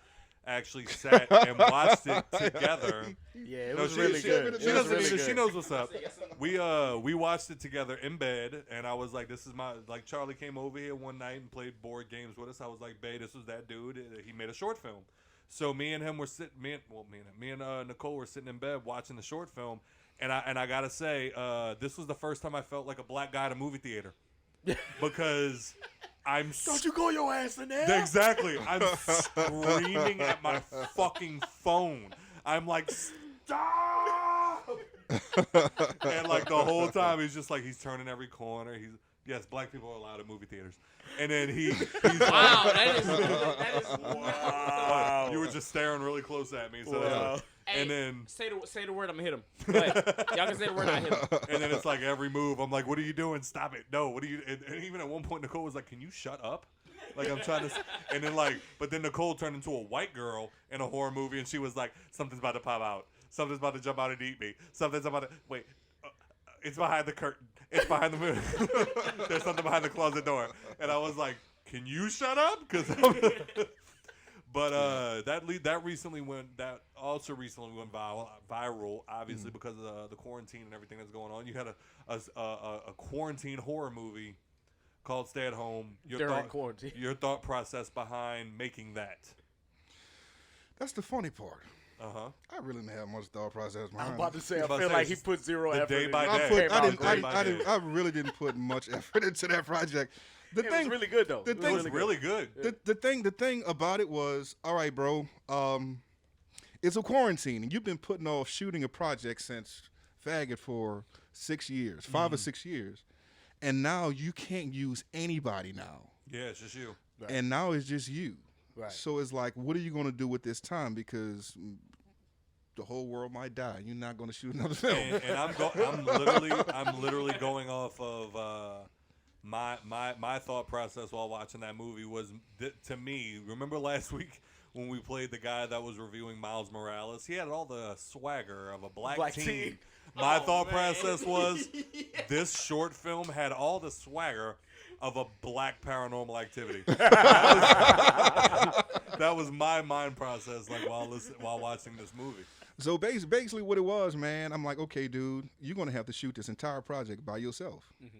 actually sat and watched it together. Yeah, it No, was she- really she- good. She, It was doesn't really need to- she good. knows what's up. We watched it together in bed, and I was like, "This is my like." Charlie came over here one night and played board games with us. I was like, "Babe, this was that dude. He made a short film." So me and him were sitting. Me and Nicole were sitting in bed watching the short film, and I gotta say, this was the first time I felt like a black guy at a movie theater, because I'm Don't you go your ass in there? exactly. I'm screaming at my fucking phone. I'm like, stop! And like the whole time, he's just like, he's turning every corner. Yes, black people are allowed at movie theaters. And then he's Wow, like, that is wow. You were just staring really close at me. So that's Hey, and then say the word, I'm gonna hit him. Go ahead. Y'all can say the word, I hit him. and then it's like every move, I'm like, what are you doing? Stop it. No, what are you? And even at one point, Nicole was like, can you shut up? Like I'm trying to, and then but then Nicole turned into a white girl in a horror movie, and she was like, something's about to pop out. Something's about to jump out and eat me. Something's about to, wait. it's behind the curtain. It's behind the mirror. There's something behind the closet door. And I was like, can you shut up? But that also recently went viral, obviously because of the quarantine and everything that's going on. You had a quarantine horror movie called Stay at Home. During quarantine. Your thought process behind making that. That's the funny part. Uh-huh. I really didn't have much thought process behind I'm about to say, I about feel to say, like he put zero the effort day in by it. day. I really didn't put much effort into that project. It was really good though. It was really good. The thing about it was, all right, bro. It's a quarantine, and you've been putting off shooting a project since Faggot for 6 years, 5 or 6 years, and now you can't use anybody now. Yeah, it's just you. Right. And now it's just you. Right. So it's like, what are you going to do with this time? Because the whole world might die. You're not going to shoot another film. And I'm literally going off of my thought process while watching that movie was to me. Remember last week when we played the guy that was reviewing Miles Morales? He had all the swagger of a black teen. My thought process was this short film had all the swagger of a black Paranormal Activity. That was my mind process, like while watching this movie. So basically, what it was, man, I'm like, okay, dude, you're gonna have to shoot this entire project by yourself. Mm-hmm.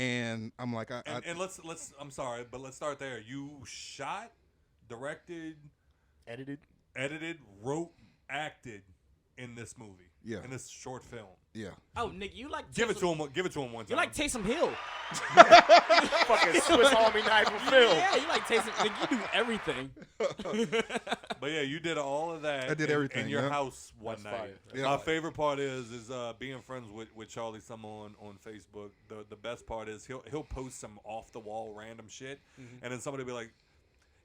And I'm like, let's I'm sorry, but let's start there. You shot, directed, edited, wrote, acted in this movie. Yeah. In this short film. Yeah. Oh, Nick, you like Give it to him one time. You like Taysom Hill. Fucking Swiss Army knife of film. Yeah, you like Taysom. Nick, you do everything. But yeah, you did all of that. I did everything in your yeah. house one That's night. fire. Yeah. My favorite part is being friends with Charlee Summer on Facebook. The best part is he'll post some off the wall random shit, and then somebody will be like,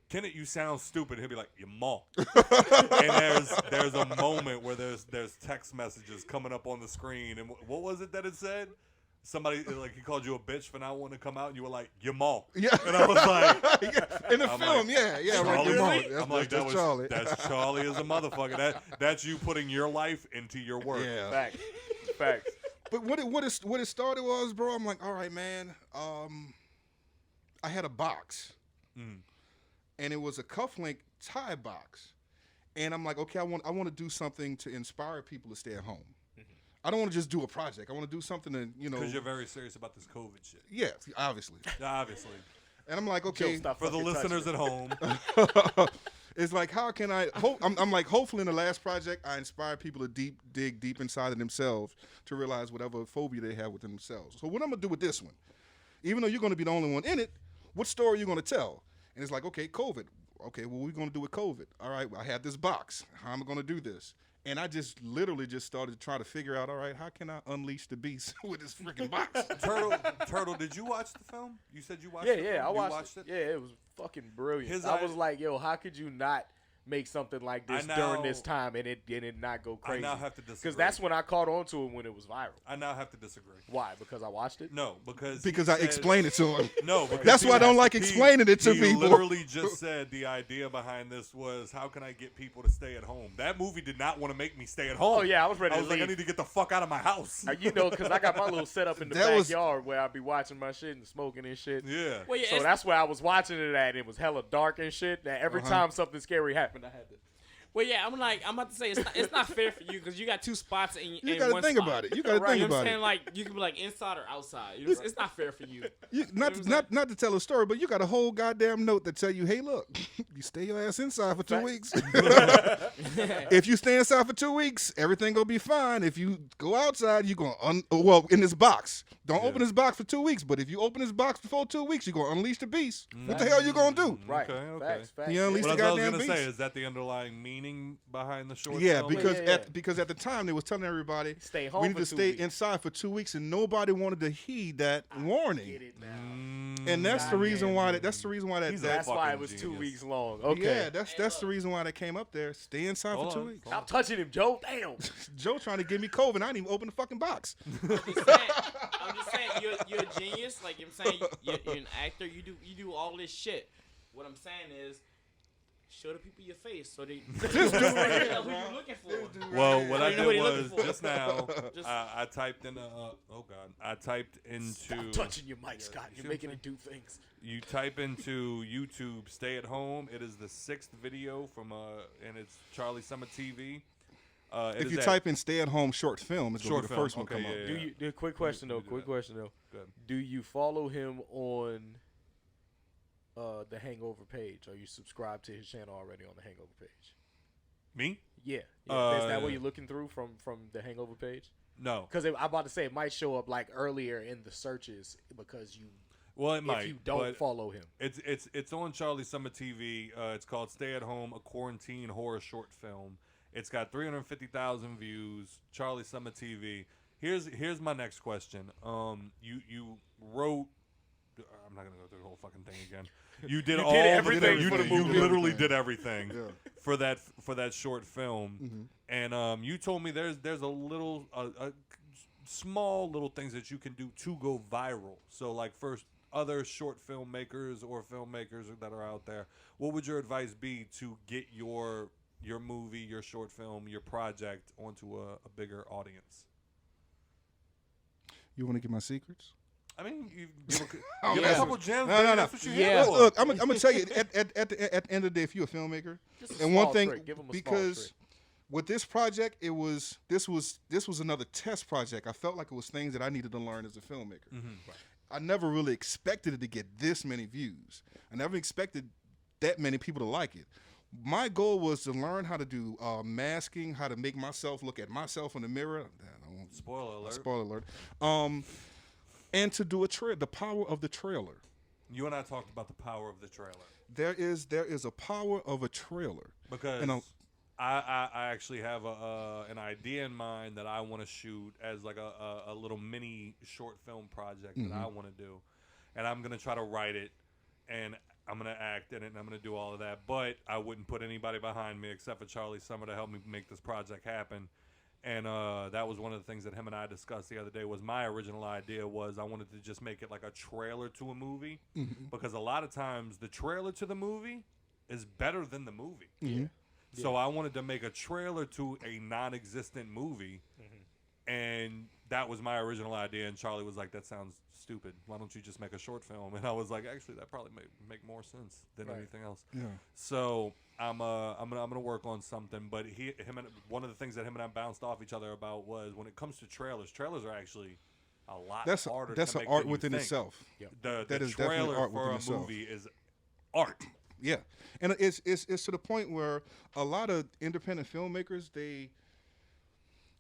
Kenneth, you sound stupid. He'll be like, your mom. And there's a moment where there's text messages coming up on the screen, and what was it that it said? Somebody like he called you a bitch for not wanting to come out, and you were like, your mom. Yeah. And I was like, in the I'm film, like, yeah, right. Your Charlie? mom. I'm like, that's Charlie. That's Charlie as a motherfucker. That's you putting your life into your work. Yeah. Facts. But what it started was, bro. I'm like, all right, man. I had a box. And it was a cufflink tie box, and I'm like, okay, I want to do something to inspire people to stay at home. I don't want to just do a project. I want to do something to, because you're very serious about this COVID shit. Yeah, obviously. And I'm like, okay, for the listeners at home, it's like, how can I? I'm like, hopefully, in the last project, I inspire people to dig deep inside of themselves to realize whatever phobia they have within themselves. So what I'm gonna do with this one, even though you're gonna be the only one in it, what story are you gonna tell? And it's like, okay, COVID. Okay, what are we going to do with COVID? All right, I have this box. How am I going to do this? And I just literally started trying to figure out, all right, how can I unleash the beast with this freaking box? Turtle, did you watch the film? You said you watched it? Yeah, I watched it. Yeah, it was fucking brilliant. I was like, yo, how could you not make something like this during this time and it not go crazy? I now have to disagree. Because that's when I caught on to it when it was viral. I now have to disagree. Why? Because I watched it? No, because I explained it to him. No, because that's why I don't like explaining it to people. He literally just said the idea behind this was, how can I get people to stay at home? That movie did not want to make me stay at home. Oh yeah, I was ready. I was like, I need to get the fuck out of my house. Because I got my little setup in the backyard where I be watching my shit and smoking and shit. Yeah. Well, yeah, so that's where I was watching it at. It was hella dark and shit. That every time something scary happened, I had to. Well, yeah, I'm about to say it's not fair for you because you got two spots in you gotta one think spot. about it. You gotta think you know about what I'm saying? it. Like you can be like inside or outside. It's not fair for you. Not to tell a story, but you got a whole goddamn note that tell you, hey, look, you stay your ass inside for 2 weeks. If you stay inside for 2 weeks, everything gonna be fine. If you go outside, you gonna in this box. Don't open this box for 2 weeks, but if you open this box before 2 weeks, you're gonna unleash the beast. What the hell you gonna do? Right. Okay. Facts. You unleash the What I was goddamn gonna beast. say is that the underlying meaning behind the short Yeah, film? because at the time they was telling everybody Stay home we need for to 2 stay weeks. inside for 2 weeks, and nobody wanted to heed that warning. Get it now. And that's the reason why that. That's the reason why that. He's a That's why fucking it was 2 genius. weeks long. Okay. Yeah, that's the reason why that came up there. Stay inside Hold for 2 on. weeks. Stop touching him, Joe. Damn. Joe trying to give me COVID. I didn't even open the fucking box. I'm just saying you're a genius. Like I'm saying, you're an actor. You do all this shit. What I'm saying is, show the people your face so they This dude right here, know who bro. you looking for. This dude right Well, here. what So I you know what did he was looking for. just now. Just- I typed in. I typed into. Stop touching your mic, Scott. You're making it do things. You type into YouTube "Stay at Home." It is the 6th video from and it's Charlee Summer TV. If you type in "stay at home" short film, it's gonna Short be the film, first one okay, come up. yeah. Do you? The quick question though. Let me do Quick that. question though. Good. Do you follow him on the Hangover page? Are you subscribed to his channel already on the Hangover page? Me? Yeah. Is that what you're looking through from the Hangover page? No. Because I'm about to say it might show up like earlier in the searches because you Well, it if might. you don't but follow him. It's on Charlee Summer TV. It's called "Stay at Home," a quarantine horror short film. It's got 350,000 views. Charlee Summer TV. Here's my next question. You wrote. I'm not gonna go through the whole fucking thing again. You did all everything you, for the you movie. literally did everything Yeah. for that short film. And you told me there's a little small little things that you can do to go viral. So like first other short filmmakers or filmmakers that are out there, what would your advice be to get your movie, your short film, your project onto a bigger audience? You want to get my secrets? I mean, you give Oh, a yeah. couple gems. No, baby. no. That's what you Yeah. here for. Look, I'm gonna tell you at the end of the day, if you're a filmmaker, Just a and one small thing trick. Give him a small because trick. with this project, this was another test project. I felt like it was things that I needed to learn as a filmmaker. I never really expected it to get this many views. I never expected that many people to like it. My goal was to learn how to do masking, how to make myself look at myself in the mirror. Spoiler alert. Spoiler alert. And to do the power of the trailer. You and I talked about the power of the trailer. There is a power of a trailer. Because And, I actually have an idea in mind that I want to shoot as like a little mini short film project that I want to do. And I'm going to try to write it, and I'm going to act in it, and I'm going to do all of that. But I wouldn't put anybody behind me except for Charlee Summer to help me make this project happen. And that was one of the things that him and I discussed the other day. Was my original idea was I wanted to just make it like a trailer to a movie, because a lot of times the trailer to the movie is better than the movie. So I wanted to make a trailer to a non-existent movie, and that was my original idea. And Charlie was like, "That sounds stupid. Why don't you just make a short film?" And I was like, "Actually, that probably make more sense than anything else." Yeah. So I'm gonna work on something. But one of the things that him and I bounced off each other about was when it comes to trailers are actually a lot harder. That's to an make art than you within think. itself. The That is definitely trailer art for within a itself. movie is art. Yeah, and it's to the point where a lot of independent filmmakers, they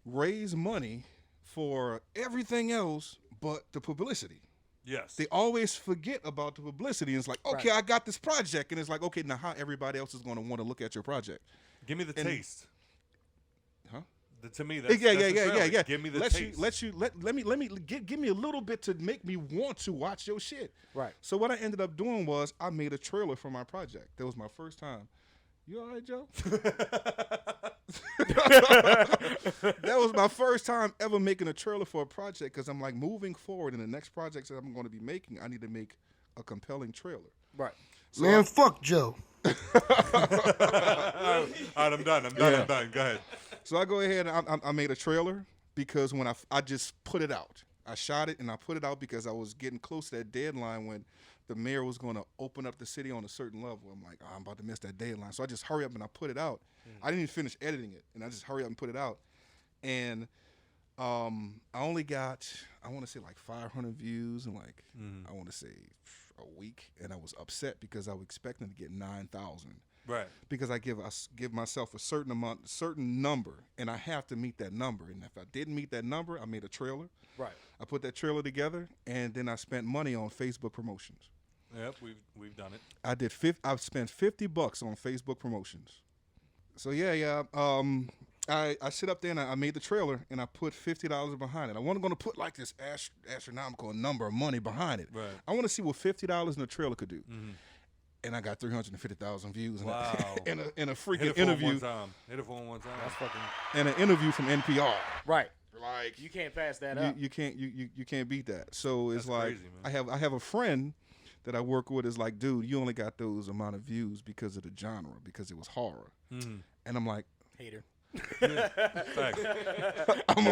raise money for everything else but the publicity. Yes. They always forget about the publicity. And it's like, okay, I got this project, and it's like, okay, now how everybody else is going to want to look at your project? Give me the taste. Huh? To me, that's Yeah. Give me the let taste. give me a little bit to make me want to watch your shit. Right. So what I ended up doing was I made a trailer for my project. That was my first time. You all right, Joe? That was my first time ever making a trailer for a project, because I'm like, moving forward in the next projects that I'm going to be making, I need to make a compelling trailer. Right. So Man, fuck Joe. All right, I'm done. Go ahead. So I go ahead and I made a trailer because when I just put it out. I shot it and I put it out because I was getting close to that deadline when the mayor was going to open up the city on a certain level. I'm like, oh, I'm about to miss that deadline. So I just hurry up and I put it out. I didn't even finish editing it, and I just hurry up and put it out. And I only got, I want to say like 500 views in like, I want to say a week. And I was upset because I was expecting to get 9,000. Right. Because I give myself a certain number, and I have to meet that number. And if I didn't meet that number, I made a trailer. Right. I put that trailer together, and then I spent money on Facebook promotions. Yep, we've done it. I spent $50 on Facebook promotions. So yeah. I sit up there and I made the trailer, and I put $50 behind it. I wasn't going to put like this astronomical number of money behind it. Right. I want to see what $50 in a trailer could do. And I got 350,000 views in a freaking interview. Hit it for one time. That's fucking And an interview from NPR. right. Like You can't pass that up. you can't beat that. So it's That's like crazy, man. I have a friend that I work with is like, dude, you only got those amount of views because of the genre, because it was horror. And I'm like, Hater. I'm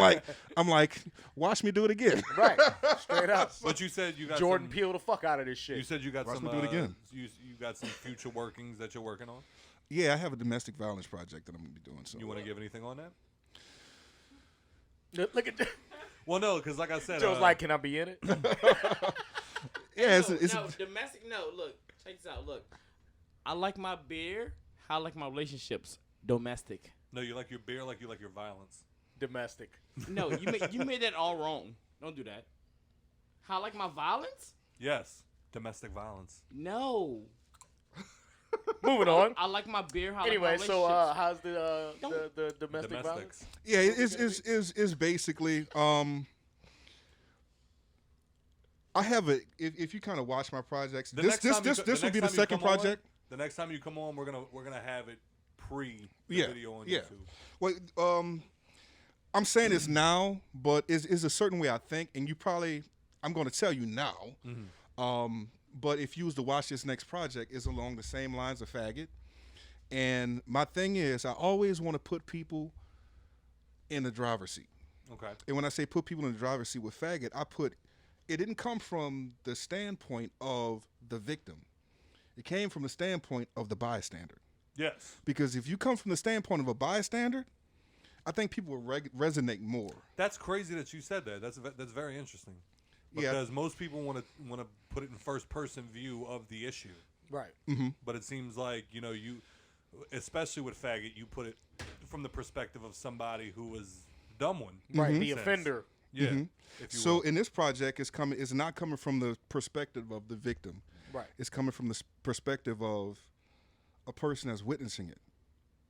like, watch me do it again. Right. Straight up. But you said you got Jordan some, Peele the fuck out of this shit. You said you got Watch some. me do it again. You got some future workings that you're working on. Yeah, I have a domestic violence project that I'm gonna be doing. So You want to give anything on that? Look at that. Well, no, because like I said, Joe's like, can I be in it? yeah, it's no, domestic. No, look, check this out. Look, I like my beer. How I like my relationships. Domestic. no, you like your beer like you like your violence. Domestic. No, you made that all wrong. Don't do that. How I like my violence? Yes, domestic violence. No. Moving on. I like my beer. How Anyway, I like my so relationships. how's the domestic violence? Domestics. yeah, it's basically I have a if you kind of watch my projects, The this next time will be the time you second come on, project. The next time you come on, we're gonna have it pre the Yeah, video on yeah. YouTube. Well, I'm saying this now, but is a certain way I think, and I'm going to tell you now. But if you was to watch this next project, it's along the same lines of Faggot. And my thing is, I always want to put people in the driver's seat. Okay. And when I say put people in the driver's seat with Faggot, it didn't come from the standpoint of the victim. It came from the standpoint of the bystander. Yes. Because if you come from the standpoint of a bystander, I think people will resonate more. That's crazy that you said that. That's very interesting. Yeah. Because most people want to put it in first person view of the issue. Right. But it seems like, you especially with Faggot, you put it from the perspective of somebody who was the dumb one. Right. in The a sense. offender. Yeah. If you So will. in this project, it's not coming from the perspective of the victim. Right. It's coming from the perspective of a person that's witnessing it.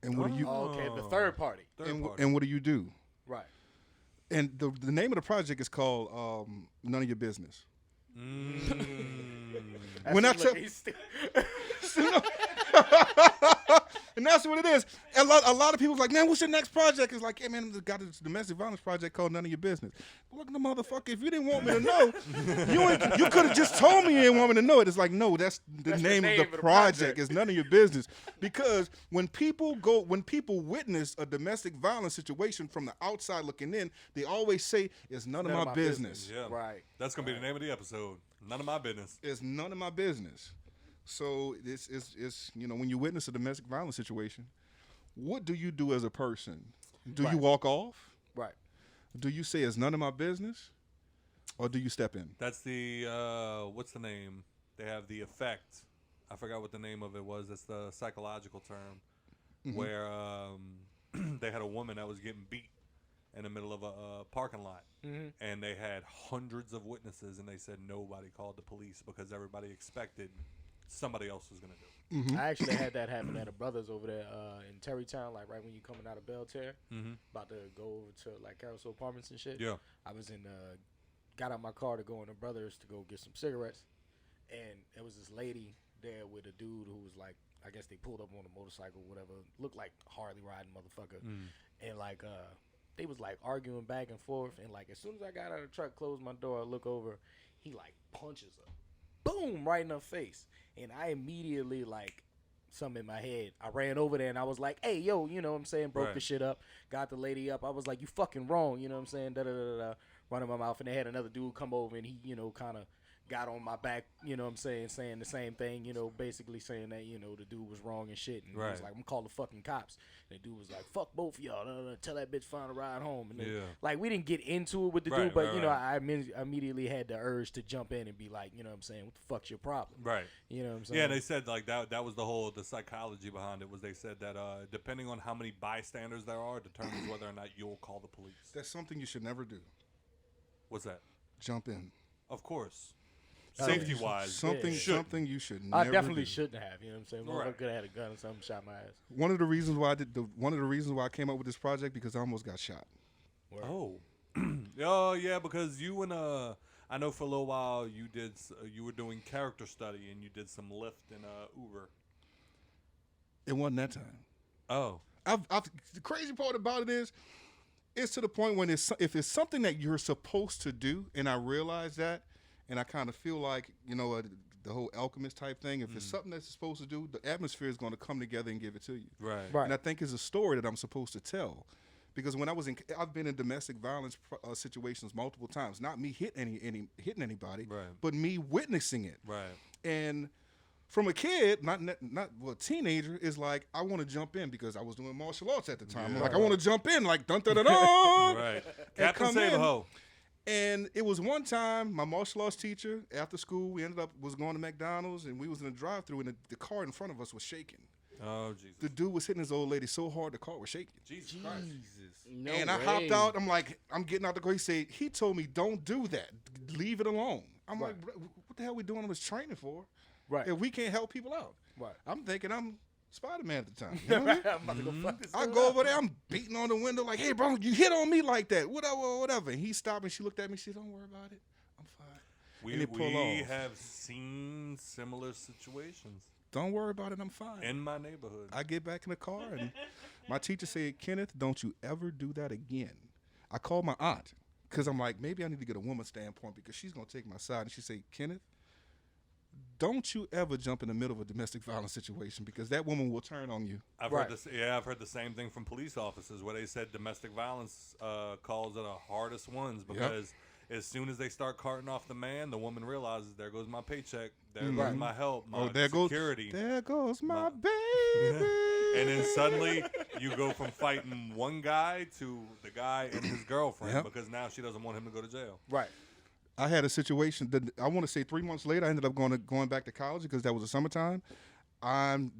And what do you Oh, okay, the third party. and what do you do? Right. And the name of the project is called None of Your Business. When I tell, and that's what it is. A lot of people's like, man, what's your next project? It's like, hey, man, I got this domestic violence project called None of Your Business. Look at the motherfucker. If you didn't want me to know, you could have just told me you didn't want me to know it. It's like, no, that's the name of the project. It's None of Your Business. Because when people witness a domestic violence situation from the outside looking in, they always say it's none of my business. Yeah. Right. That's going to be the name of the episode. None of my business. It's none of my business. So it's when you witness a domestic violence situation, what do you do as a person? Do you walk off? Right. Do you say it's none of my business? Or do you step in? That's the, what's the name? They have the effect. I forgot what the name of it was. That's the psychological term. Where they had a woman that was getting beat in the middle of a parking lot. And they had hundreds of witnesses, and they said nobody called the police because everybody expected somebody else was going to do it. I actually had that happen at a brother's over there in Terrytown, like right when you coming out of Belterre, about to go over to like Carousel Apartments and shit. Yeah. I was got out my car to go in the brothers to go get some cigarettes, and there was this lady there with a dude who was like, I guess they pulled up on a motorcycle, whatever, looked like Harley riding motherfucker, and like they was like arguing back and forth, and like as soon as I got out of the truck, closed my door, I look over, he like punches her, boom, right in her face. And I immediately, like, something in my head. I ran over there and I was like, hey, yo, you know what I'm saying? Broke the shit up. Got the lady up. I was like, you fucking wrong. You know what I'm saying? Da-da-da-da-da. Running my mouth. And they had another dude come over and he, kind of got on my back, you know what I'm saying? Saying the same thing, basically saying that, the dude was wrong and shit. And he was like, I'm going to call the fucking cops. And the dude was like, fuck both of y'all. Tell that bitch find a ride home. And then, like, we didn't get into it with the dude, but, I immediately had the urge to jump in and be like, you know what I'm saying? What the fuck's your problem? Right. You know what I'm saying? Yeah, and they said like that was the psychology behind it was they said that depending on how many bystanders there are determines whether or not you'll call the police. That's something you should never do. What's that? Jump in. Of course. Safety wise. Something you should never I definitely do. shouldn't have, you know what I'm saying? Well, I could have had a gun or something, shot my ass. One of the reasons why I came up with this project because I almost got shot. Word. Oh. Oh, yeah, because you and I know for a little while you were doing character study and you did some Lyft and Uber. It wasn't that time. Oh. The crazy part about it is, it's to the point when if it's something that you're supposed to do, and I realize that, and I kind of feel like, the whole alchemist type thing. If it's something that's supposed to do, the atmosphere is going to come together and give it to you. Right. And I think it's a story that I'm supposed to tell. Because when I've been in domestic violence situations multiple times. Not me hitting anybody, but me witnessing it. Right. And from a kid, a teenager, is like, I want to jump in because I was doing martial arts at the time. I'm like, I want to jump in, like, dun dun dun dun. Right. Captain Save-A-Ho. And it was one time, my martial arts teacher, after school, we was going to McDonald's, and we was in a drive-thru, and the car in front of us was shaking. Oh, Jesus. The dude was hitting his old lady so hard, the car was shaking. Jesus Christ. No and way. I hopped out. I'm like, I'm getting out the car. He told me, don't do that. Leave it alone. I'm like, what the hell are we doing all this training for? Right. If we can't help people out. Right. I'm thinking I'm Spider-Man at the time. You know what I mean? I'm about to go fuck this I dude go up. over there, I'm beating on the window like, hey, bro, you hit on me like that. Whatever. And he stopped and she looked at me. She said, don't worry about it. I'm fine. And it pulled We off. have seen similar situations Don't worry about it. I'm fine. in my neighborhood. I get back in the car and my teacher said, Kenneth, don't you ever do that again. I called my aunt because I'm like, maybe I need to get a woman's standpoint because she's going to take my side. And she said, Kenneth, don't you ever jump in the middle of a domestic violence situation because that woman will turn on you. I've heard this. Yeah, I've heard the same thing from police officers where they said domestic violence calls are the hardest ones because as soon as they start carting off the man, the woman realizes there goes my paycheck, there goes my help, my security. There goes my baby. And then suddenly you go from fighting one guy to the guy and his girlfriend because now she doesn't want him to go to jail. Right. I had a situation that I want to say 3 months later, I ended up going back to college because that was the summertime.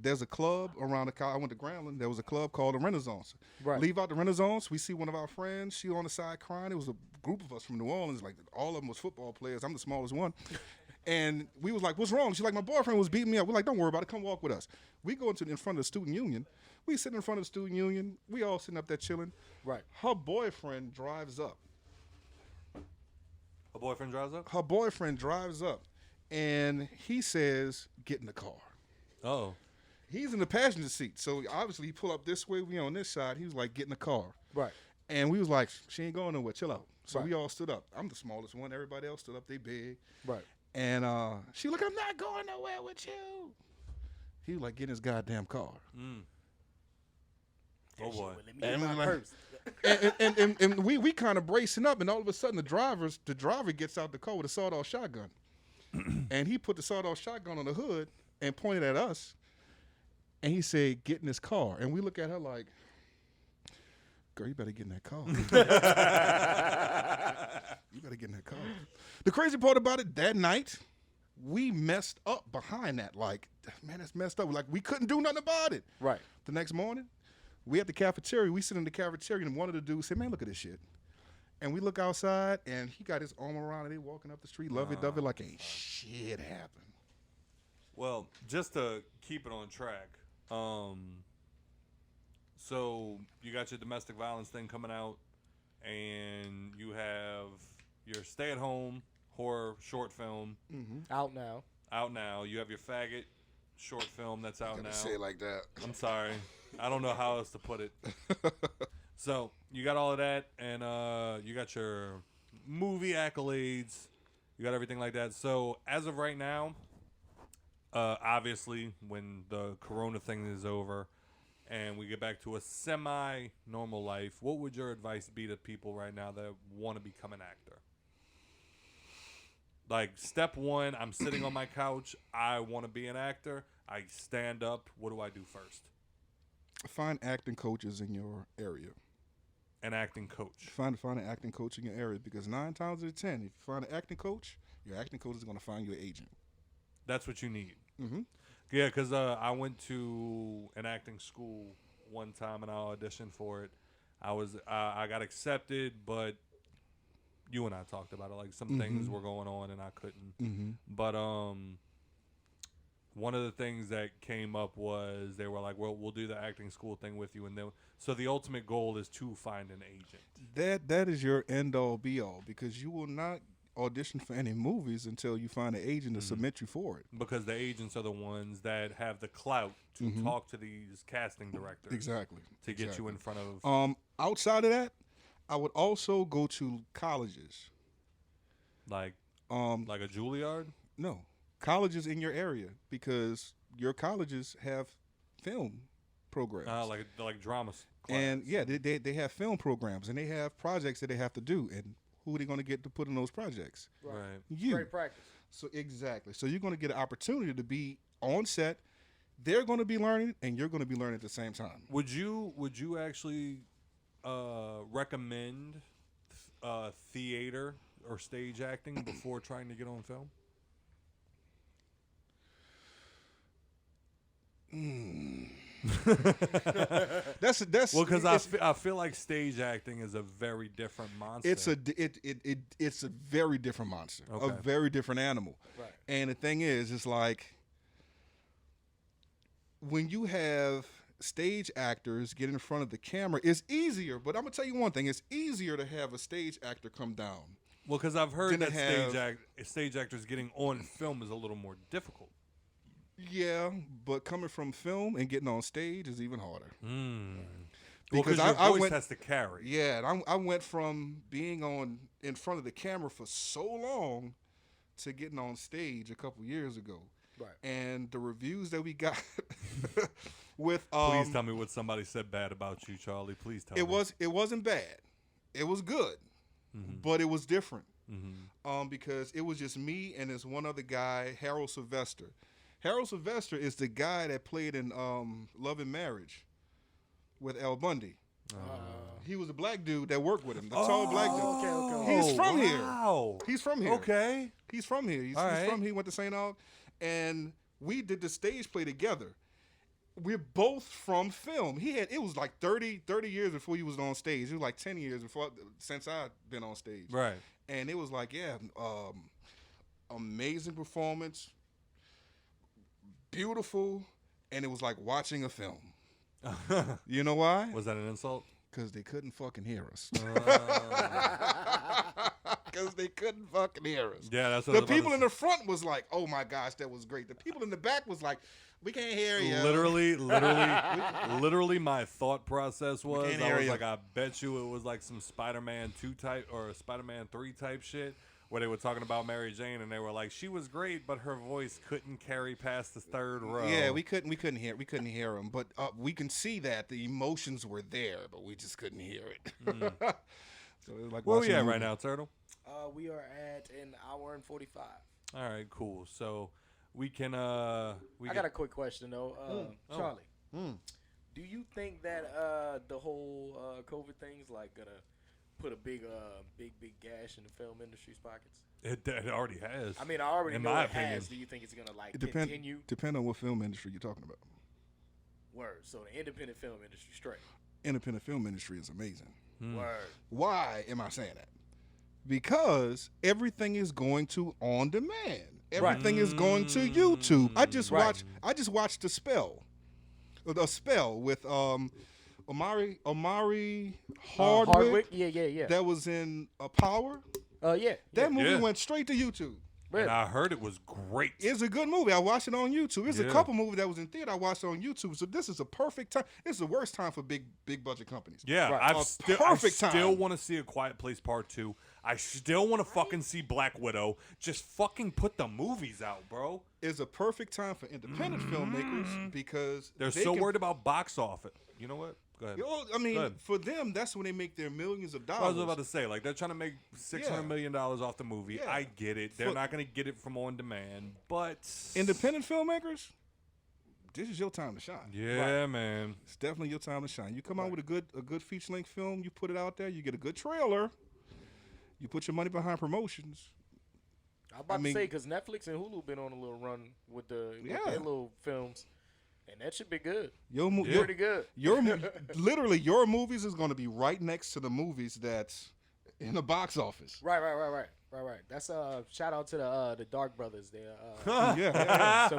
There's a club around the college. I went to Grambling. There was a club called the Renaissance. Right. Leave out the Renaissance. We see one of our friends. She on the side crying. It was a group of us from New Orleans. Like all of them was football players. I'm the smallest one. And we was like, what's wrong? She's like, my boyfriend was beating me up. We're like, don't worry about it. Come walk with us. We go in front of the student union. We sitting in front of the student union. We all sitting up there chilling. Right. Her boyfriend drives up. Her boyfriend drives up? Her boyfriend drives up. And he says, get in the car. Oh. He's in the passenger seat. So obviously he pull up this way. We on this side. He was like, get in the car. Right. And we was like, she ain't going nowhere. Chill out. So we all stood up. I'm the smallest one. Everybody else stood up. They big. Right. And she like, I'm not going nowhere with you. He was like, get in his goddamn car. Oh, boy. Let me get my like- purse. and we kind of bracing up, and all of a sudden the driver gets out the car with a sawed-off shotgun. And he put the sawed-off shotgun on the hood and pointed at us. And he said, get in this car. And we look at her like, girl, you better get in that car. You better get in that car. The crazy part about it, that night, we messed up behind that. Like, man, that's messed up. Like, we couldn't do nothing about it. Right. The next morning, we at the cafeteria. We sit in the cafeteria, and one of the dudes said, man, look at this shit. And we look outside, and he got his arm around, and they walking up the street, lovey-dovey, like ain't shit happened. Well, just to keep it on track, so you got your domestic violence thing coming out, and you have your stay-at-home horror short film Out now. out now. You have your Faggot short film that's out now. Say it like that. I'm sorry. I don't know how else to put it. So you got all of that, and you got your movie accolades. You got everything like that. So as of right now, obviously, when the Corona thing is over and we get back to a semi-normal life, what would your advice be to people right now that want to become an actor? Like, step one, I'm sitting on my couch. I want to be an actor. I stand up. What do I do first? Find acting coaches in your area. An acting coach. Find an acting coach in your area because 9 times out of 10, if you find an acting coach, your acting coach is going to find you an agent. That's what you need. Mm-hmm. Yeah, because I went to an acting school one time and I auditioned for it. I got accepted, but you and I talked about it. Like some things were going on and I couldn't. Mm-hmm. But one of the things that came up was they were like, "Well, we'll do the acting school thing with you," and then so the ultimate goal is to find an agent. That is your end all be all because you will not audition for any movies until you find an agent to submit you for it. Because the agents are the ones that have the clout to talk to these casting directors. Exactly. To get you in front of. Outside of that, I would also go to colleges. Like a Juilliard? No. colleges in your area because your colleges have film programs. Like dramas. And yeah, they have film programs and they have projects that they have to do. And who are they going to get to put in those projects? Right. You. Great practice. So exactly. So you're going to get an opportunity to be on set. They're going to be learning, and you're going to be learning at the same time. Would you actually recommend theater or stage acting before trying to get on film? That's well, because I feel like stage acting is a very different monster. It's a very different monster, Okay. a very different animal. Right. And the thing is, it's like when you have stage actors get in front of the camera, it's easier. But I'm gonna tell you one thing: it's easier to have a stage actor come down. Well, because I've heard Then that they stage actors getting on film is a little more difficult. Yeah, but coming from film and getting on stage is even harder. Because your voice has to carry. Yeah, and I went from being in front of the camera for so long to getting on stage a couple years ago. Right. And the reviews that we got with Please tell me what somebody said bad about you, Charlie. Please tell me. It wasn't bad. It was good. But it was different. Because it was just me and this one other guy, Harold Sylvester. Harold Sylvester is the guy that played in Love and Marriage with Al Bundy. He was a black dude that worked with him. The tall black dude. Okay. He's from here. Wow. He's from here. Okay. He's from here. He's right. from. He went to St. Aug, and we did the stage play together. We're both from film. It was like 30 years before he was on stage. It was like 10 years since I'd been on stage. Right. And it was like, amazing performance, beautiful, and it was like watching a film. You know why? Was that an insult? Because they couldn't fucking hear us. Because they couldn't fucking hear us. Yeah, that's what the people in the front was like, "Oh my gosh, that was great." The people in the back was like, "We can't hear you." Literally, my thought process was, can't I hear was you. like, I bet you it was like some Spider-Man 2 type or Spider-Man 3 type shit where they were talking about Mary Jane and they were like, she was great, but her voice couldn't carry past the third row. Yeah, we couldn't hear them, but we can see that the emotions were there, but we just couldn't hear it. So it was like where we watching a at movie. right now, Turtle? We are at an hour and 45. All right, cool. So we can. I got a quick question though, Charlie. Do you think that the whole COVID thing is like gonna put a big gash in the film industry's pockets? It already has. I mean, I already In know my it opinion. has. Do you think it's gonna like It continue? depend on what film industry you're talking about. Word. So the independent film industry straight. Independent film industry is amazing. Word. Why am I saying that? Because everything is going to on demand. Everything is going to YouTube. I just watched The Spell. A Spell with Omari Hardwick. Yeah. That was in Power. Yeah. That movie Yeah. went straight to YouTube. And I heard it was great. It's a good movie. I watched it on YouTube. It's Yeah. a couple movies that was in theater I watched on YouTube. So this is a perfect time. This is the worst time for big budget companies. Yeah, Right. I Perfect still time. want to see A Quiet Place Part 2. I still want to fucking see Black Widow. Just fucking put the movies out, bro. It's a perfect time for independent filmmakers because They're they so can- worried about box office. You know what? Go ahead. You know, I mean, Go ahead. for them, that's when they make their millions of I dollars. was about to say, like, they're trying to make $600 million off the movie. Yeah. I get it. They're For- not going to get it from on demand, but Independent filmmakers, this is your time to shine. yeah, man. It's definitely your time to shine. You come out with a good feature length film, you put it out there, you get a good trailer, you put your money behind promotions. I'm about I mean- to say because Netflix and Hulu been on a little run with their little films, and that should be good. Pretty good. Literally, your movies is going to be right next to the movies that's in the box office. Right. That's shout out to the Dark Brothers. They Yeah. so,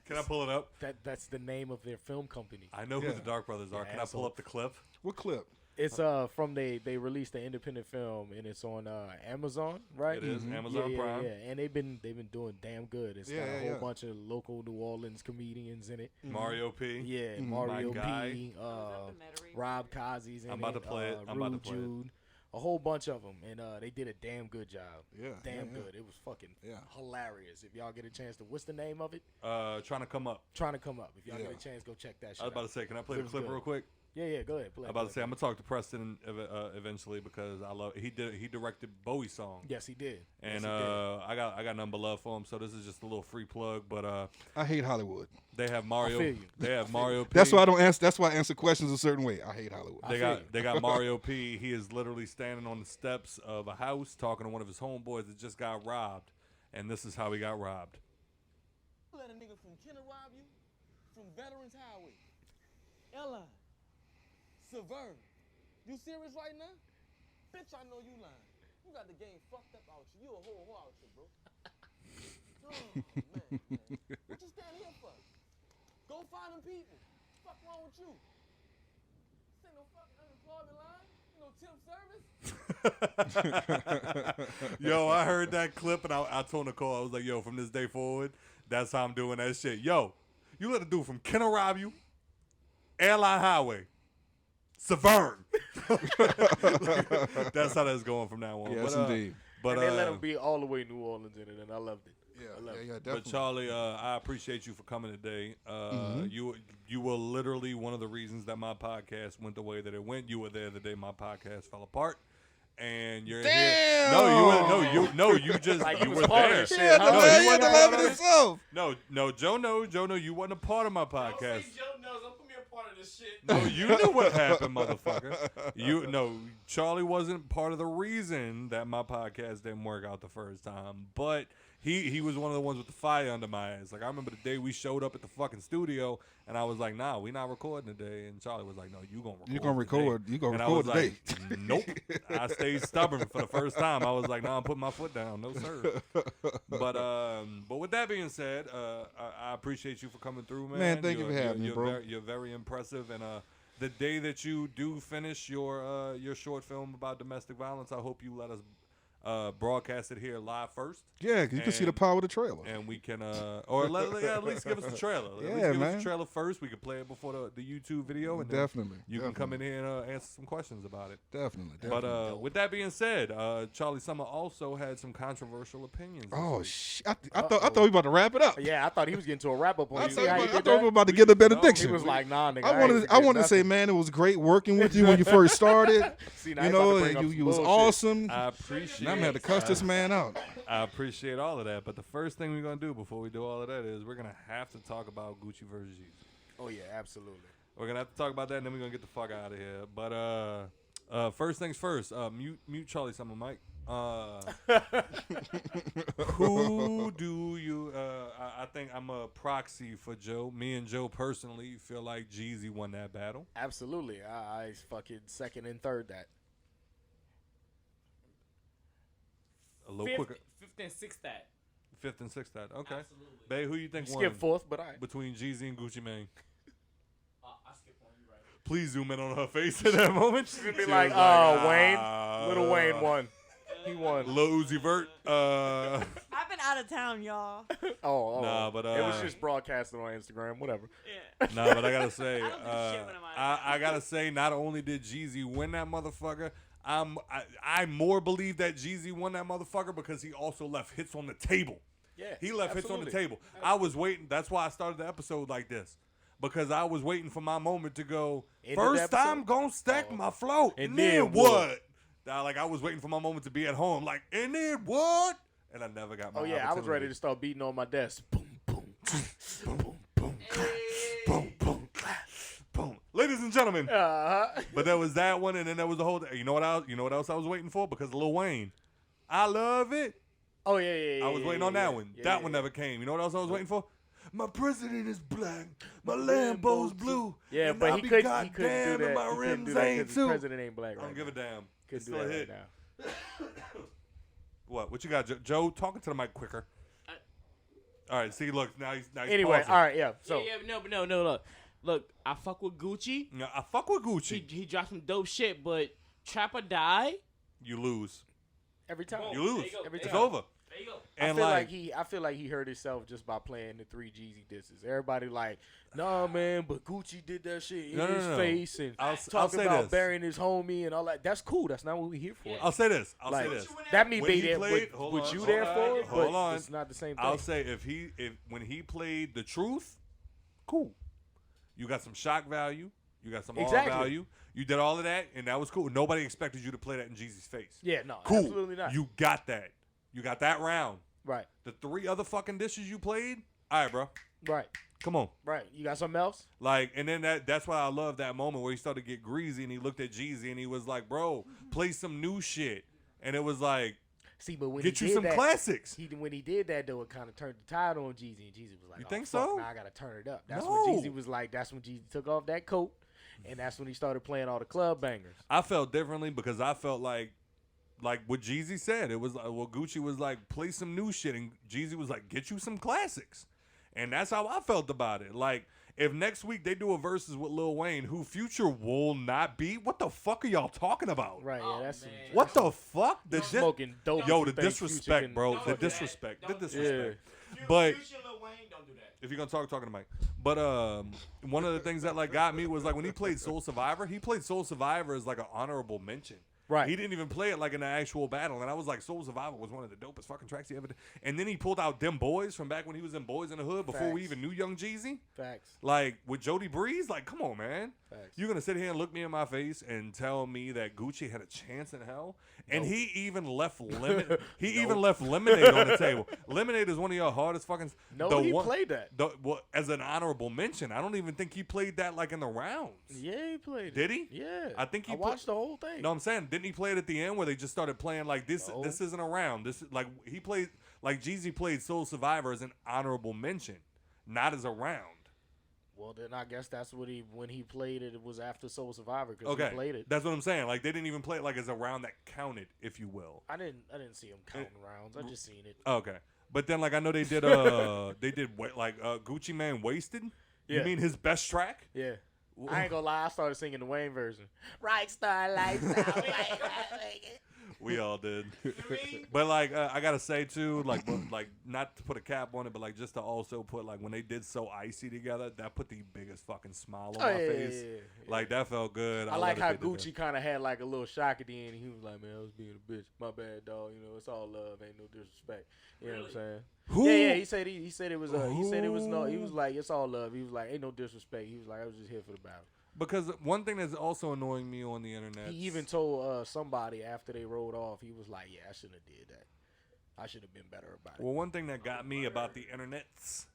Can I pull it up? that's the name of their film company. I know who Yeah. the Dark Brothers are. Yeah, Can I pull up the clip? What clip? It's from they released the independent film and it's on Amazon, right? It is Amazon Prime. Yeah, and they've been doing damn good. It's got a whole bunch of local New Orleans comedians in it. Mario P. Yeah, Mario My guy. P, the Metairie? Rob Kazi's in it. I'm about to play it. I'm about to Rude play it. Jude. A whole bunch of them, and they did a damn good job. Yeah, damn yeah. good. It was fucking Yeah. hilarious. If y'all get a chance to, what's the name of it? Trying to come up. Trying to come up. If y'all Yeah. get a chance, go check that shit I was about out. to say, can I play It the was clip good. real quick? Yeah, go ahead. Play, I'm about to play. say I'm gonna talk to Preston eventually because I love he directed Bowie's song. Yes, he did. And Yes, he did. I got nothing but love for him. So this is just a little free plug. But I hate Hollywood. they have Mario. feel you. They have Mario. P. That's why I don't answer. That's why I answer questions a certain way. I hate Hollywood. They got Mario P. He is literally standing on the steps of a house talking to one of his homeboys that just got robbed, and this is how he got robbed. Let a nigga from Kenner rob you from Veterans Highway. Ella. Severn. You serious right now? Bitch, I know you lying. You got the game fucked up out you. You a whole out here, bro. Oh, man. What you stand here for? Go find them people. Fuck wrong with you? This ain't no fucking unemployment line. You know, temp service. Yo, I heard that clip and I told Nicole, I was like, yo, from this day forward, that's how I'm doing that shit. Yo, you let a dude from Kenner rob you, Airline Highway, Severn. That's how that's going from now on. Yes, but, indeed. But and they let him be all the way New Orleans in it, and I loved it. Yeah, But definitely. Charlie, I appreciate you for coming today. You were literally one of the reasons that my podcast went the way that it went. You were there the day my podcast fell apart. And you're here. Damn! You just Like, you he was were part of there. the shit, Yeah, huh? the No, man, you he had wasn't to a laugh part at of it. himself. No, Joe knows, you wasn't a part of my podcast. Joe knows. Don't put me a part of this shit. No, you knew what happened, motherfucker. Charlie wasn't part of the reason that my podcast didn't work out the first time, but he was one of the ones with the fire under my ass. Like, I remember the day we showed up at the fucking studio, and I was like, nah, we not recording today. And Charlie was like, no, you gonna record. You gonna record? today. You gonna And record I was today? like, nope. I stayed stubborn for the first time. I was like, nah, I'm putting my foot down. No, sir. But with that being said, I appreciate you for coming through, man. Man, thank you for having me, bro. You're very impressive, and the day that you do finish your short film about domestic violence, I hope you let us broadcast it here live first. Yeah, 'cause you can see the power of the trailer. And we can, or at least give us the trailer. At least Yeah, give us man. the trailer first. We can play it before the YouTube video, and then Definitely. you can come in here and answer some questions about it. Definitely. But with that being said, Charlee Summer also had some controversial opinions. this Oh week. shit! I thought we were about to wrap it up. Yeah, I thought he was getting to a wrap up on I you. thought See how we he were did that? about to give the benediction. He was like, nah, nigga. I wanted to say, man, it was great working with you when you first started. See, now You he about to know, bring up you some was bullshit. awesome. I appreciate. Now I'm gonna have to cuss this man out. I appreciate all of that, but the first thing we're gonna do before we do all of that is we're gonna have to talk about Gucci versus Jeezy. Oh yeah, absolutely. We're gonna have to talk about that, and then we're gonna get the fuck out of here. But first things first, mute Charlee Summer, Mike. Who do you? I think I'm a proxy for Joe. Me and Joe personally feel like Jeezy won that battle. Absolutely. I fucking second and third that. A little quicker. Fifth and sixth that. Fifth and sixth that. Okay. Absolutely. Babe, who you think won Skip fourth, but I. between Jeezy and Gucci Mane? I skipped one. You right. Please zoom in on her face at that moment. She's Be like, Wayne. Little Wayne won. He won. Lil Uzi Vert. I've been out of town, y'all. Oh. Nah, but, it was just broadcasted on Instagram. Whatever. Yeah. Nah, but I gotta say, I don't do shit when I'm out of I gotta say, not only did Jeezy win that motherfucker, I more believe that Jeezy won that motherfucker because he also left hits on the table. Yeah. He left hits on the absolutely. table. I was waiting. That's why I started the episode like this. Because I was waiting for my moment to go, End of the first time episode? gonna stack my flow. And And then then what? what? I was waiting for my moment to be at home. Like, and then what? And I never got my Oh yeah, I was ready to start beating on my desk. Boom, boom, boom, boom, boom, boom, boom, boom. Ladies and gentlemen. But there was that one, and then there was the whole. You know what else I was waiting for? Because of Lil Wayne. I love it. Oh yeah. I was waiting on that one. Yeah, That yeah. one never came. You know what else I was waiting for? My president is black. My Lambo's blue. Yeah, and but I he be couldn't goddamn do that. and my He couldn't rims do that ain't 'cause too. the president ain't black I right don't give a now. damn. Couldn't It's do still a that hit. right now. What you got, Joe? Talking to the mic quicker. All right. See, look now. He's Anyway, pausing. all right, yeah. So No. Look, I fuck with Gucci. Yeah, I fuck with Gucci. He dropped some dope shit, but Trap or Die. You lose. every time. You lose. There you go. Every It's time. over. you go. And I feel like he hurt himself just by playing the 3 Jeezy disses. Everybody like, nah, man, but Gucci did that shit in his face and I'll talking say about this. burying his homie and all that. That's cool. That's not what we here for. I'll say this. Like, say this. that may When be he there. played- What hold on, you hold there on, for? hold But on. it's not the same thing. I'll say if when he played The Truth, cool. You got some shock value. You got some awe Exactly. value. You did all of that, and that was cool. Nobody expected you to play that in Jeezy's face. Yeah, no, Cool. absolutely not. You got that. You got that round. Right. The 3 other fucking dishes you played, all right, bro. Right. Come on. Right. You got something else? Like, and then that's why I love that moment where he started to get greasy and he looked at Jeezy and he was like, bro, play some new shit. And it was like, See, but when get he you did some that, classics. When he did that, though, it kind of turned the tide on Jeezy, and Jeezy was like, You oh, think fuck, so? now I got to turn it up. That's No. when Jeezy was like, that's when Jeezy took off that coat, and that's when he started playing all the club bangers. I felt differently because I felt like what Jeezy said. It was like, well, Gucci was like, play some new shit. And Jeezy was like, get you some classics. And that's how I felt about it. Like, if next week they do a versus with Lil Wayne, who Future will not be, what the fuck are y'all talking about? Right, Oh, yeah, that's man. What the fuck? The smoking dope. Yo, if the you think disrespect, Future bro. Don't The do that. disrespect. The Don't do that. disrespect. Yeah. But Future Lil Wayne, don't do that. if you're gonna talk to Mike. But one of the things that like got me was like when he played Soul Survivor, he played Soul Survivor as like an honorable mention. Right. He didn't even play it like in an actual battle. And I was like, Soul Survivor was one of the dopest fucking tracks he ever did. And then he pulled out Them Boys from back when he was in Boys in the Hood before we Facts. even knew Young Jeezy. Facts. Like with Jody Breeze, like, come on, man. Facts. You're gonna sit here and look me in my face and tell me that Gucci had a chance in hell? And he even left even left Lemonade on the table. Lemonade is one of your hardest fucking. No, he played that. Well, as an honorable mention, I don't even think he played that like in the rounds. Yeah, he played it. Did he? Yeah. I think he watched the whole thing. No, I'm saying, didn't he play it at the end where they just started playing like this? No. This isn't a round. This is like he played like Jeezy played Soul Survivor as an honorable mention, not as a round. Well, then I guess that's what when he played it, it was after Soul Survivor because Okay, he played it. that's what I'm saying. Like they didn't even play it like as a round that counted, if you will. I didn't see him counting rounds. I just seen it. Okay, but then like I know they did Gucci Man Wasted. Yeah. You mean his best track? Yeah. I ain't gonna lie, I started singing the Wayne version. Right star lifestyle. We all did. But like I gotta say too, like not to put a cap on it, but like just to also put like when they did So Icy together, that put the biggest fucking smile on my face. Yeah. Like that felt good. I like love how that they did that. Gucci kind of had like a little shock at the end. He was like, "Man, I was being a bitch. My bad, dog. You know, it's all love. Ain't no disrespect." You know what I'm saying? Who? Yeah. He said it was he said it was no. He was like, "It's all love." He was like, "Ain't no disrespect." He was like, "I was just here for the battle." Because one thing that's also annoying me on the internet. He even told somebody after they rolled off, he was like, "Yeah, I shouldn't have did that. I should have been better about it." Well, one thing that got me about the internets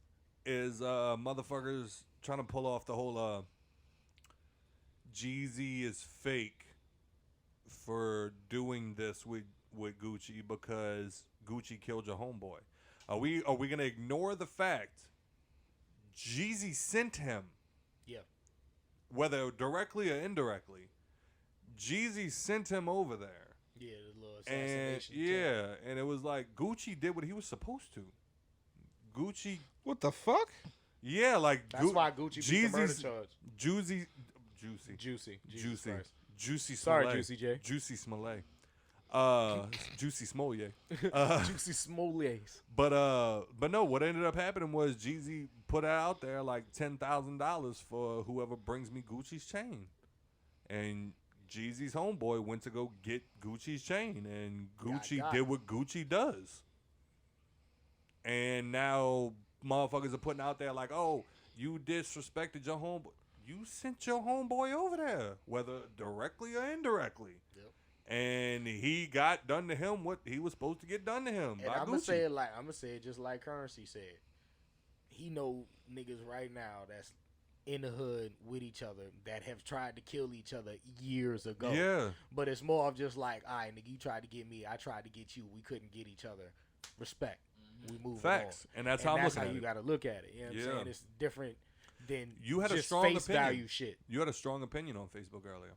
is motherfuckers trying to pull off the whole Jeezy is fake for doing this with Gucci because Gucci killed your homeboy. Are we gonna ignore the fact Jeezy sent him? Yeah. Whether directly or indirectly, Jeezy sent him over there. Yeah, the little And assassination. and it was like Gucci did what he was supposed to. Gucci, What the fuck? yeah, like That's why Gucci beat the murder charge. Juicy Sorry, Smollett. Juicy J. Juicy Smollett. Juicy Smollett. Juicy Smollett. But no, what ended up happening was Jeezy put out there like $10,000 for whoever brings me Gucci's chain, and Jeezy's homeboy went to go get Gucci's chain, and Gucci got. did what Gucci does. And now motherfuckers are putting out there like, oh, you disrespected your homeboy. You sent your homeboy over there, whether directly or indirectly. Yep. And he got done to him what he was supposed to get done to him And by I'm gonna Gucci. say it just like Currency said. He know niggas right now that's in the hood with each other that have tried to kill each other years ago. Yeah. But it's more of just like, all right, nigga, you tried to get me, I tried to get you. We couldn't get each other. Respect. We move Facts. on. And that's how I'm looking at you it. got to look at it. You know what I'm Yeah. saying? It's different than You had a just strong face opinion. value shit. You had a strong opinion on Facebook earlier.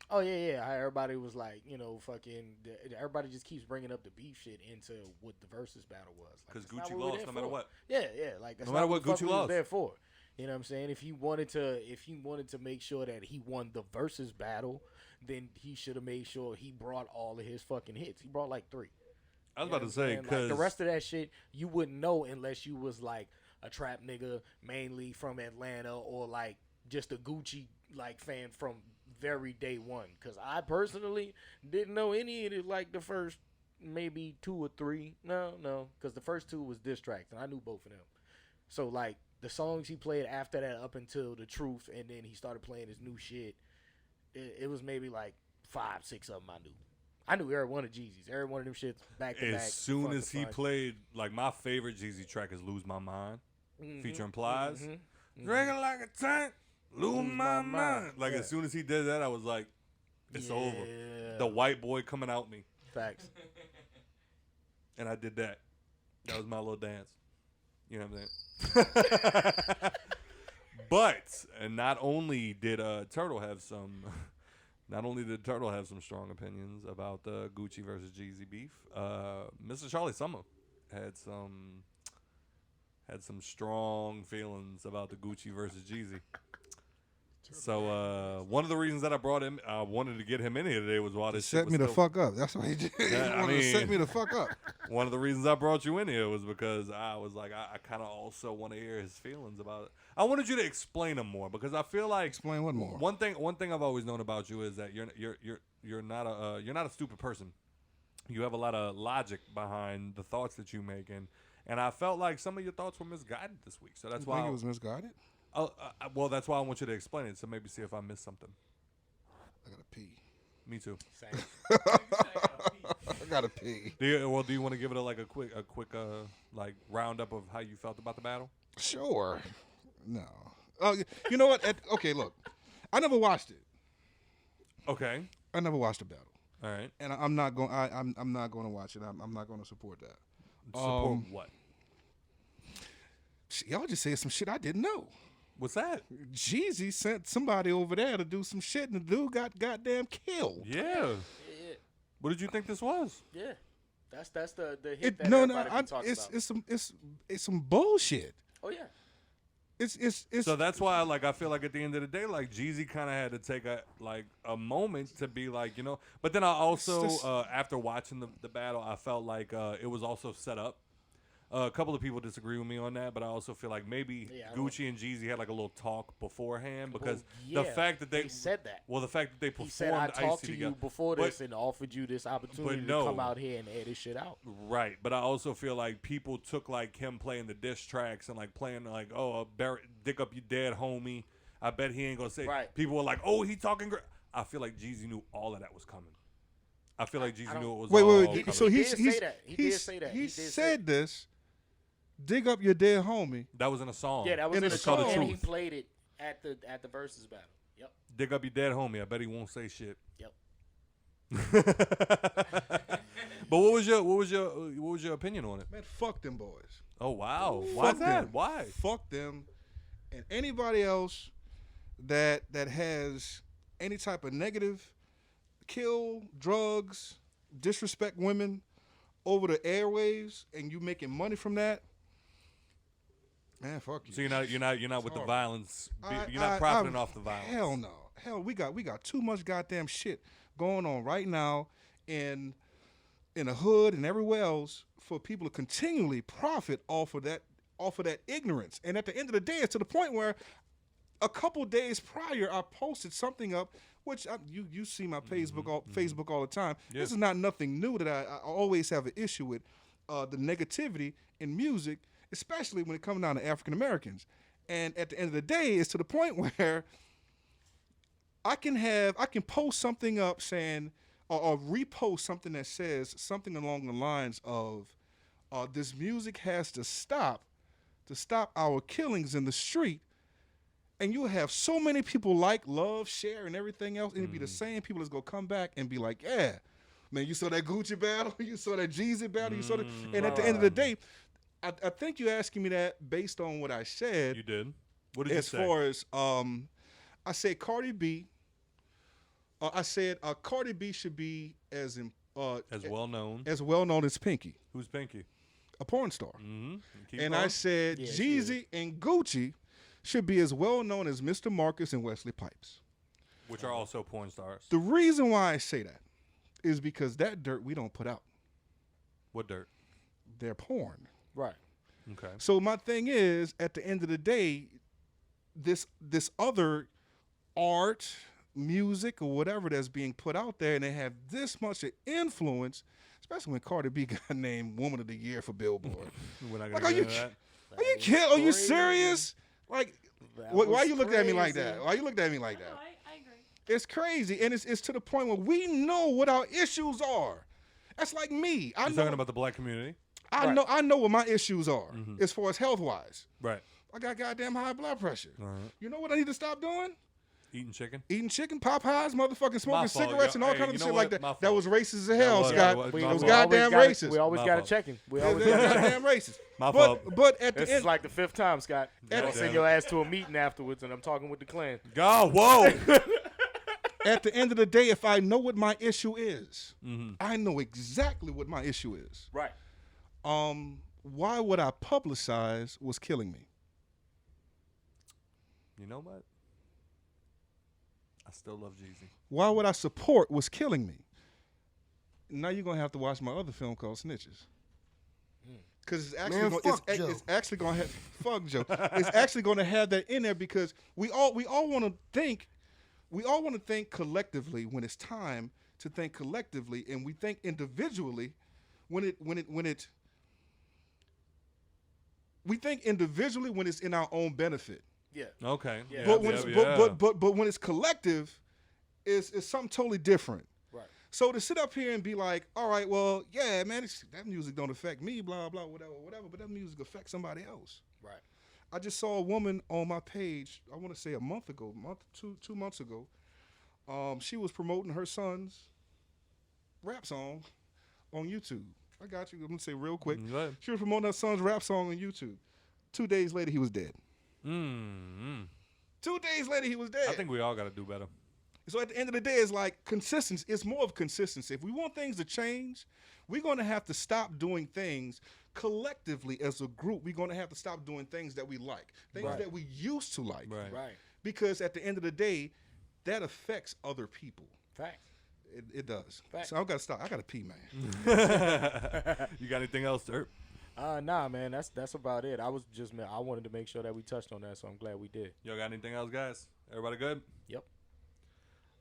Oh, yeah. How everybody was like, you know, everybody just keeps bringing up the beef shit into what the versus battle was. Because Like, that's Gucci not what we're lost there no matter for. what. Yeah. Like that's No matter not what the fuck Gucci we was lost. there for. You know what I'm saying? If he wanted to make sure that he won the versus battle, then he should have made sure he brought all of his fucking hits. He brought like 3. I was about to say, like, because the rest of that shit you wouldn't know unless you was like a trap nigga mainly from Atlanta or like just a Gucci like fan from very day one. Because I personally didn't know any of it like the first maybe 2 or 3. No, because the first 2 was diss tracks and I knew both of them. So like the songs he played after that up until The Truth, and then he started playing his new shit, it was maybe like 5, 6 of them I knew. I knew every one of Jeezy's. Every one of them shits back to back. As soon as he played, like, my favorite Jeezy track is Lose My Mind, featuring Plies. Drinking like a tank, lose my mind. Like, as soon as he did that, I was like, it's over. The white boy coming out me. Facts. And I did that. That was my little dance. You know what I'm saying? But, and not only did Turtle have some... Not only did Turtle have some strong opinions about the Gucci versus Jeezy beef, Mr. Charlee Summer had some strong feelings about the Gucci versus Jeezy. So one of the reasons that I brought him, I wanted to get him in here today was why this set me the fuck up. That's what he did. He wanted to set me the fuck up. One of the reasons I brought you in here was because I was like, I kind of also want to hear his feelings about it. I wanted you to explain them more because I feel like explain what more. One thing I've always known about you is that you're not a stupid person. You have a lot of logic behind the thoughts that you make, and I felt like some of your thoughts were misguided this week. So that's why think it was misguided. Well, that's why I want you to explain it. So maybe see if I missed something. I gotta pee. Me too. I gotta pee. Do you want to give it a quick like roundup of how you felt about the battle? Sure. No. You know what? Okay, look. I never watched it. Okay. I never watched the battle. All right. And I'm not going. I'm not going to watch it. I'm not going to support that. Support what? Y'all just said some shit I didn't know. What's that? Jeezy sent somebody over there to do some shit, and the dude got goddamn killed. Yeah. What did you think this was? Yeah. That's the hit that everybody been talking about. It's some bullshit. Oh yeah. It's so that's why I feel like at the end of the day, like Jeezy kind of had to take a moment to be like, you know. But then I also after watching the battle, I felt like it was also set up. A couple of people disagree with me on that, but I also feel like maybe Gucci and Jeezy had like a little talk beforehand because the fact that they said that. Well, the fact that they performed he said, I talked to together, you before this and offered you this opportunity to come out here and air this shit out. Right, but I also feel like people took like him playing the diss tracks and like playing like, oh, dick up your dead homie. I bet he ain't gonna say. Right. People were like, oh, he talking great. I feel like Jeezy knew all of that was coming. I feel like Jeezy knew it was. Wait. So he did say that. He said this. Dig up your dead homie. That was in a song. Yeah, that was in a song. And he played it at the versus battle. Yep. Dig up your dead homie. I bet he won't say shit. Yep. But what was your opinion on it? Man, fuck them boys. Oh wow. Why is that? Why? Fuck them and anybody else that has any type of negative, kill, drugs, disrespect women over the airwaves, and you making money from that. Man, fuck you. So you're not with the violence. You're not profiting off the violence. Hell no. Hell, we got too much goddamn shit going on right now in the hood and everywhere else for people to continually profit off of that ignorance. And at the end of the day, it's to the point where a couple days prior, I posted something up, which you see my Facebook all the time. Yeah. This is not nothing new that I always have an issue with the negativity in music, especially when it comes down to African Americans. And at the end of the day, it's to the point where I can post something up saying or repost something that says something along the lines of this music has to stop our killings in the street. And you'll have so many people like, love, share, and everything else. And it'll be the same people that's going to come back and be like, yeah, man, you saw that Gucci battle? You saw that Jeezy battle? You saw that? And at the end of the day, I think you're asking me that based on what I said. You did. What did you say? As far as, I said Cardi B. I said Cardi B should be as well known as Pinky. Who's Pinky? A porn star. Mm-hmm. And I said Jeezy and Gucci should be as well known as Mr. Marcus and Wesley Pipes, which are also porn stars. The reason why I say that is because that dirt we don't put out. What dirt? Their porn. Right. Okay. So my thing is, at the end of the day, this other art, music, or whatever that's being put out there, and they have this much of influence, especially when Cardi B got named Woman of the Year for Billboard. We're not Like, gonna are you get into that. are you kidding? Are you serious? Like, why you looking at me like crazy. that? Why you looking at me like that? I agree. It's crazy, and it's to the point where we know what our issues are. That's like me. You're talking about the black community, I know what my issues are as far as health wise. right? I got goddamn high blood pressure. All right. You know what I need to stop doing? Eating chicken. Eating chicken, Popeyes, motherfucking smoking fault, cigarettes, yo. and all Hey, kind of you know shit what? like that. My That fault. was racist as hell, was- Scott. that was- It my was fault. goddamn racist. We always My got to fault. check him. We It was always got to check goddamn racist. My fault. But at the This end, is like the 5th time, Scott. God I'll damn send it. your ass to a meeting afterwards, and I'm talking with the clan. Go, whoa. at the end of the day, if I know what my issue is, I know exactly what my issue is. Right. Why would I publicize what's killing me? You know what? I still love Jeezy. Why would I support what's killing me? Now you're gonna have to watch my other film called Snitches. Because it's actually Man, gonna, fuck Joe. it's actually gonna have fuck Joe. It's actually gonna have that in there because we all want to think collectively when it's time to think collectively, and we think individually we think individually when it's in our own benefit. Yeah. Okay. Yeah. But when but when it's collective, it's something totally different. Right. So to sit up here and be like, all right, well, yeah, man, that music don't affect me, blah blah, whatever, but that music affects somebody else. Right. I just saw a woman on my page, I want to say two months ago. She was promoting her son's rap song on YouTube. I got you. I'm gonna say real quick. Go ahead. She was promoting her son's rap song on YouTube. 2 days later, he was dead. 2 days later, he was dead. I think we all got to do better. So at the end of the day, it's like consistency. It's more of consistency. If we want things to change, we're going to have to stop doing things collectively as a group. We're going to have to stop doing things that we like, things Right. that we used to like. Right. Right. Because at the end of the day, that affects other people. Facts. It does. Fact. So I've got to stop. I got to pee, man. You got anything else, sir? Nah, man, that's about it. I wanted to make sure that we touched on that, so I'm glad we did. Y'all got anything else, guys? Everybody good? Yep.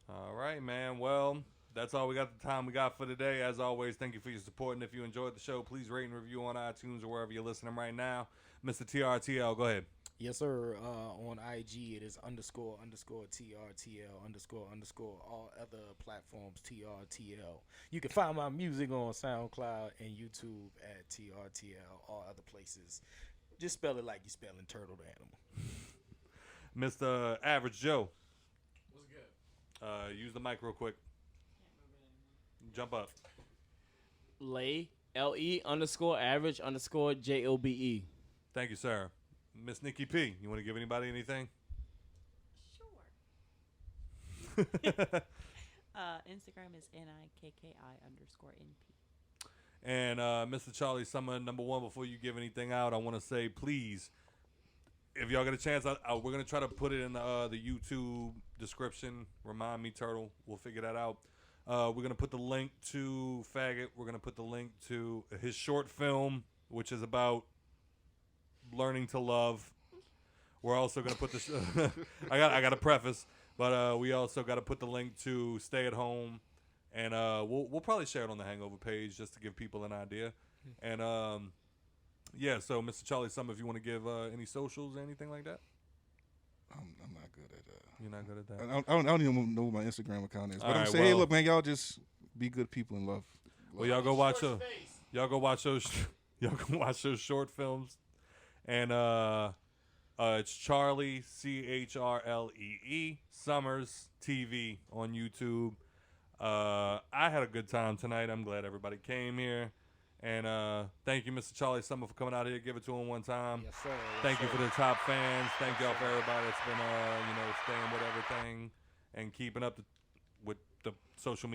All right, man. Well, that's all we got the time we got for today. As always, thank you for your support. And if you enjoyed the show, please rate and review on iTunes or wherever you're listening right now. Mr. TRTL, go ahead. Yes, sir. On IG, it is __TRTL __ all other platforms TRTL. You can find my music on SoundCloud and YouTube at TRTL. All other places, just spell it like you spelling turtle to animal. Mr. Average Joe. What's good? Use the mic real quick. Jump up. Lay LE_average_JOBE. Thank you, sir. Miss Nikki P, you want to give anybody anything? Sure. Instagram is NIKKI_NP. And Mr. Charlee Summer, number one, before you give anything out, I want to say, please, if y'all get a chance, we're going to try to put it in the YouTube description. Remind me, Turtle. We'll figure that out. We're going to put the link to Faggot. We're going to put the link to his short film, which is about learning to love. We're also going to put this. I got a preface, but we also got to put the link to Stay at Home, and we'll probably share it on the Hangover page just to give people an idea. And yeah, so Mr. Charlee Summer, if you want to give any socials or anything like that. I'm not good at that. You're not good at that. I don't even know what my Instagram account is. But All I'm right, saying, hey, well- look, man, y'all just be good people and love. Well, y'all go watch those. Y'all go watch those. Y'all go watch those short films, and it's Charlee CHRLEE Summers TV on YouTube. I had a good time tonight. I'm glad everybody came here, and thank you, Mr. Charlee Summer, for coming out here. Give it to him one time. Yes, sir. Thank you for the top fans. Thank y'all for everybody that's been staying with everything and keeping up with the social media.